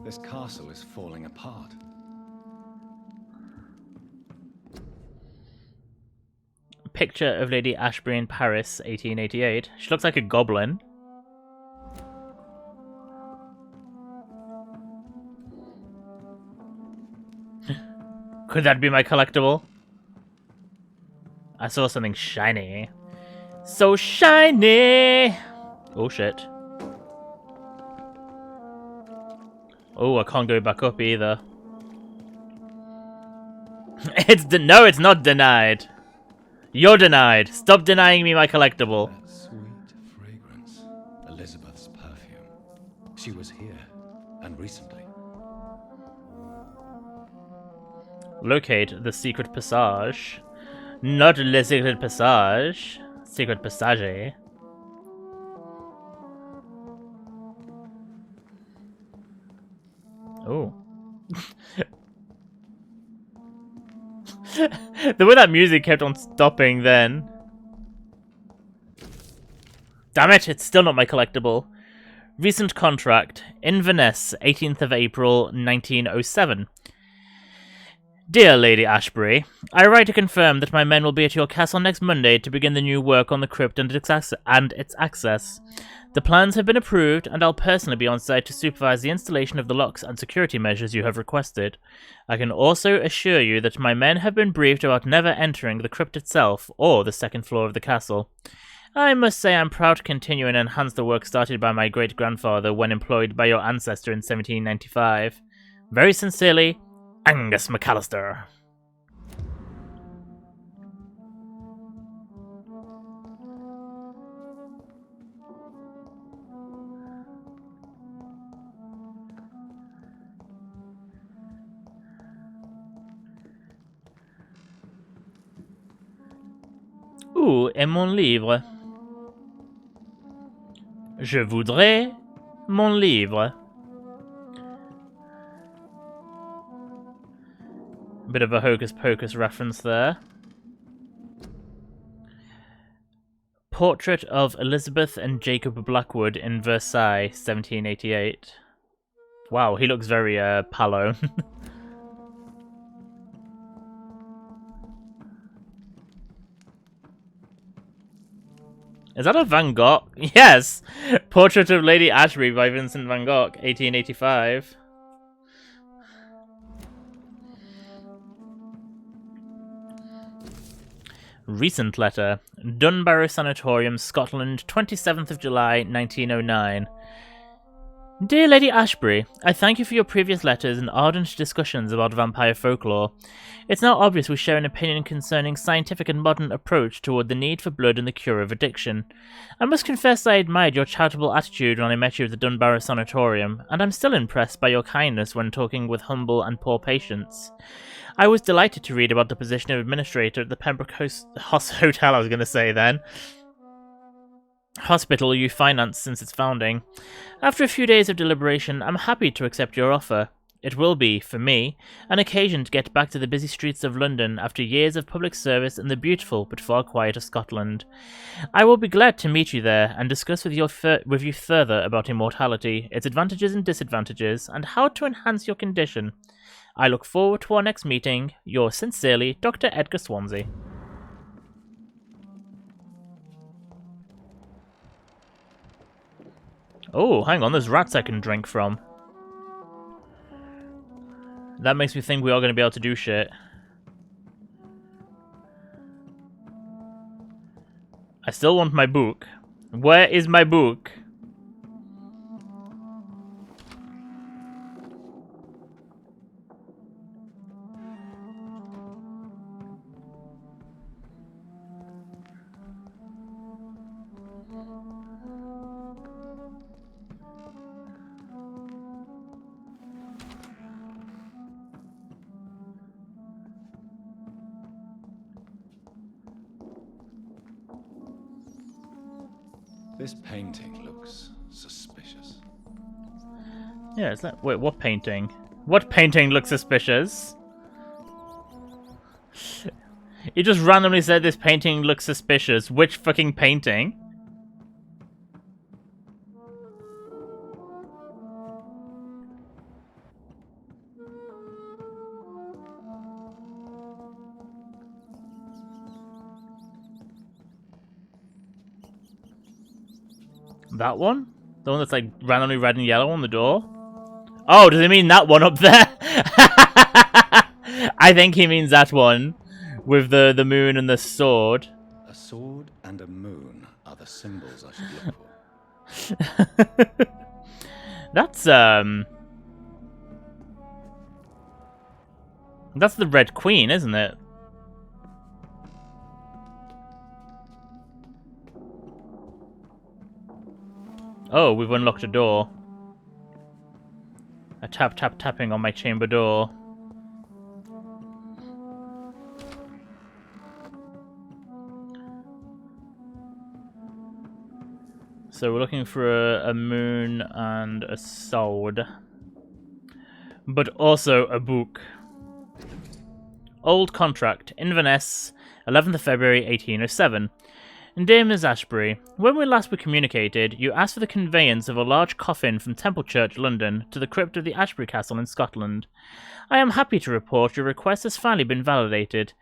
This castle is falling apart. Picture of Lady Ashbury in Paris, 1888. She looks like a goblin. Could that be my collectible? I saw something shiny. So shiny! Oh shit. Oh, I can't go back up either. No, it's not denied. You're denied. Stop denying me my collectible. That sweet fragrance. Elizabeth's perfume. She was here, and recently. Locate the secret passage. Not le secret passage. Secret passage. Oh. The way that music kept on stopping then. Damn it, it's still not my collectible. Recent contract. Inverness, 18th of April, 1907. Dear Lady Ashbury, I write to confirm that my men will be at your castle next Monday to begin the new work on the crypt and its access. The plans have been approved, and I'll personally be on site to supervise the installation of the locks and security measures you have requested. I can also assure you that my men have been briefed about never entering the crypt itself or the second floor of the castle. I must say I'm proud to continue and enhance the work started by my great-grandfather when employed by your ancestor in 1795. Very sincerely, Angus McAllister. Où est mon livre? Je voudrais mon livre. Bit of a Hocus Pocus reference there. Portrait of Elizabeth and Jacob Blackwood in Versailles, 1788. Wow, he looks very palo. Is that a Van Gogh? Yes! Portrait of Lady Ashbury by Vincent van Gogh, 1885. Recent letter. Dunbarrow Sanatorium, Scotland, 27th of July, 1909. Dear Lady Ashbury, I thank you for your previous letters and ardent discussions about vampire folklore. It's now obvious we share an opinion concerning scientific and modern approach toward the need for blood and the cure of addiction. I must confess I admired your charitable attitude when I met you at the Dunbarrow Sanatorium, and I'm still impressed by your kindness when talking with humble and poor patients. I was delighted to read about the position of administrator at the Pembroke Hotel, I was going to say then. Hospital you financed since its founding. After a few days of deliberation, I'm happy to accept your offer. It will be, for me, an occasion to get back to the busy streets of London after years of public service in the beautiful but far quieter Scotland. I will be glad to meet you there and discuss with you further about immortality, its advantages and disadvantages, and how to enhance your condition. I look forward to our next meeting. Yours sincerely, Dr. Edgar Swansea. Oh, hang on, there's rats I can drink from. That makes me think we are going to be able to do shit. I still want my book. Where is my book? This painting looks suspicious. Yeah, it's like... Wait, what painting? What painting looks suspicious? You just randomly said this painting looks suspicious. Which fucking painting? That one? The one that's like randomly red and yellow on the door? Oh, does it mean that one up there? I think he means that one with the moon and the sword. A sword and a moon are the symbols I should look for. That's the Red Queen, isn't it? Oh, we've unlocked a door. A tapping on my chamber door. So we're looking for a moon and a sword. But also a book. Old contract, Inverness, 11th of February 1807. Dear Ms. Ashbury, when we last were communicated, you asked for the conveyance of a large coffin from Temple Church, London, to the crypt of the Ashbury Castle in Scotland. I am happy to report your request has finally been validated.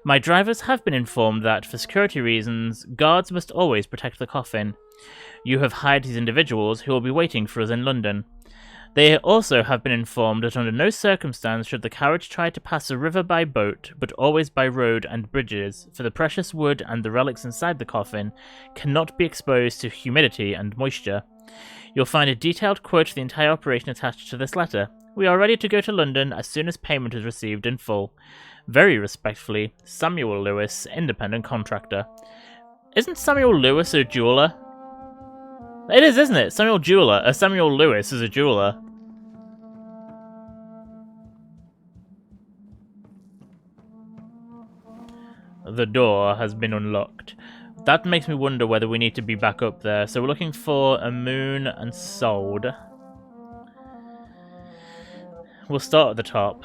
My drivers have been informed that, for security reasons, guards must always protect the coffin. You have hired these individuals who will be waiting for us in London. They also have been informed that under no circumstance should the carriage try to pass the river by boat, but always by road and bridges, for the precious wood and the relics inside the coffin cannot be exposed to humidity and moisture. You'll find a detailed quote of the entire operation attached to this letter. We are ready to go to London as soon as payment is received in full. Very respectfully, Samuel Lewis, independent contractor. Isn't Samuel Lewis a jeweller? It is, isn't it? Samuel Lewis is a jeweller. The door has been unlocked. That makes me wonder whether we need to be back up there. So we're looking for a moon and sword. We'll start at the top.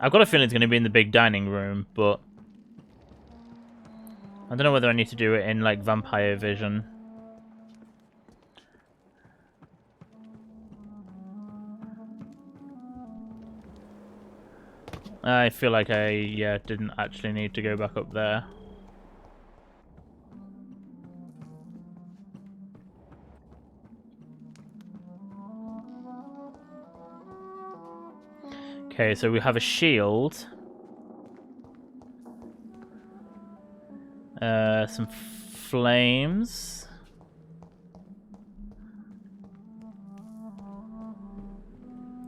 I've got a feeling it's going to be in the big dining room, but I don't know whether I need to do it in, like, Vampire Vision. I feel like I, didn't actually need to go back up there. Okay, so we have a shield. Some flames.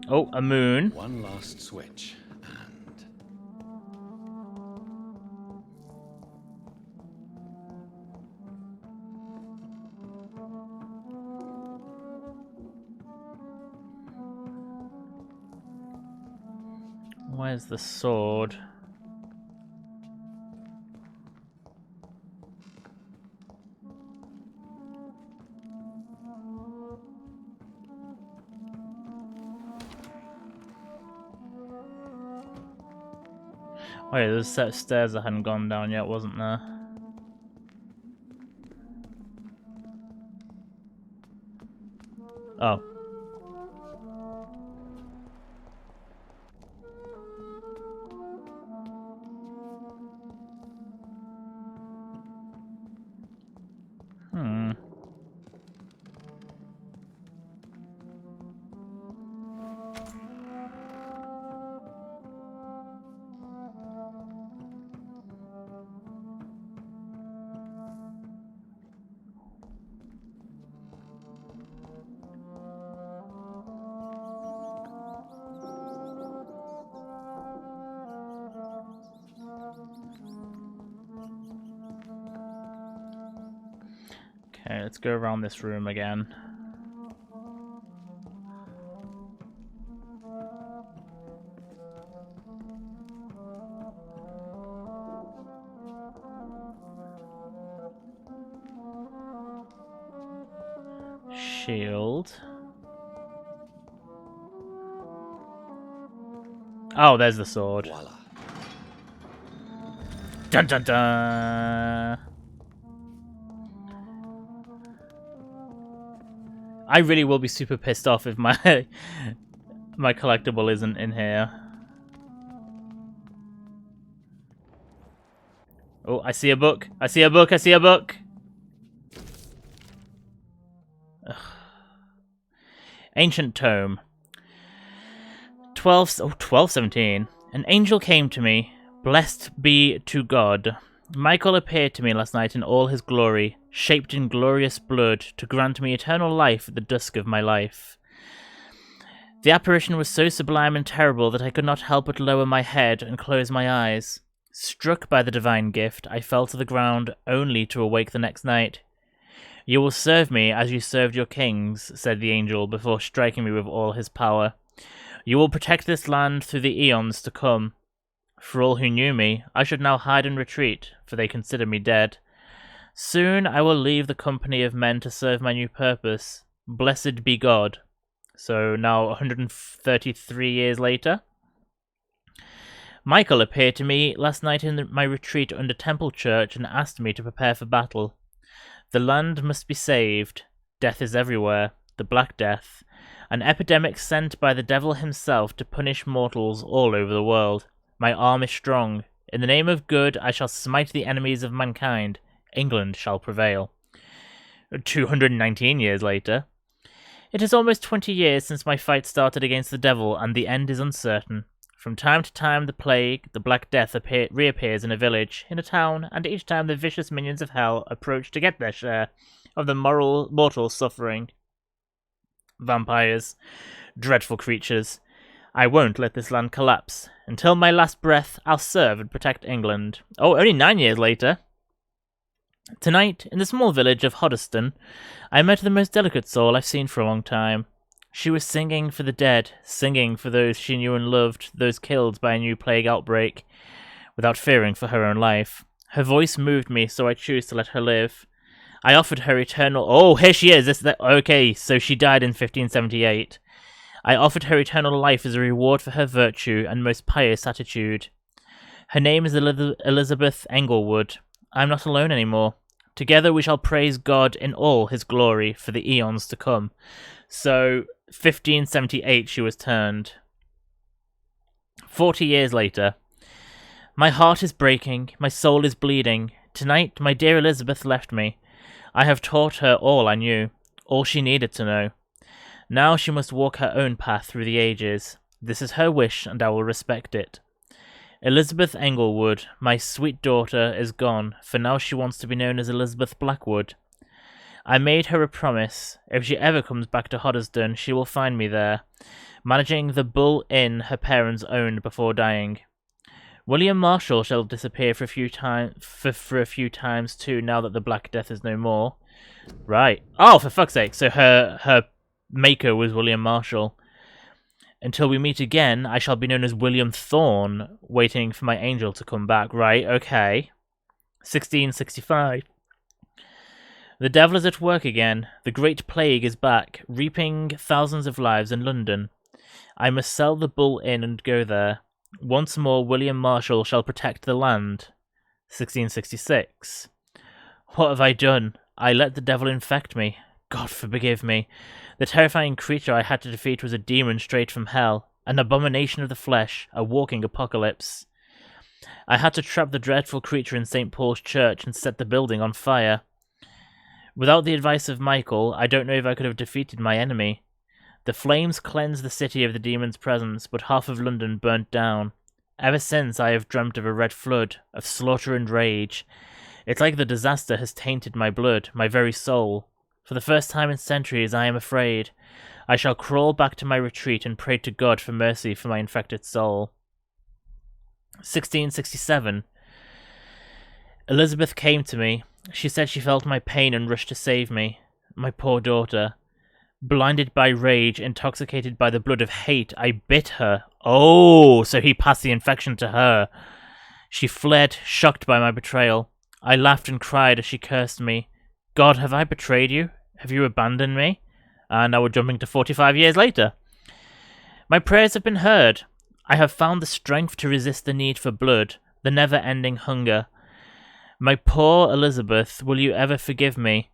Oh, a moon. One last switch, and... Where's the sword? Wait, there's a set of stairs that hadn't gone down yet, wasn't there? Oh. Okay, let's go around this room again. Shield. Oh, there's the sword. Voila. Dun dun dun! I really will be super pissed off if my my collectible isn't in here. Oh, I see a book. I see a book. I see a book. Ancient Tome. 1217. An angel came to me. Blessed be to God. Michael appeared to me last night in all his glory, shaped in glorious blood, to grant me eternal life at the dusk of my life. The apparition was so sublime and terrible that I could not help but lower my head and close my eyes. Struck by the divine gift, I fell to the ground, only to awake the next night. You will serve me as you served your kings, said the angel, before striking me with all his power. You will protect this land through the eons to come. For all who knew me, I should now hide and retreat, for they consider me dead. Soon I will leave the company of men to serve my new purpose. Blessed be God. So now 133 years later. Michael appeared to me last night in my retreat under Temple Church and asked me to prepare for battle. The land must be saved. Death is everywhere. The Black Death. An epidemic sent by the devil himself to punish mortals all over the world. My arm is strong. In the name of good, I shall smite the enemies of mankind. England shall prevail. 219 years later. It is almost 20 years since my fight started against the devil, and the end is uncertain. From time to time the plague, the Black Death, reappears in a village, in a town, and each time the vicious minions of hell approach to get their share of the mortal suffering. Vampires. Dreadful creatures. I won't let this land collapse. Until my last breath, I'll serve and protect England. Oh, only 9 years later. Tonight, in the small village of Hoddesdon, I met the most delicate soul I've seen for a long time. She was singing for the dead, singing for those she knew and loved, those killed by a new plague outbreak, without fearing for her own life. Her voice moved me, so I chose to let her live. I offered her eternal... Oh, here she is! Okay, so she died in 1578. I offered her eternal life as a reward for her virtue and most pious attitude. Her name is Elizabeth Englewood. I am not alone anymore. Together we shall praise God in all his glory for the eons to come. So, 1578 she was turned. 40 years later. My heart is breaking, my soul is bleeding. Tonight my dear Elizabeth left me. I have taught her all I knew, all she needed to know. Now she must walk her own path through the ages. This is her wish, and I will respect it. Elizabeth Englewood, my sweet daughter, is gone, for now she wants to be known as Elizabeth Blackwood. I made her a promise. If she ever comes back to Hoddesdon, she will find me there, managing the Bull Inn her parents owned before dying. William Marshall shall disappear for a few times too, now that the Black Death is no more. Right. Oh, for fuck's sake! So her maker was William Marshall. Until we meet again, I shall be known as William Thorne, waiting for my angel to come back. Right, okay. 1665. The devil is at work again. The Great Plague is back, reaping thousands of lives in London. I must sell the Bull Inn and go there. Once more, William Marshall shall protect the land. 1666. What have I done? I let the devil infect me. God forgive me. The terrifying creature I had to defeat was a demon straight from hell, an abomination of the flesh, a walking apocalypse. I had to trap the dreadful creature in St. Paul's Church and set the building on fire. Without the advice of Michael, I don't know if I could have defeated my enemy. The flames cleansed the city of the demon's presence, but half of London burnt down. Ever since, I have dreamt of a red flood, of slaughter and rage. It's like the disaster has tainted my blood, my very soul. For the first time in centuries, I am afraid. I shall crawl back to my retreat and pray to God for mercy for my infected soul. 1667. Elizabeth came to me. She said she felt my pain and rushed to save me. My poor daughter. Blinded by rage, intoxicated by the blood of hate, I bit her. Oh, so he passed the infection to her. She fled, shocked by my betrayal. I laughed and cried as she cursed me. God, have I betrayed you? Have you abandoned me? And now we're jumping to 45 years later. My prayers have been heard. I have found the strength to resist the need for blood, the never-ending hunger. My poor Elizabeth, will you ever forgive me?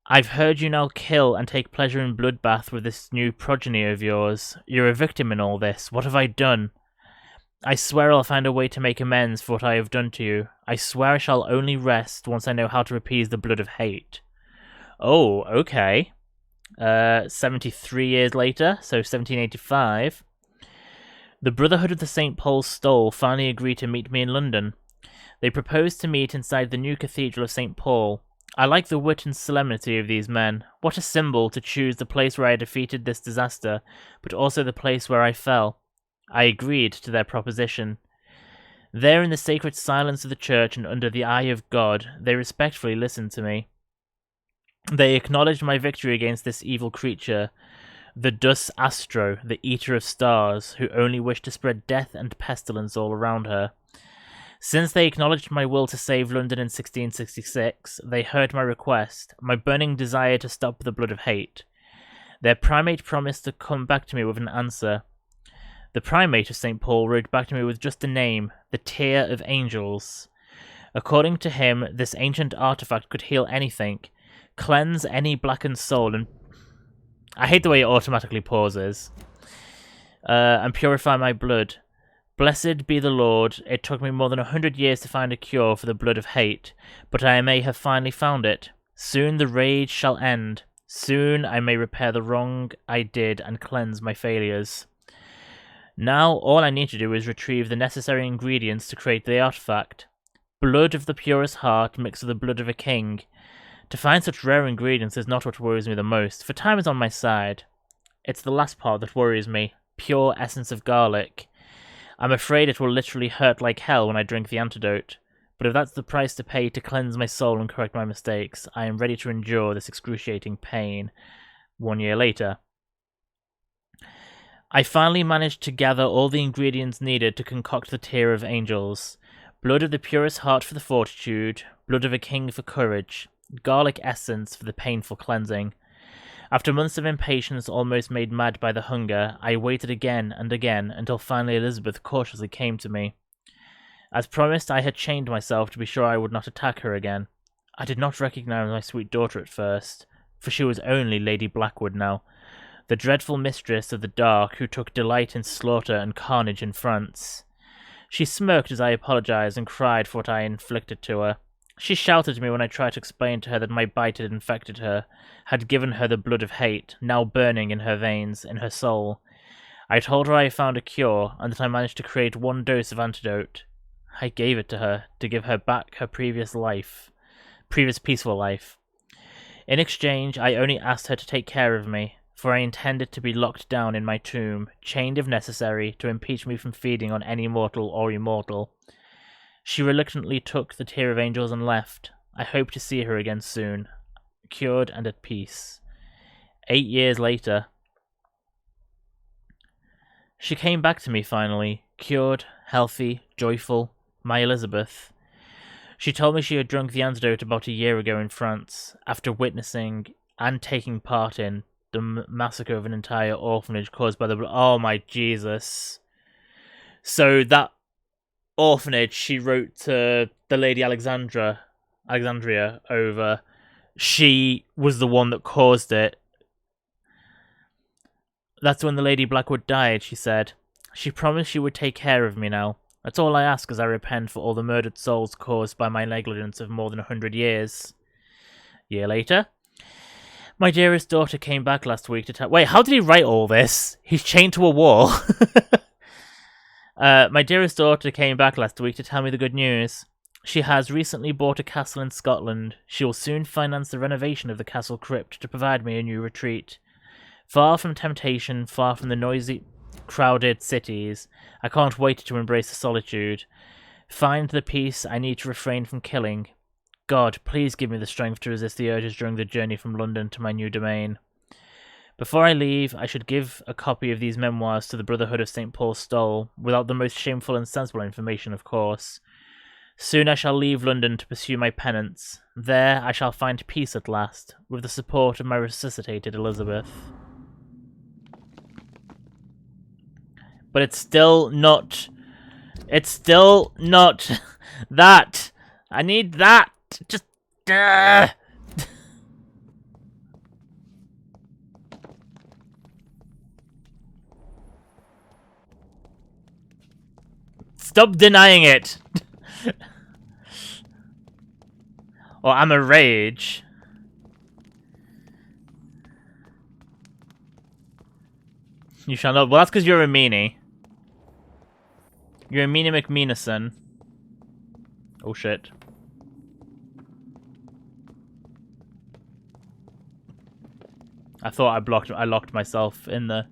I've heard you now kill and take pleasure in bloodbath with this new progeny of yours. You're a victim in all this. What have I done? I swear I'll find a way to make amends for what I have done to you. I swear I shall only rest once I know how to appease the blood of hate. Oh, okay. 73 years later, so 1785, the Brotherhood of the St. Paul's Stole finally agreed to meet me in London. They proposed to meet inside the new Cathedral of St. Paul. I like the wit and solemnity of these men. What a symbol to choose the place where I defeated this disaster, but also the place where I fell. I agreed to their proposition. There in the sacred silence of the church and under the eye of God, they respectfully listened to me. They acknowledged my victory against this evil creature, the Dus Astro, the eater of stars, who only wished to spread death and pestilence all around her. Since they acknowledged my will to save London in 1666, they heard my request, my burning desire to stop the blood of hate. Their primate promised to come back to me with an answer. The primate of St. Paul wrote back to me with just a name, the Tear of Angels. According to him, this ancient artifact could heal anything, cleanse any blackened soul, and I hate the way it automatically pauses. And purify my blood. Blessed be the Lord, it took me more than 100 years to find a cure for the blood of hate, but I may have finally found it. Soon the rage shall end. Soon I may repair the wrong I did and cleanse my failures. Now all I need to do is retrieve the necessary ingredients to create the artifact. Blood of the purest heart mixed with the blood of a king. To find such rare ingredients is not what worries me the most, for time is on my side. It's the last part that worries me, pure essence of garlic. I'm afraid it will literally hurt like hell when I drink the antidote, but if that's the price to pay to cleanse my soul and correct my mistakes, I am ready to endure this excruciating pain. 1 year later. I finally managed to gather all the ingredients needed to concoct the Tear of Angels. Blood of the purest heart for the fortitude, blood of a king for courage, garlic essence for the painful cleansing. After months of impatience almost made mad by the hunger, I waited again and again until finally Elizabeth cautiously came to me. As promised, I had chained myself to be sure I would not attack her again. I did not recognize my sweet daughter at first, for she was only Lady Blackwood now, the dreadful mistress of the dark who took delight in slaughter and carnage in France. She smirked as I apologized and cried for what I inflicted to her. She shouted to me when I tried to explain to her that my bite had infected her, had given her the blood of hate, now burning in her veins, in her soul. I told her I had found a cure, and that I managed to create 1 dose of antidote. I gave it to her, to give her back her previous peaceful life. In exchange, I only asked her to take care of me, for I intended to be locked down in my tomb, chained if necessary, to impeach me from feeding on any mortal or immortal. She reluctantly took the Tear of Angels and left. I hope to see her again soon, cured and at peace. 8 years later. She came back to me finally, cured, healthy, joyful, my Elizabeth. She told me she had drunk the antidote about a year ago in France, after witnessing and taking part in the massacre of an entire orphanage caused by the... Oh my Jesus. So that orphanage she wrote to the Lady Alexandria over, she was the one that caused it. That's when the Lady Blackwood died, she said. She promised she would take care of me now. That's all I ask as I repent for all the murdered souls caused by my negligence of more than 100 years. Year later. My dearest daughter came back last week to tell... Wait, how did he write all this? He's chained to a wall. My dearest daughter came back last week to tell me the good news. She has recently bought a castle in Scotland. She will soon finance the renovation of the castle crypt to provide me a new retreat. Far from temptation, far from the noisy, crowded cities, I can't wait to embrace the solitude. Find the peace I need to refrain from killing. God, please give me the strength to resist the urges during the journey from London to my new domain. Before I leave, I should give a copy of these memoirs to the Brotherhood of St. Paul's Stole, without the most shameful and sensible information, of course. Soon I shall leave London to pursue my penance. There I shall find peace at last, with the support of my resuscitated Elizabeth. But it's still not that. I need that. Just stop denying it. Or I'm a rage. You shall not. Well, that's because you're a meanie. You're a meanie McMeanison. Oh shit. I thought I locked myself in the...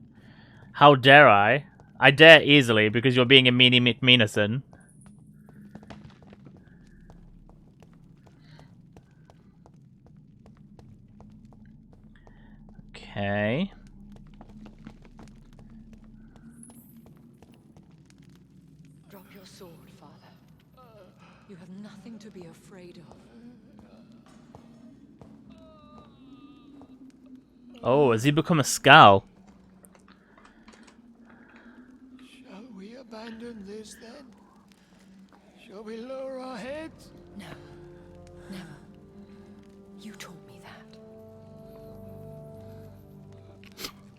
How dare I? I dare easily because you're being a meanie McMeanison. Okay. Drop your sword, Father. You have nothing to be afraid of. Oh, has he become a Scowl? Shall we abandon this then? Shall we lower our heads? No, never. You taught me that.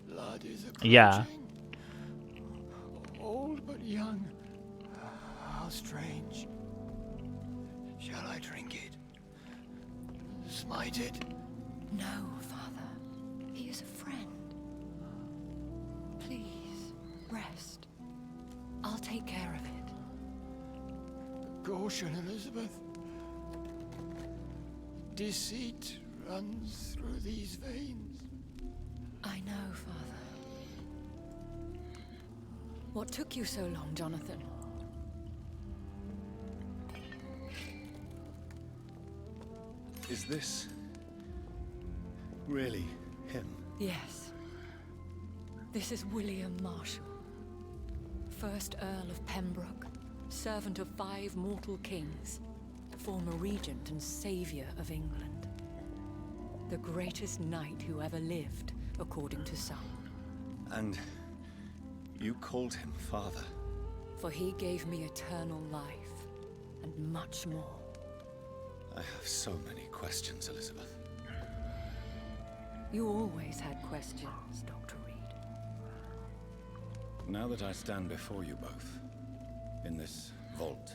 Blood is approaching. Yeah. Old but young. How strange. Shall I drink it? Smite it? No, Father. He is a friend. Please, rest. I'll take care of it. Caution, Elizabeth. Deceit runs through these veins. I know, Father. What took you so long, Johnathan? Is this really him? Yes. This is William Marshall, 1st Earl of Pembroke, servant of 5 mortal kings, former regent and savior of England. The greatest knight who ever lived, according to some. And you called him father? For he gave me eternal life, and much more. I have so many questions, Elizabeth. You always had questions, Dr. Reid. Now that I stand before you both, in this vault,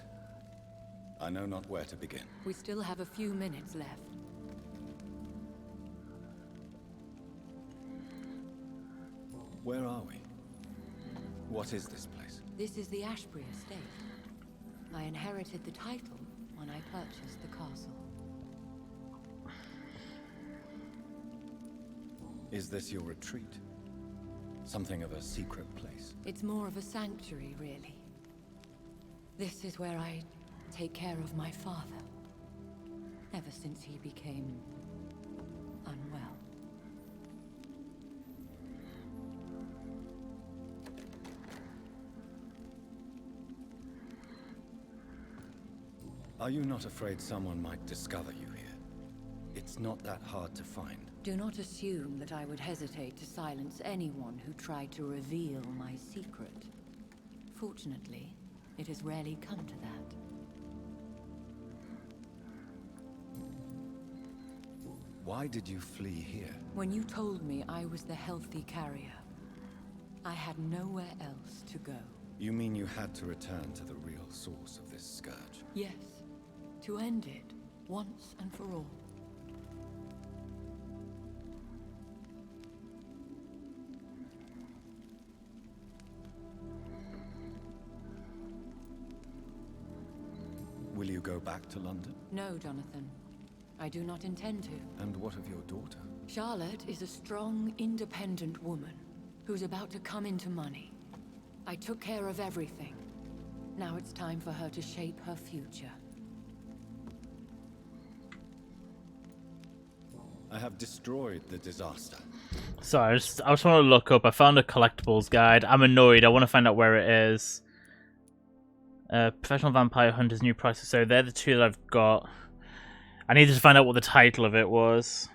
I know not where to begin. We still have a few minutes left. Where are we? What is this place? This is the Ashbury estate. I inherited the title when I purchased the castle. Is this your retreat? Something of a secret place? It's more of a sanctuary, really. This is where I take care of my father. Ever since he became unwell. Are you not afraid someone might discover you here? It's not that hard to find. Do not assume that I would hesitate to silence anyone who tried to reveal my secret. Fortunately, it has rarely come to that. Why did you flee here? When you told me I was the healthy carrier, I had nowhere else to go. You mean you had to return to the real source of this scourge? Yes, to end it, once and for all. Will you go back to London? No, Johnathan. I do not intend to. And what of your daughter? Charlotte is a strong, independent woman who's about to come into money. I took care of everything. Now it's time for her to shape her future. I have destroyed the disaster. Sorry, I just want to look up. I found a collectibles guide. I'm annoyed. I want to find out where it is. Professional Vampire Hunter's new prices. So they're the two that I've got. I needed to find out what the title of it was.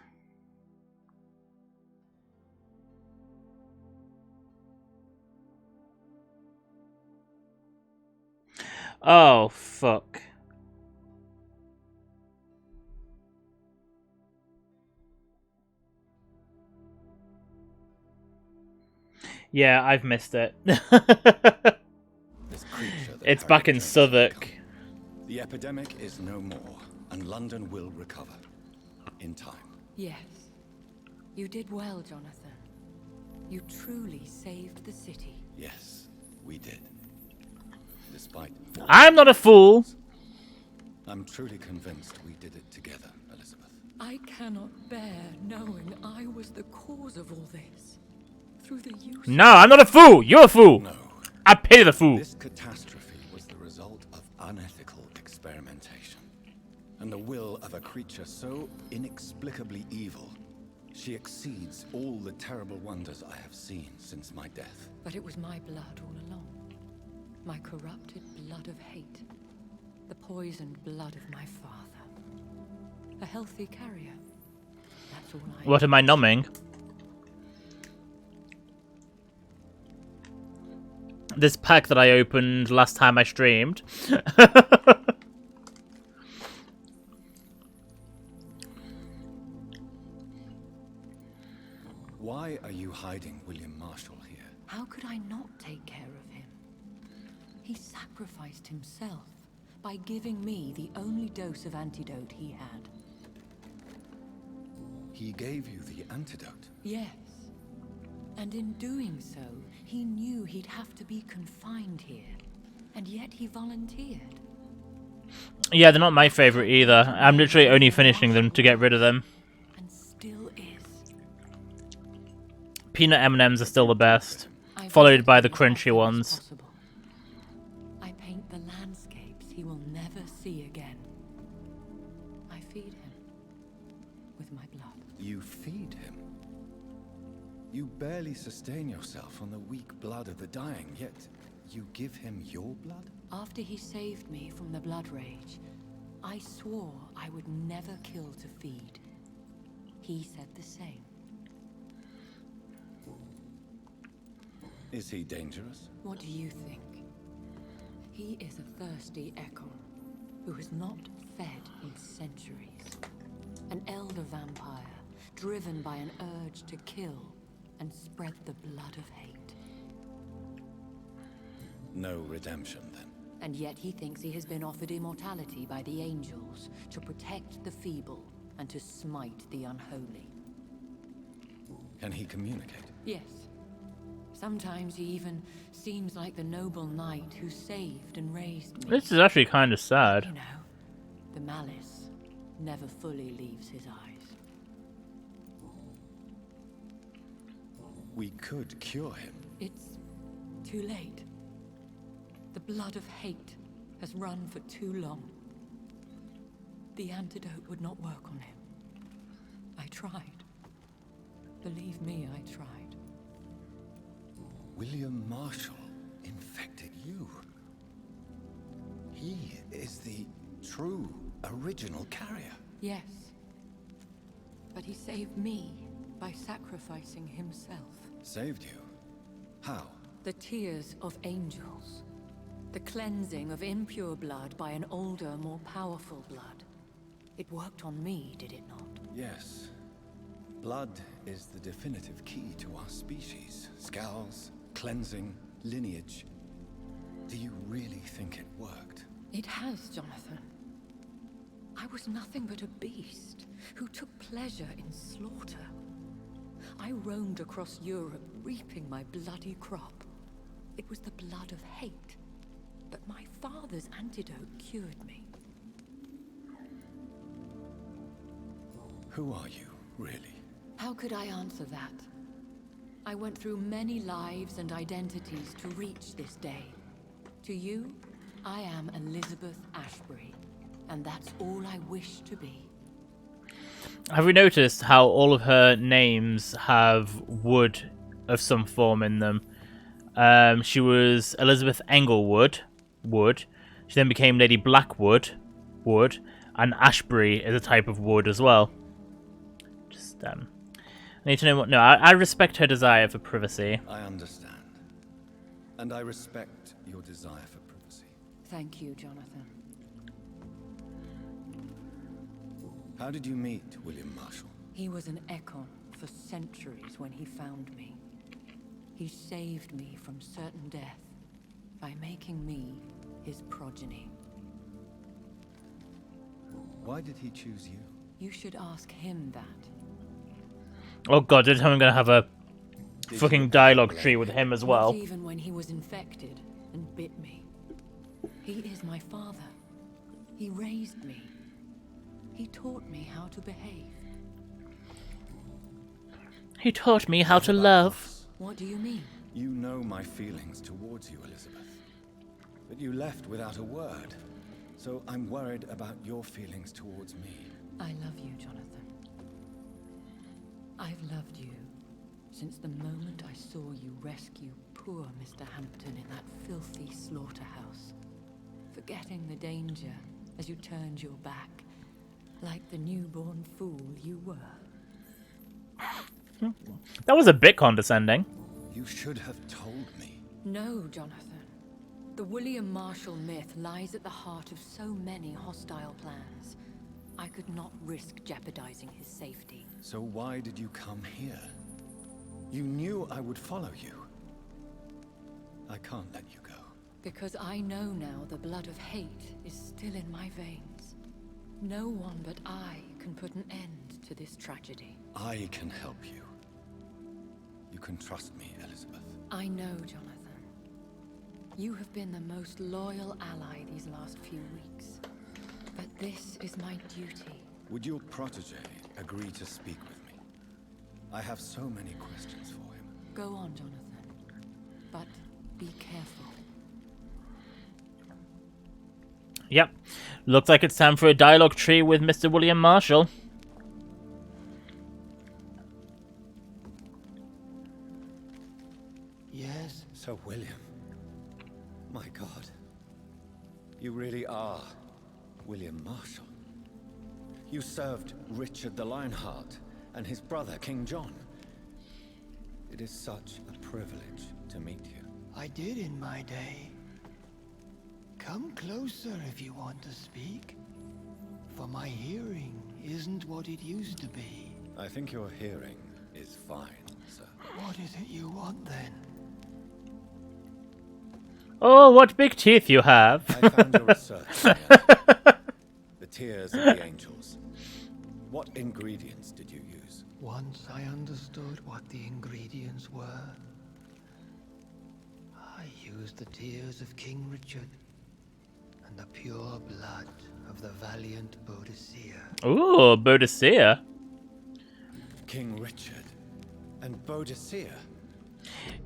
Oh, fuck. Yeah, I've missed it. It's back in Southwark. The epidemic is no more, and London will recover. In time. Yes. You did well, Johnathan. You truly saved the city. Yes, we did. Despite... I'm not a fool! I'm truly convinced we did it together, Elizabeth. I cannot bear knowing I was the cause of all this. Through the use No, I'm not a fool! You're a fool! No. I pity the fool! This catastrophe was the result of unethical experimentation. And the will of a creature so inexplicably evil, she exceeds all the terrible wonders I have seen since my death. But it was my blood all along. My corrupted blood of hate. The poisoned blood of my father. A healthy carrier. That's all I... What am I numbing? This pack that I opened last time I streamed. Why are you hiding William Marshall here? How could I not take care of him? He sacrificed himself by giving me the only dose of antidote he had. He gave you the antidote? Yes. And in doing so, he knew he'd have to be confined here. And yet he volunteered. Yeah, they're not my favourite either. I'm literally only finishing them to get rid of them. And still is. Peanut M&Ms are still the best, followed by the crunchy ones. I paint the landscapes he will never see again. I feed him with my blood. You feed him? You barely sustain yourself on the weak blood of the dying, yet you give him your blood? After he saved me from the blood rage, I swore I would never kill to feed. He said the same. Is he dangerous? What do you think? He is a thirsty echo who has not fed in centuries. An elder vampire, driven by an urge to kill and spread the blood of hate. No redemption, then. And yet he thinks he has been offered immortality by the angels to protect the feeble and to smite the unholy. Can he communicate? Yes. Sometimes he even seems like the noble knight who saved and raised me. This is actually kind of sad. You know, the malice never fully leaves his eyes. We could cure him. It's too late. The blood of hate has run for too long. The antidote would not work on him. I tried. Believe me, I tried. William Marshall infected you. He is the true, original carrier. Yes. But he saved me by sacrificing himself. Saved you? How? The tears of angels. The cleansing of impure blood by an older, more powerful blood. It worked on me, did it not? Yes. Blood is the definitive key to our species. Scowls, cleansing, lineage. Do you really think it worked? It has, Jonathan. I was nothing but a beast who took pleasure in slaughter. I roamed across Europe, reaping my bloody crop. It was the blood of hate. But my father's antidote cured me. Who are you, really? How could I answer that? I went through many lives and identities to reach this day. To you, I am Elizabeth Ashbury, and that's all I wish to be. Have we noticed how all of her names have wood of some form in them? She was Elizabeth Englewood, wood. She then became Lady Blackwood, wood. And Ashbury is a type of wood as well. Just, I need to know what... No, I respect her desire for privacy. I understand. And I respect your desire for privacy. Thank you, Jonathan. How did you meet William Marshall? He was an Ekon for centuries when he found me. He saved me from certain death by making me his progeny. Why did he choose you? You should ask him that. Oh god, don't tell me I'm going to have a fucking dialogue tree with him as well. Not even when he was infected and bit me. He is my father. He raised me. He taught me how to behave. He taught me how to love. What do you mean? You know my feelings towards you, Elizabeth. But you left without a word. So I'm worried about your feelings towards me. I love you, Jonathan. I've loved you since the moment I saw you rescue poor Mr. Hampton in that filthy slaughterhouse. Forgetting the danger as you turned your back, like the newborn fool you were. That was a bit condescending. You should have told me. No, Jonathan. The William Marshall myth lies at the heart of so many hostile plans. I could not risk jeopardizing his safety. So why did you come here? You knew I would follow you. I can't let you go. Because I know now the blood of hate is still in my veins. No one but I can put an end to this tragedy. I can help you. You can trust me, Elizabeth. I know, Jonathan. You have been the most loyal ally these last few weeks. But this is my duty. Would your protege agree to speak with me? I have so many questions for him. Go on, Jonathan. But be careful. Yep. Looks like it's time for a dialogue tree with Mr. William Marshall. Yes, Sir William. My God. You really are William Marshall. You served Richard the Lionheart and his brother, King John. It is such a privilege to meet you. I did in my day. Come closer if you want to speak. For my hearing isn't what it used to be. I think your hearing is fine, sir. What is it you want then? Oh, what big teeth you have. I found your research. The tears of the angels. What ingredients did you use? Once I understood what the ingredients were, I used the tears of King Richard and the pure blood of the valiant Boadicea. Ooh, Boadicea. King Richard and Boadicea.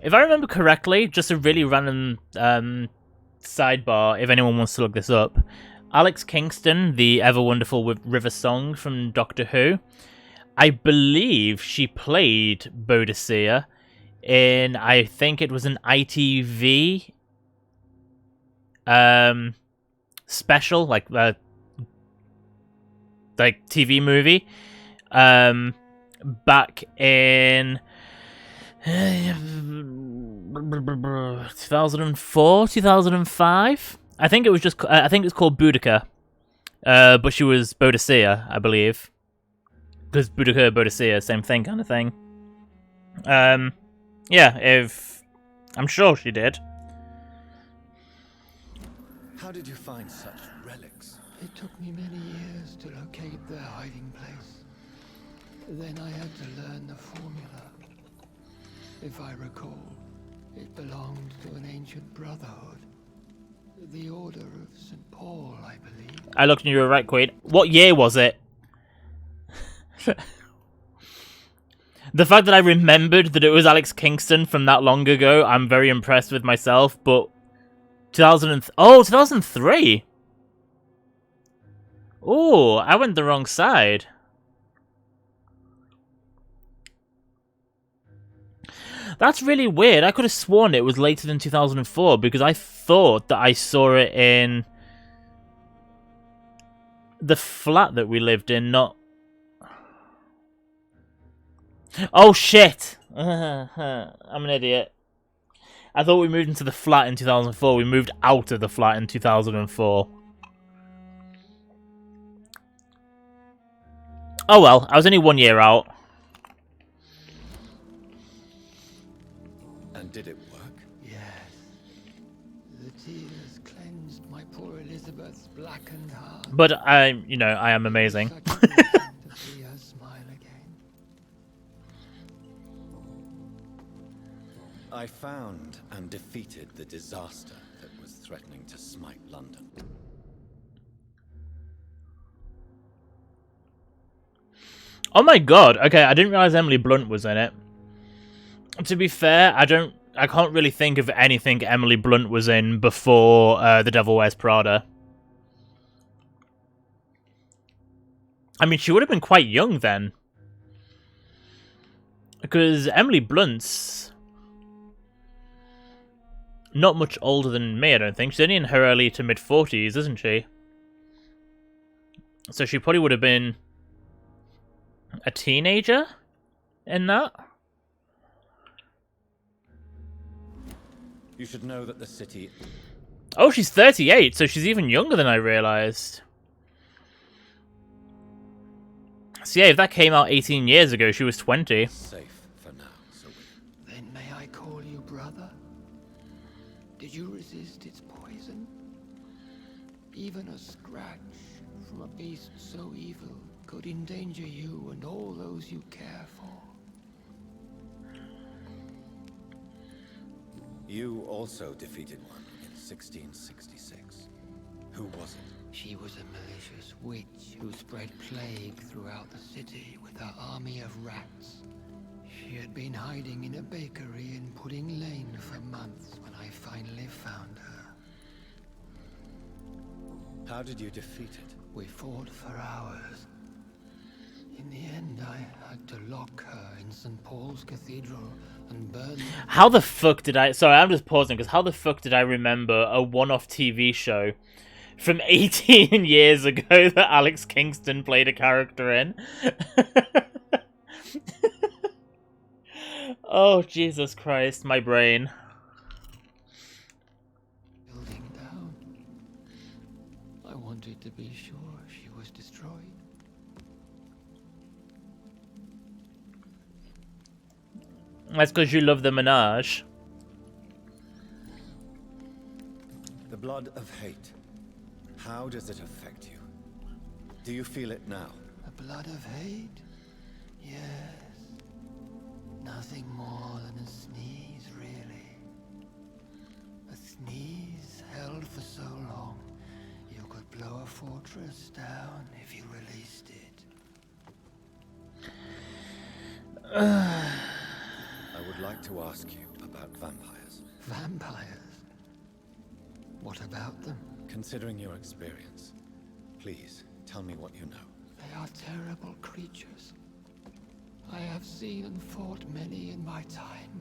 If I remember correctly, just a really random sidebar, if anyone wants to look this up, Alex Kingston, the ever wonderful River Song from Doctor Who, I believe she played Boadicea in, I think it was an ITV special, like TV movie, back in 2004, 2005. I think it was just. I think it was called Boudica, but she was Boadicea, I believe. Because Boudica, Boadicea, same thing, kind of thing. Yeah, if I'm sure she did. How did you find such relics? It took me many years to locate their hiding place. Then I had to learn the formula. If I recall, it belonged to an ancient brotherhood. The Order of St. Paul, I believe. I looked and you were right, Queen. What year was it? The fact that I remembered that it was Alex Kingston from that long ago, I'm very impressed with myself, but 2003! Oh, I went the wrong side. That's really weird. I could have sworn it was later than 2004 because I thought that I saw it in the flat that we lived in, not... Oh, shit! I'm an idiot. I thought we moved into the flat in 2004. We moved out of the flat in 2004. Oh well, I was only 1 year out. And did it work? Yes. The tears cleansed my poor Elizabeth's blackened heart. But I am amazing. Such a blessing to see her smile again. I found and defeated the disaster that was threatening to smite London. Oh my god, okay, I didn't realize Emily Blunt was in it. To be fair, I can't really think of anything Emily Blunt was in before The Devil Wears Prada. I mean, she would have been quite young then. Because Emily Blunt's not much older than me, I don't think. She's only in her early to mid-40s, isn't she? So she probably would have been a teenager in that. You should know that the city... Oh, she's 38, so she's even younger than I realized. So yeah, if that came out 18 years ago, she was 20. Safe for now, so Then may I call you brother? Did you resist its poison? Even a scratch from a beast so evil could endanger you and all those you care for. You also defeated one in 1666. Who was it? She was a malicious witch who spread plague throughout the city with her army of rats. She had been hiding in a bakery in Pudding Lane for months when I finally found her. How did you defeat it? We fought for hours. In the end, I had to lock her in St. Paul's Cathedral and burn her. How the fuck did I... Sorry, I'm just pausing, because how the fuck did I remember a one-off TV show from 18 years ago that Alex Kingston played a character in? Oh, Jesus Christ, my brain. Building down. I wanted to be sure she was destroyed. That's because you love the Menage. The blood of hate. How does it affect you? Do you feel it now? The blood of hate? Yes. Nothing more than a sneeze, really. A sneeze held for so long, you could blow a fortress down if you released it. I would like to ask you about vampires. Vampires? What about them? Considering your experience, please tell me what you know. They are terrible creatures. I have seen and fought many in my time.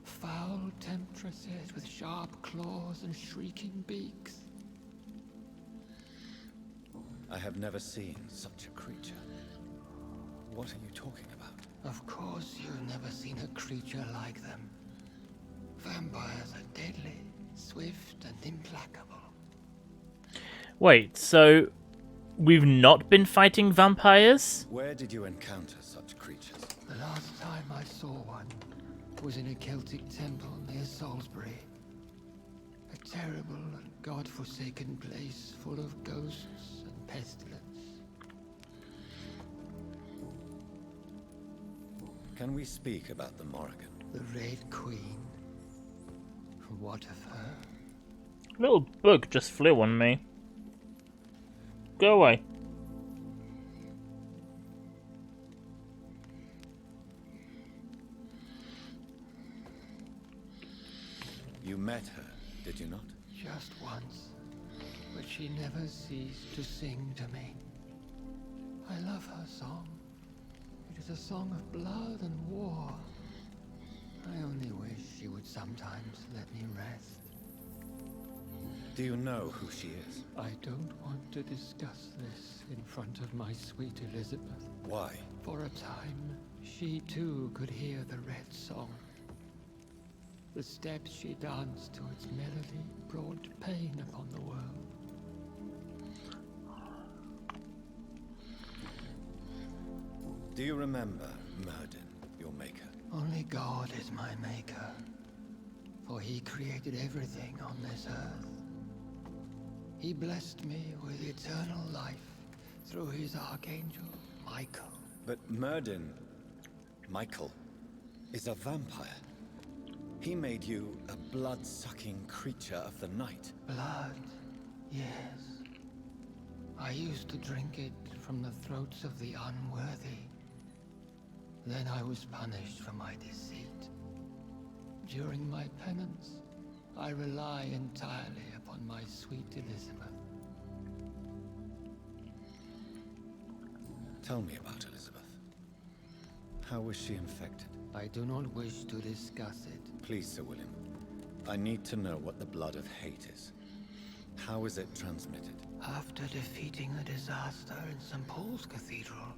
Foul temptresses with sharp claws and shrieking beaks. I have never seen such a creature. What are you talking about? Of course you've never seen a creature like them. Vampires are deadly, swift and implacable. Wait, so we've not been fighting vampires? Where did you encounter such creatures? The last time I saw one was in a Celtic temple near Salisbury. A terrible and god-forsaken place full of ghosts and pestilence. Can we speak about the Morrigan? The Red Queen. What of her? Little bug just flew on me. Go away. You met her, did you not? Just once, but she never ceased to sing to me. I love her song. It is a song of blood and war. I only wish she would sometimes let me rest. Do you know who she is? I don't want to discuss this in front of my sweet Elizabeth. Why? For a time, she too could hear the red song. The steps she danced to its melody brought pain upon the world. Do you remember Myrddin, your maker? Only God is my maker, for he created everything on this earth. He blessed me with eternal life through his archangel, Michael. But Myrddin, Michael, is a vampire. He made you a blood-sucking creature of the night. Blood, yes. I used to drink it from the throats of the unworthy. Then I was punished for my deceit. During my penance, I rely entirely upon my sweet Elizabeth. Tell me about Elizabeth. How was she infected? I do not wish to discuss it. Please, Sir William. I need to know what the blood of hate is. How is it transmitted? After defeating the disaster in St. Paul's Cathedral,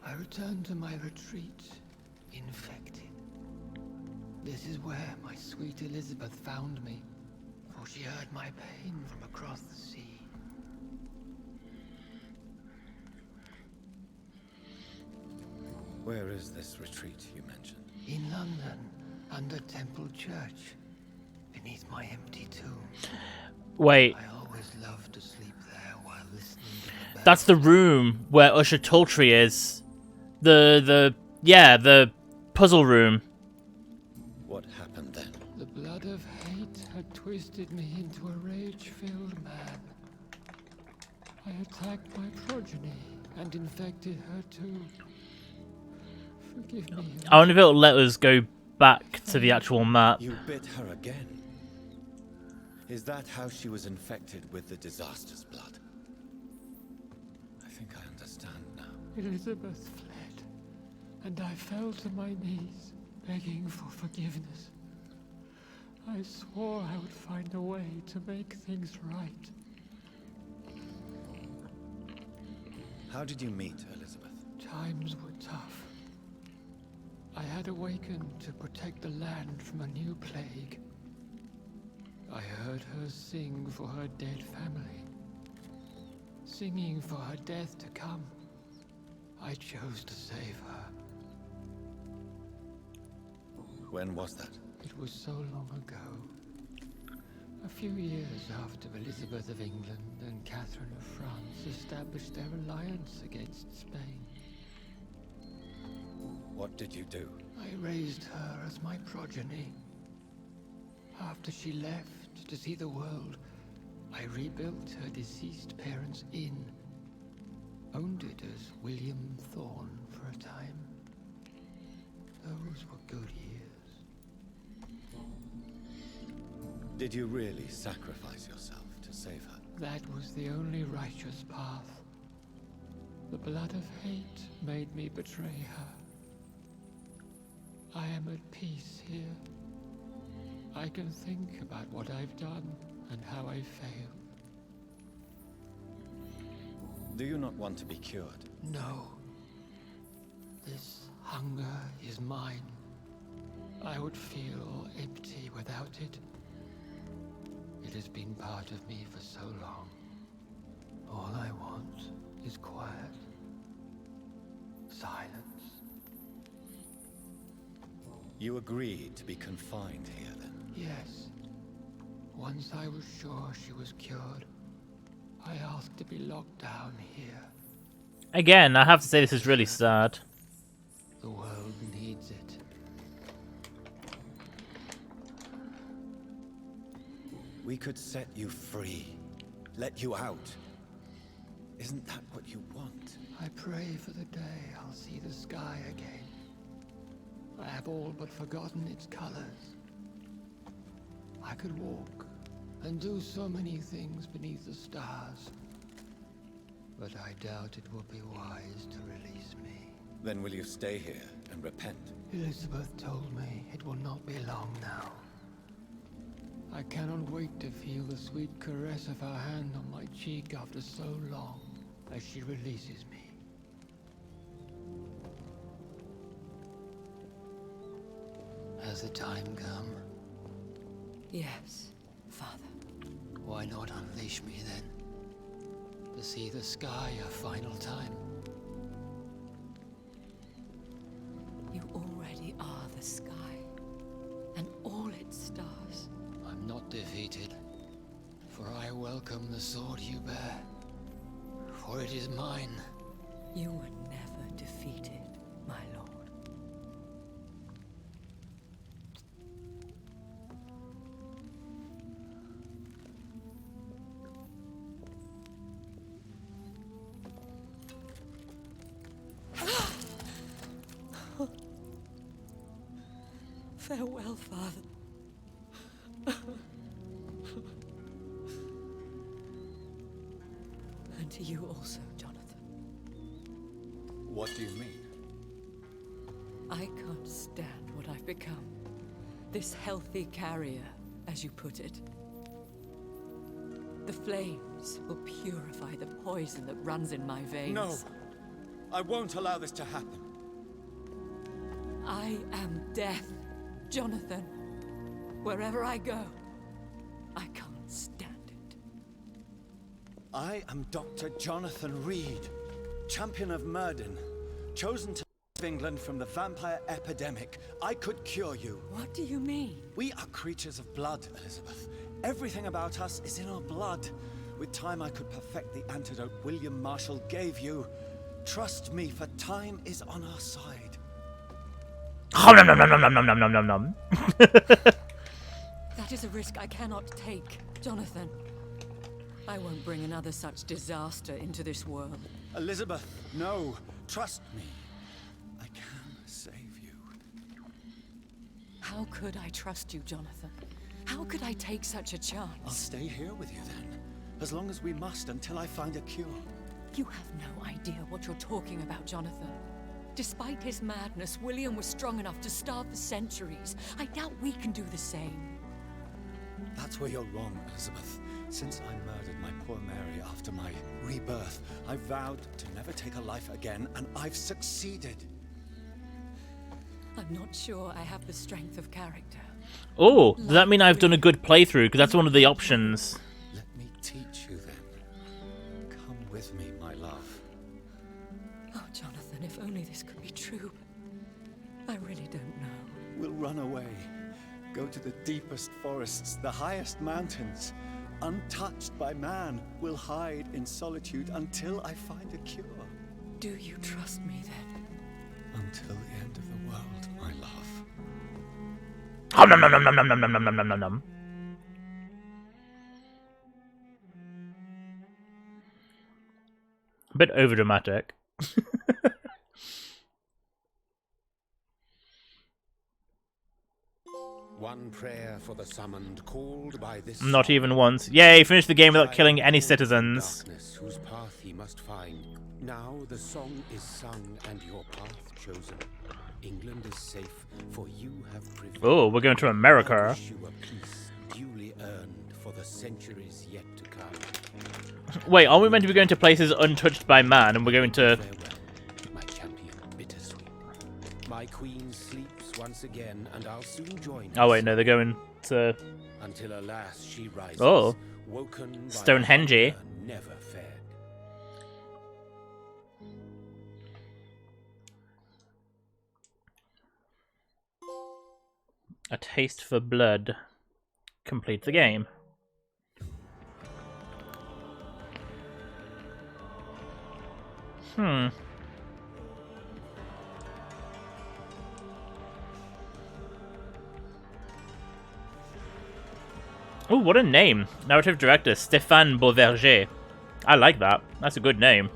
I returned to my retreat, infected. This is where my sweet Elizabeth found me, for she heard my pain from across the sea. Where is this retreat you mentioned? In London, under Temple Church, beneath my empty tomb. Wait. I always loved to sleep there while listening to the bells. That's the room where Usher Tultry is. The puzzle room. What happened then? The blood of hate had twisted me into a rage-filled man. I attacked my progeny and infected her too. Forgive me. I wonder if it'll let us go back to the actual map. You bit her again. Is that how she was infected with the disaster's blood? I think I understand now. Elizabeth fled, and I fell to my knees, begging for forgiveness. I swore I would find a way to make things right. How did you meet Elizabeth? Times were tough. I had awakened to protect the land from a new plague. I heard her sing for her dead family. Singing for her death to come. I chose to save her. When was that? It was so long ago. A few years after Elizabeth of England and Catherine of France established their alliance against Spain. What did you do? I raised her as my progeny. After she left to see the world, I rebuilt her deceased parents' inn. Owned it as William Thorne for a time. Those were good years. Did you really sacrifice yourself to save her? That was the only righteous path. The blood of hate made me betray her. I am at peace here. I can think about what I've done and how I failed. Do you not want to be cured? No. This hunger is mine. I would feel empty without it. It has been part of me for so long. All I want is quiet. Silence. You agreed to be confined here then? Yes. Once I was sure she was cured, I asked to be locked down here. Again, I have to say this is really sad. The world needs it. We could set you free. Let you out. Isn't that what you want? I pray for the day I'll see the sky again. I have all but forgotten its colors. I could walk and do so many things beneath the stars. But I doubt it will be wise to release me. Then will you stay here and repent? Elizabeth told me it will not be long now. I cannot wait to feel the sweet caress of her hand on my cheek after so long as she releases me. Has the time come? Yes, Father. Why not unleash me then? To see the sky a final time? You already are the sky, and all its stars. I'm not defeated, for I welcome the sword you bear, for it is mine. You were never defeated, my lord. Farewell, Father. And to you also, Johnathan. What do you mean? I can't stand what I've become. This healthy carrier, as you put it. The flames will purify the poison that runs in my veins. No! I won't allow this to happen. I am death, Johnathan. Wherever I go, I can't stand it. I am Dr. Johnathan Reid, champion of Myrddin, chosen to save England from the vampire epidemic. I could cure you. What do you mean? We are creatures of blood, Elizabeth. Everything about us is in our blood. With time, I could perfect the antidote William Marshall gave you. Trust me, for time is on our side. That is a risk I cannot take, Johnathan. I won't bring another such disaster into this world. Elizabeth, no. Trust me. I can save you. How could I trust you, Johnathan? How could I take such a chance? I'll stay here with you then. As long as we must, until I find a cure. You have no idea what you're talking about, Johnathan. Despite his madness, William was strong enough to starve for centuries. I doubt we can do the same. That's where you're wrong, Elizabeth. Since I murdered my poor Mary after my rebirth, I vowed to never take a life again, and I've succeeded. I'm not sure I have the strength of character. Oh, does that mean I've done a good playthrough? Because that's one of the options. Let me teach you then. Come with me, my love. Oh, Johnathan, if only this could be true. I really don't know. We'll run away. Go to the deepest forests, the highest mountains. Untouched by man, we'll hide in solitude until I find a cure. Do you trust me then? Until the end of the world, my love. A bit overdramatic. One prayer for the summoned, called by this Not even once. Yay, finished the game without killing any citizens. darkness whose path he must find. Now the song is sung and your path chosen. England is safe, for you have prevailed. Oh, we're going to America. I wish you a peace duly earned for the centuries yet to come. Wait, aren't we meant to be going to places untouched by man, and we're going to... Farewell, my champion, bittersweet. My queen sleeps once again, and I'll soon join Oh wait, no, they're going to... until alas she rises. Oh. Woken by Stonehenge. hunger never fed. A taste for blood. Complete the game. Oh, what a name. Narrative director, Stéphane Beauverger. I like that. That's a good name.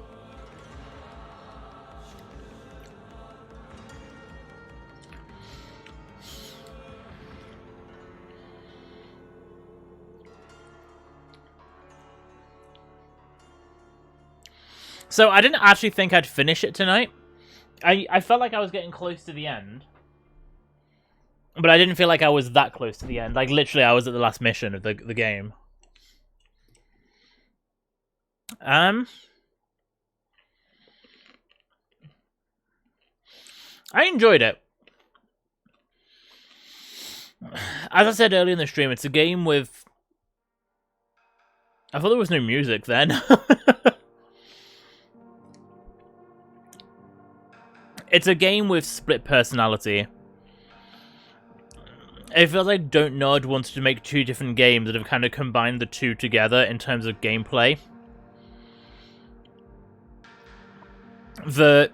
So I didn't actually think I'd finish it tonight. I felt like I was getting close to the end. But I didn't feel like I was that close to the end. Like, literally, I was at the last mission of the game. I enjoyed it. As I said earlier in the stream, it's a game with... I thought there was no music then. It's a game with split personality. It feels like Dontnod wanted to make two different games that have kind of combined the two together in terms of gameplay. The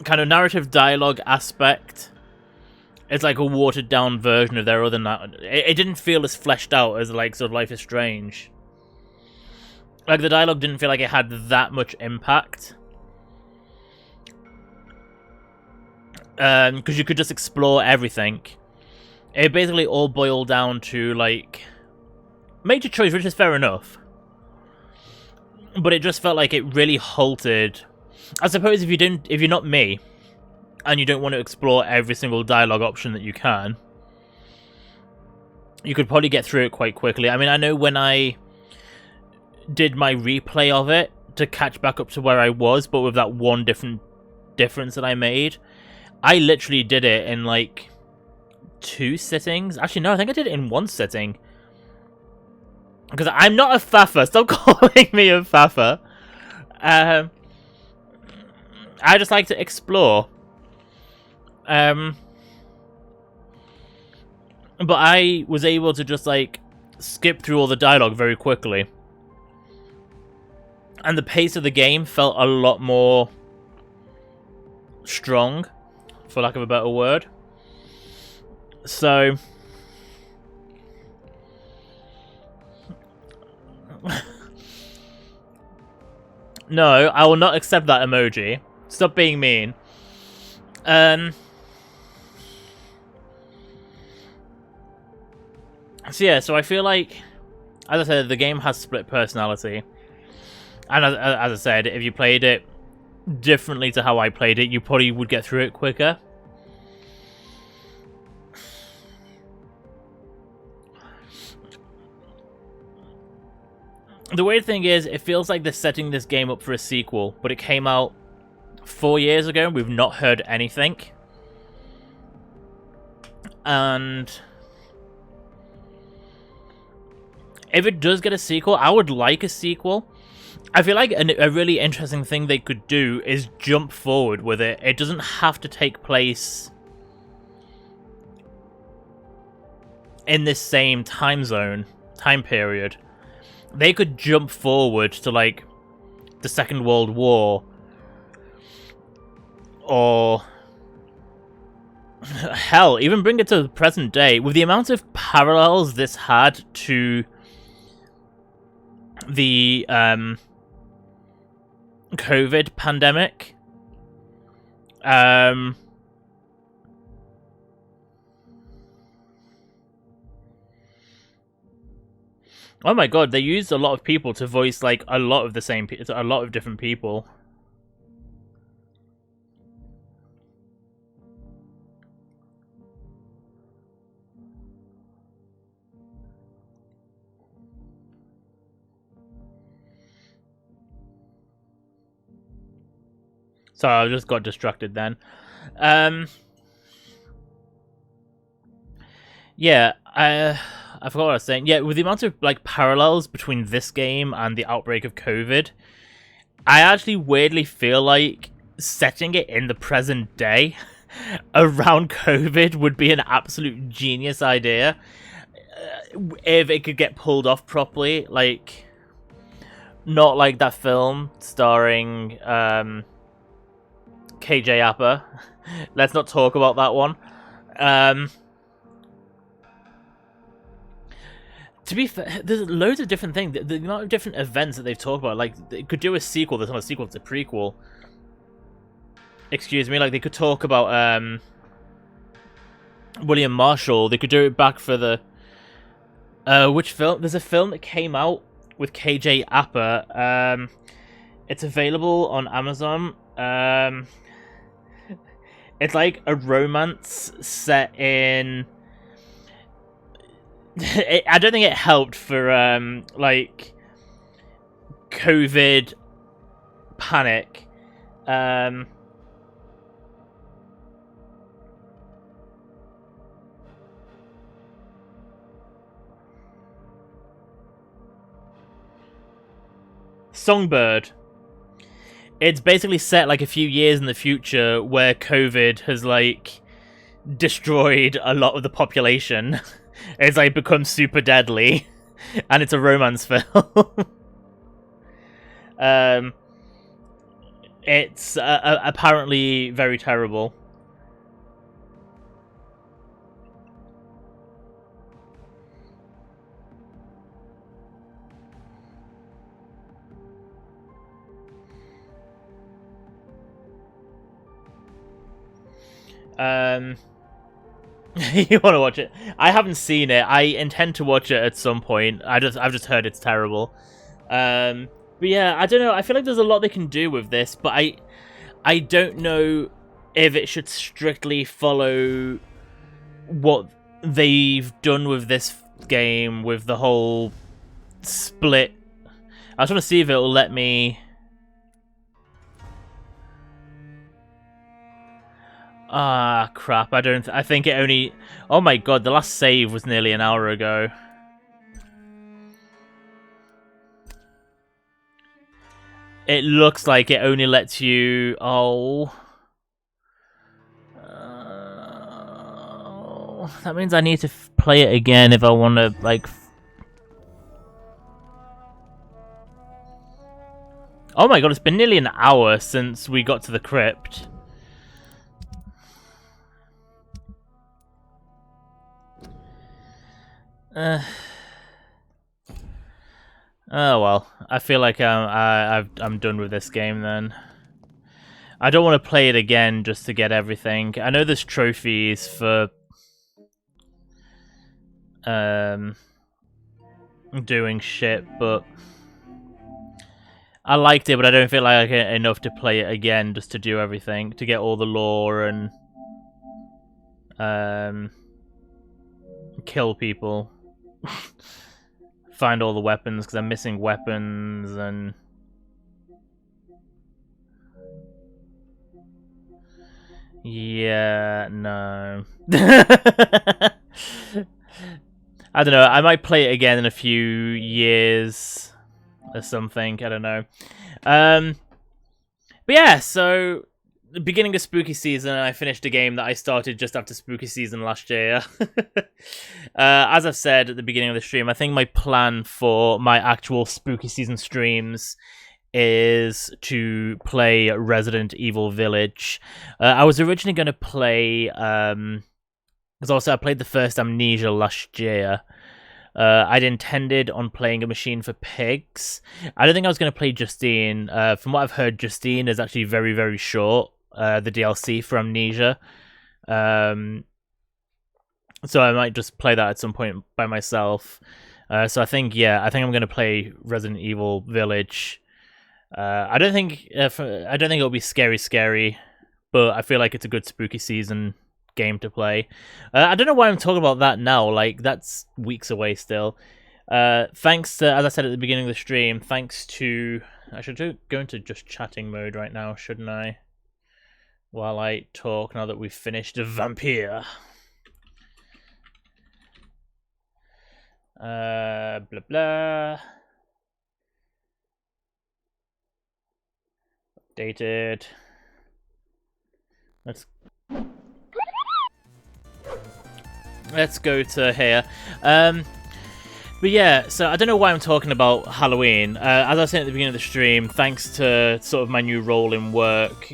kind of narrative dialogue aspect is like a watered down version of their other... It didn't feel as fleshed out as like sort of Life is Strange. Like the dialogue didn't feel like it had that much impact. Because you could just explore everything. it basically all boiled down to, like, major choice, which is fair enough. But it just felt like it really halted. I suppose if you're not me, and you don't want to explore every single dialogue option that you can, you could probably get through it quite quickly. I mean, I know when I did my replay of it to catch back up to where I was, but with that one difference that I made, I literally did it in like 2 sittings. Actually, no, I think I did it in 1 sitting. Because I'm not a faffer. Stop calling me a faffer. I just like to explore. But I was able to just, like, skip through all the dialogue very quickly. And the pace of the game felt a lot more strong, for lack of a better word. So... No, I will not accept that emoji. Stop being mean. So yeah, so I feel like, as I said, the game has split personality. And as I said, if you played it differently to how I played it, you probably would get through it quicker. The weird thing is, it feels like they're setting this game up for a sequel, but it came out 4 years ago, and we've not heard anything. And if it does get a sequel, I would like a sequel. I feel like a really interesting thing they could do is jump forward with it. It doesn't have to take place in this same time period. They could jump forward to, like, the Second World War. Or... hell, even bring it to the present day. With the amount of parallels this had to the COVID pandemic. Oh my god, they used a lot of people to voice, like, a lot of different people. Sorry, I just got distracted then. Yeah, I forgot what I was saying. Yeah, with the amount of, like, parallels between this game and the outbreak of COVID, I actually weirdly feel like setting it in the present day around COVID would be an absolute genius idea. If it could get pulled off properly, like, not like that film starring KJ Appa. Let's not talk about that one. To be fair, there's loads of different things. The amount of different events that they've talked about, like, they could do a sequel that's not a sequel, it's a prequel. Excuse me, like, they could talk about William Marshall. They could do it back for the which film? There's a film that came out with KJ Appa. It's available on Amazon. It's like a romance set in... I don't think it helped for, like, COVID panic. Songbird. It's basically set, like, a few years in the future where COVID has, like, destroyed a lot of the population. It's, like, become super deadly. And it's a romance film. It's apparently very terrible. You want to watch it? I haven't seen it. I intend to watch it at some point. I've just heard it's terrible. But yeah, I don't know. I feel like there's a lot they can do with this, but I don't know if it should strictly follow what they've done with this game with the whole split. I just want to see if it'll let me. Ah, crap. I think it only... Oh my god, the last save was nearly an hour ago. It looks like it only lets you... Oh. That means I need to play it again if I want to, like... Oh my god, it's been nearly an hour since we got to the crypt. Oh well, I feel like I'm done with this game then. I don't want to play it again just to get everything. I know there's trophies for doing shit, but I liked it, but I don't feel like enough to play it again just to do everything, to get all the lore and kill people. Find all the weapons, because I'm missing weapons, and... Yeah, no. I don't know, I might play it again in a few years or something, I don't know. But yeah, so... The beginning of spooky season, and I finished a game that I started just after spooky season last year. As I've said at the beginning of the stream, I think my plan for my actual spooky season streams is to play Resident Evil Village. I was originally going to play, because also I played the first Amnesia last year. I'd intended on playing A Machine for Pigs. I don't think I was going to play Justine. From what I've heard, Justine is actually very, very short. The DLC for Amnesia. So I might just play that at some point by myself. So I think I'm going to play Resident Evil Village. I don't think it'll be scary, but I feel like it's a good spooky season game to play. I don't know why I'm talking about that now. Like, that's weeks away still. Thanks to, as I said at the beginning of the stream, thanks to... I should go into just chatting mode right now, shouldn't I? While I talk, now that we've finished Vampyr. Blah blah. Updated. Let's go to here. But yeah, so I don't know why I'm talking about Halloween. As I said at the beginning of the stream, thanks to sort of my new role in work,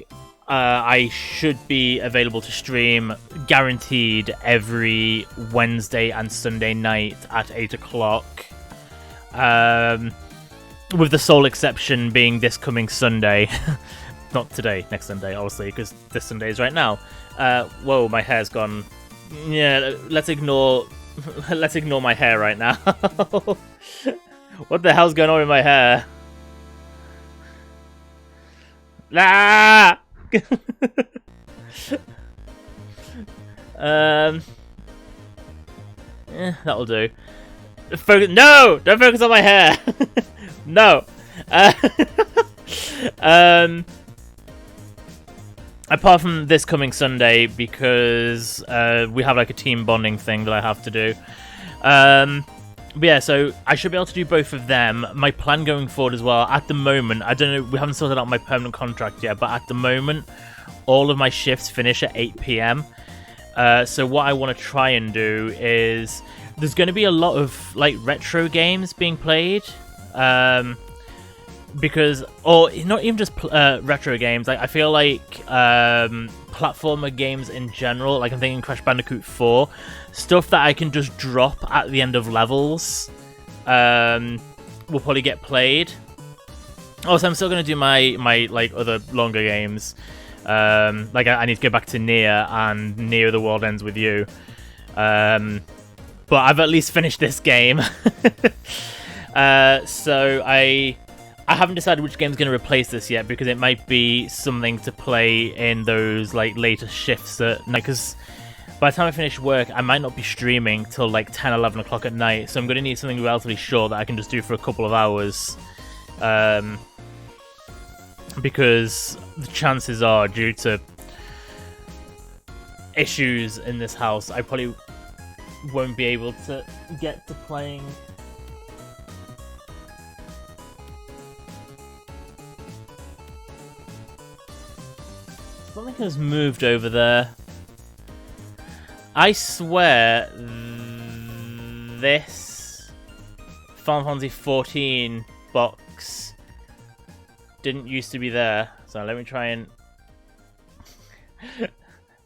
I should be available to stream guaranteed every Wednesday and Sunday night at 8 o'clock. With the sole exception being this coming Sunday. Not today, next Sunday, obviously, because this Sunday is right now. Whoa, my hair's gone. Yeah, let's ignore my hair right now. What the hell's going on with my hair? Ah! That'll do. Focus. No! Don't focus on my hair! No! Apart from this coming Sunday, because we have like a team bonding thing that I have to do. But yeah, so I should be able to do both of them. My plan going forward as well, at the moment, I don't know, we haven't sorted out my permanent contract yet, but at the moment, all of my shifts finish at 8 PM. So what I want to try and do is, there's going to be a lot of like retro games being played. Because, or not even just retro games, like I feel like platformer games in general, like I'm thinking Crash Bandicoot 4, stuff that I can just drop at the end of levels will probably get played. Also, I'm still going to do my like other longer games. Like I need to go back to Nier and Nier The World Ends With You. But I've at least finished this game. So I haven't decided which game's going to replace this yet, because it might be something to play in those like later shifts at night, because by the time I finish work, I might not be streaming till like 10, 11 o'clock at night, so I'm going to need something relatively short that I can just do for a couple of hours. Because the chances are, due to issues in this house, I probably won't be able to get to playing. Something has moved over there. I swear this Final Fantasy 14 box didn't used to be there. So let me try and...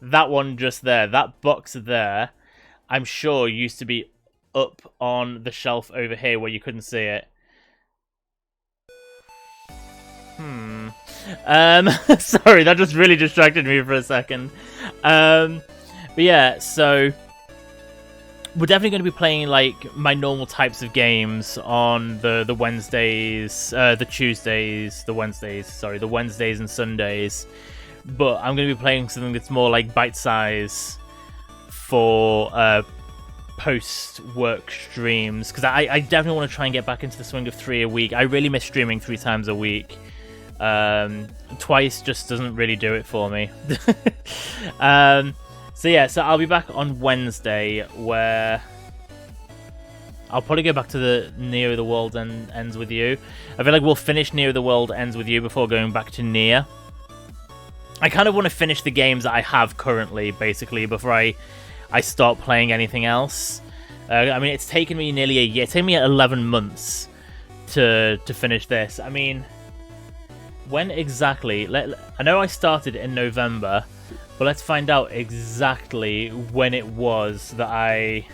that one just there, that box there, I'm sure used to be up on the shelf over here where you couldn't see it. Sorry, that just really distracted me for a second. But yeah, so we're definitely going to be playing like my normal types of games on the Wednesdays, the Wednesdays and Sundays. But I'm going to be playing something that's more like bite-size for post-work streams, because I definitely want to try and get back into the swing of 3 a week. I really miss streaming 3 times a week. Twice just doesn't really do it for me. So yeah, so I'll be back on Wednesday, where I'll probably go back to the Near the World Ends With You. I feel like we'll finish Near the World Ends With You before going back to Near. I kind of want to finish the games that I have currently, basically, before I start playing anything else. I mean, it's taken me nearly a year. It's taken me 11 months to finish this. I mean, when exactly? I know I started in November, but let's find out exactly when it was that I...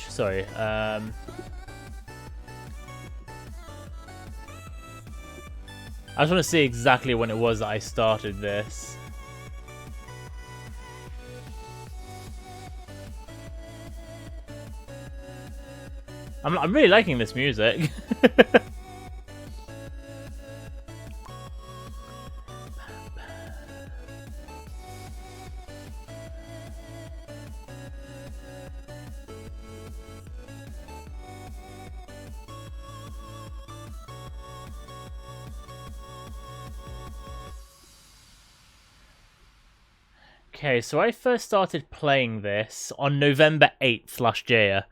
sorry, I just want to see exactly when it was that I started this. I'm really liking this music. Okay, so I first started playing this on November 8th last year.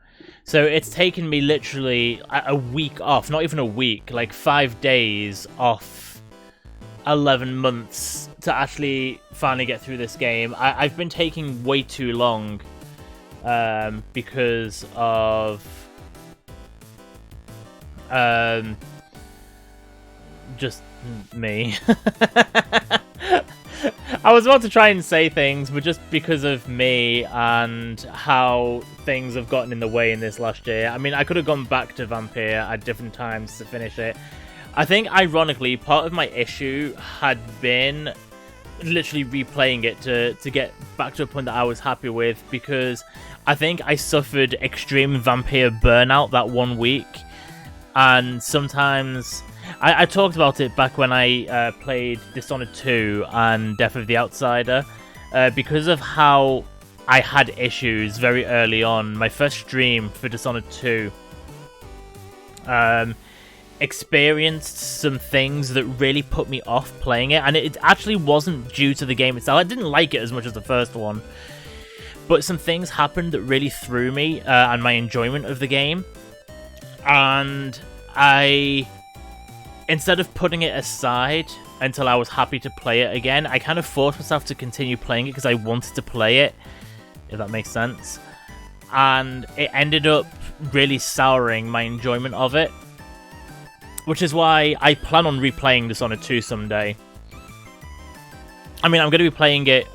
So it's taken me literally a week off, not even a week, like 5 days off 11 months to actually finally get through this game. I've been taking way too long because of just me. I was about to try and say things, but just because of me and how things have gotten in the way in this last year. I mean, I could have gone back to Vampyr at different times to finish it. I think, ironically, part of my issue had been literally replaying it to get back to a point that I was happy with, because I think I suffered extreme Vampyr burnout that 1 week. And sometimes... I talked about it back when I played Dishonored 2 and Death of the Outsider. Because of how I had issues very early on, my first stream for Dishonored 2 experienced some things that really put me off playing it. And it actually wasn't due to the game itself. I didn't like it as much as the first one. But some things happened that really threw me and my enjoyment of the game. And instead of putting it aside until I was happy to play it again, I kind of forced myself to continue playing it because I wanted to play it, if that makes sense. And it ended up really souring my enjoyment of it, which is why I plan on replaying Dishonored 2 someday. I mean, I'm going to be playing it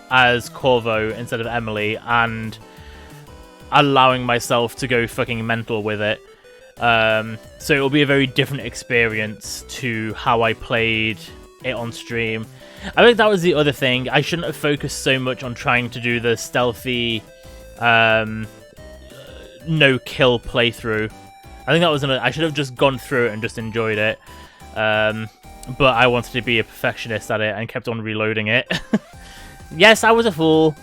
as Corvo instead of Emily, and allowing myself to go fucking mental with it. So it'll be a very different experience to how I played it on stream. I think that was the other thing. I shouldn't have focused so much on trying to do the stealthy no kill playthrough. I think that was I should have just gone through it and just enjoyed it. But I wanted to be a perfectionist at it and kept on reloading it. Yes, I was a fool.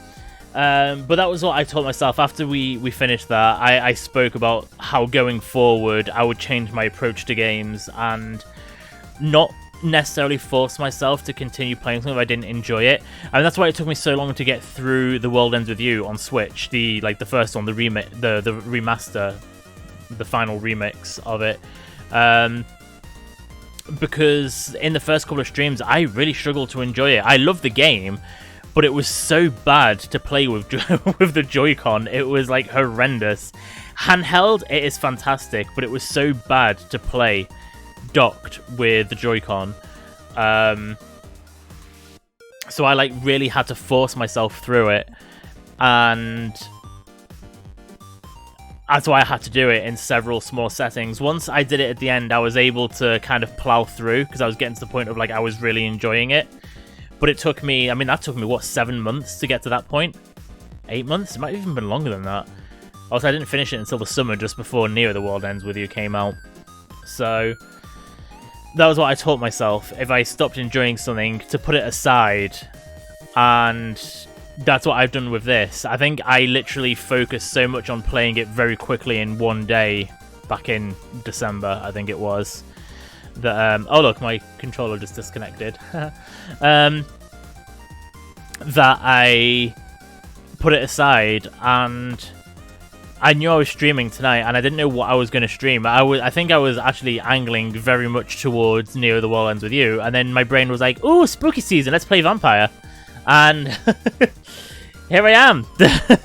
But that was what I told myself after we finished that. I spoke about how going forward I would change my approach to games and not necessarily force myself to continue playing something if I didn't enjoy it. And that's why it took me so long to get through The World Ends With You on Switch, the first one, the remaster, the final remix of it. Because in the first couple of streams I really struggled to enjoy it. I love the game, but it was so bad to play with with the Joy-Con. It was like horrendous. Handheld, it is fantastic, but it was so bad to play docked with the Joy-Con. So I like really had to force myself through it, and that's why I had to do it in several small settings. Once I did it at the end, I was able to kind of plow through because I was getting to the point of like I was really enjoying it. But it took me, I mean, that took me, what, 7 months to get to that point? 8 months? It might have even been longer than that. Also, I didn't finish it until the summer, just before Near The World Ends With You came out. So that was what I taught myself. If I stopped enjoying something, to put it aside. And that's what I've done with this. I think I literally focused so much on playing it very quickly in one day, back in December, I think it was. That, oh look, my controller just disconnected. That I put it aside, and I knew I was streaming tonight, and I didn't know what I was going to stream. I think I was actually angling very much towards Near The World Ends With You, and then my brain was like, "Ooh, spooky season, let's play Vampyr." And here I am.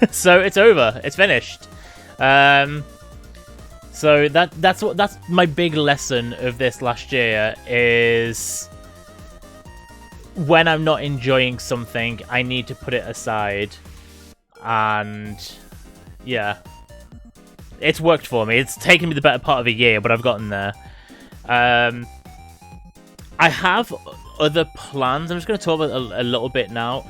So it's over. It's finished. So that's my big lesson of this last year is when I'm not enjoying something, I need to put it aside. And yeah, it's worked for me. It's taken me the better part of a year, but I've gotten there. I have other plans. I'm just going to talk about a little bit now.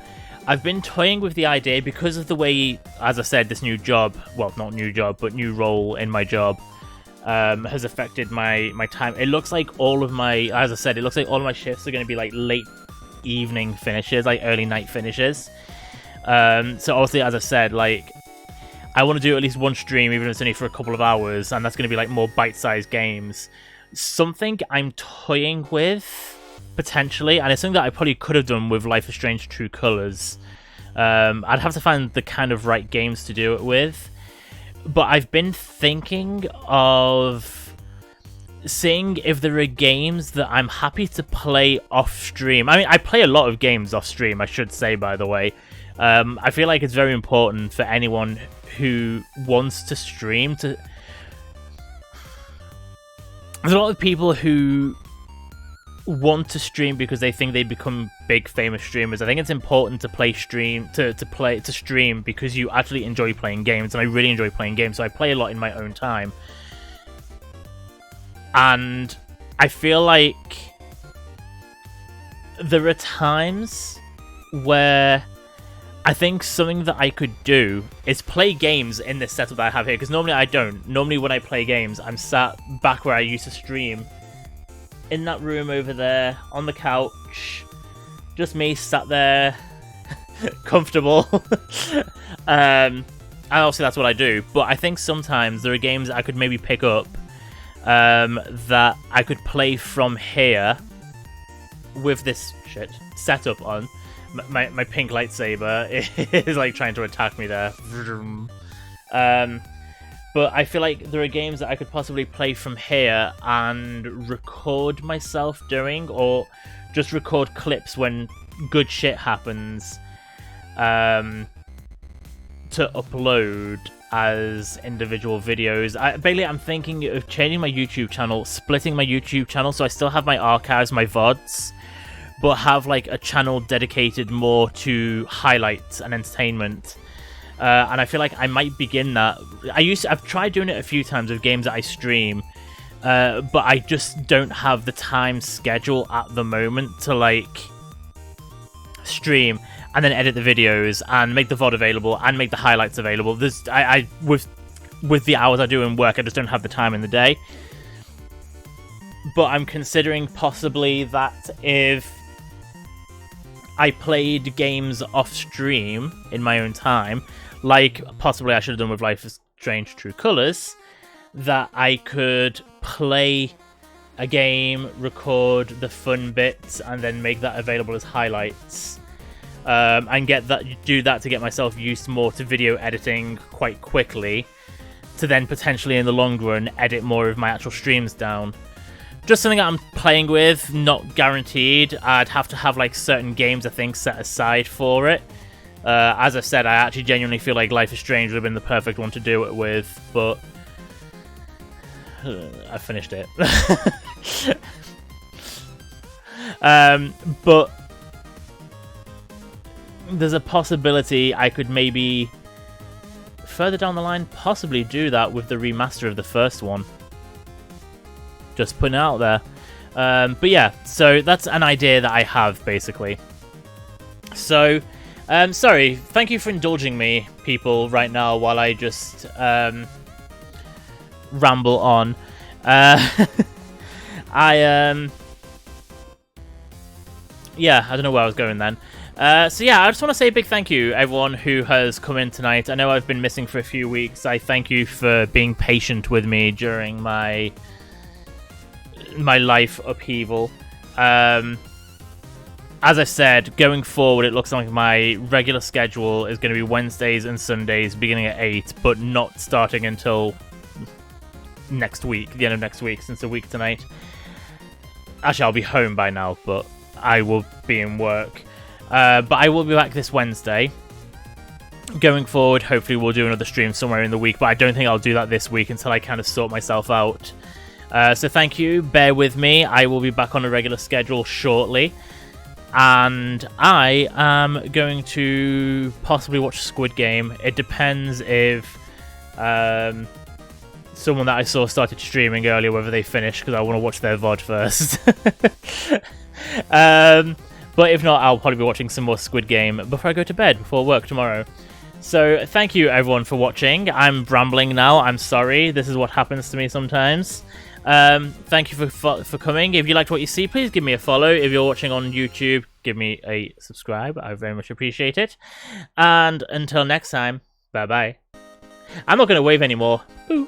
I've been toying with the idea because of the way, as I said, this new job, well, not new job, but new role in my job, has affected my time. It looks like all of my, as I said, it looks like all of my shifts are going to be like late evening finishes, like early night finishes. So obviously, as I said, like, I want to do at least one stream, even if it's only for a couple of hours, and that's going to be like more bite-sized games. Something I'm toying with, potentially, and it's something that I probably could have done with Life is Strange True Colors. I'd have to find the kind of right games to do it with. But I've been thinking of seeing if there are games that I'm happy to play off stream. I mean, I play a lot of games off stream, I should say, by the way. I feel like it's very important for anyone who wants to stream to... There's a lot of people who want to stream because they think they become big famous streamers. I think it's important to stream because you actually enjoy playing games, and I really enjoy playing games, so I play a lot in my own time. And I feel like there are times where I think something that I could do is play games in this setup that I have here, because normally I don't. Normally when I play games, I'm sat back where I used to stream, in that room over there, on the couch, just me sat there, comfortable. And obviously that's what I do, but I think sometimes there are games that I could maybe pick up that I could play from here with this setup on. My pink lightsaber is like trying to attack me there. But I feel like there are games that I could possibly play from here and record myself doing, or just record clips when good shit happens, to upload as individual videos. Basically, I'm thinking of changing my YouTube channel, splitting my YouTube channel, so I still have my archives, my VODs, but have like a channel dedicated more to highlights and entertainment. And I feel like I might begin that. I've tried doing it a few times with games that I stream, but I just don't have the time schedule at the moment to like stream and then edit the videos and make the VOD available and make the highlights available. With the hours I do in work, I just don't have the time in the day. But I'm considering possibly that if I played games off stream in my own time, like possibly I should have done with Life is Strange True Colors, that I could play a game, record the fun bits, and then make that available as highlights. And do that to get myself used more to video editing quite quickly, to then potentially in the long run edit more of my actual streams down. Just something that I'm playing with, not guaranteed. I'd have to have like certain games I think set aside for it. As I said, I actually genuinely feel like Life is Strange would have been the perfect one to do it with, but I finished it. But there's a possibility I could maybe further down the line possibly do that with the remaster of the first one. Just putting it out there. But yeah, so that's an idea that I have, basically. So, sorry, thank you for indulging me, people, right now, while I just ramble on. Yeah, I don't know where I was going then. So yeah, I just want to say a big thank you, everyone who has come in tonight. I know I've been missing for a few weeks. I thank you for being patient with me during my life upheaval. As I said, going forward, it looks like my regular schedule is going to be Wednesdays and Sundays, beginning at 8, but not starting until next week, the end of next week, since a week tonight. Actually, I'll be home by now, but I will be in work. But I will be back this Wednesday. Going forward, hopefully we'll do another stream somewhere in the week, but I don't think I'll do that this week until I kind of sort myself out. So thank you, bear with me. I will be back on a regular schedule shortly. And I am going to possibly watch Squid Game. It depends if someone that I saw started streaming earlier, whether they finish, because I want to watch their VOD first. But if not, I'll probably be watching some more Squid Game before I go to bed, before work tomorrow. So thank you everyone for watching. I'm rambling now, I'm sorry. This is what happens to me sometimes. Thank you for coming. If you liked what you see, please give me a follow. If you're watching on YouTube, give me a subscribe. I very much appreciate it. And until next time, bye-bye. I'm not going to wave anymore. Boo.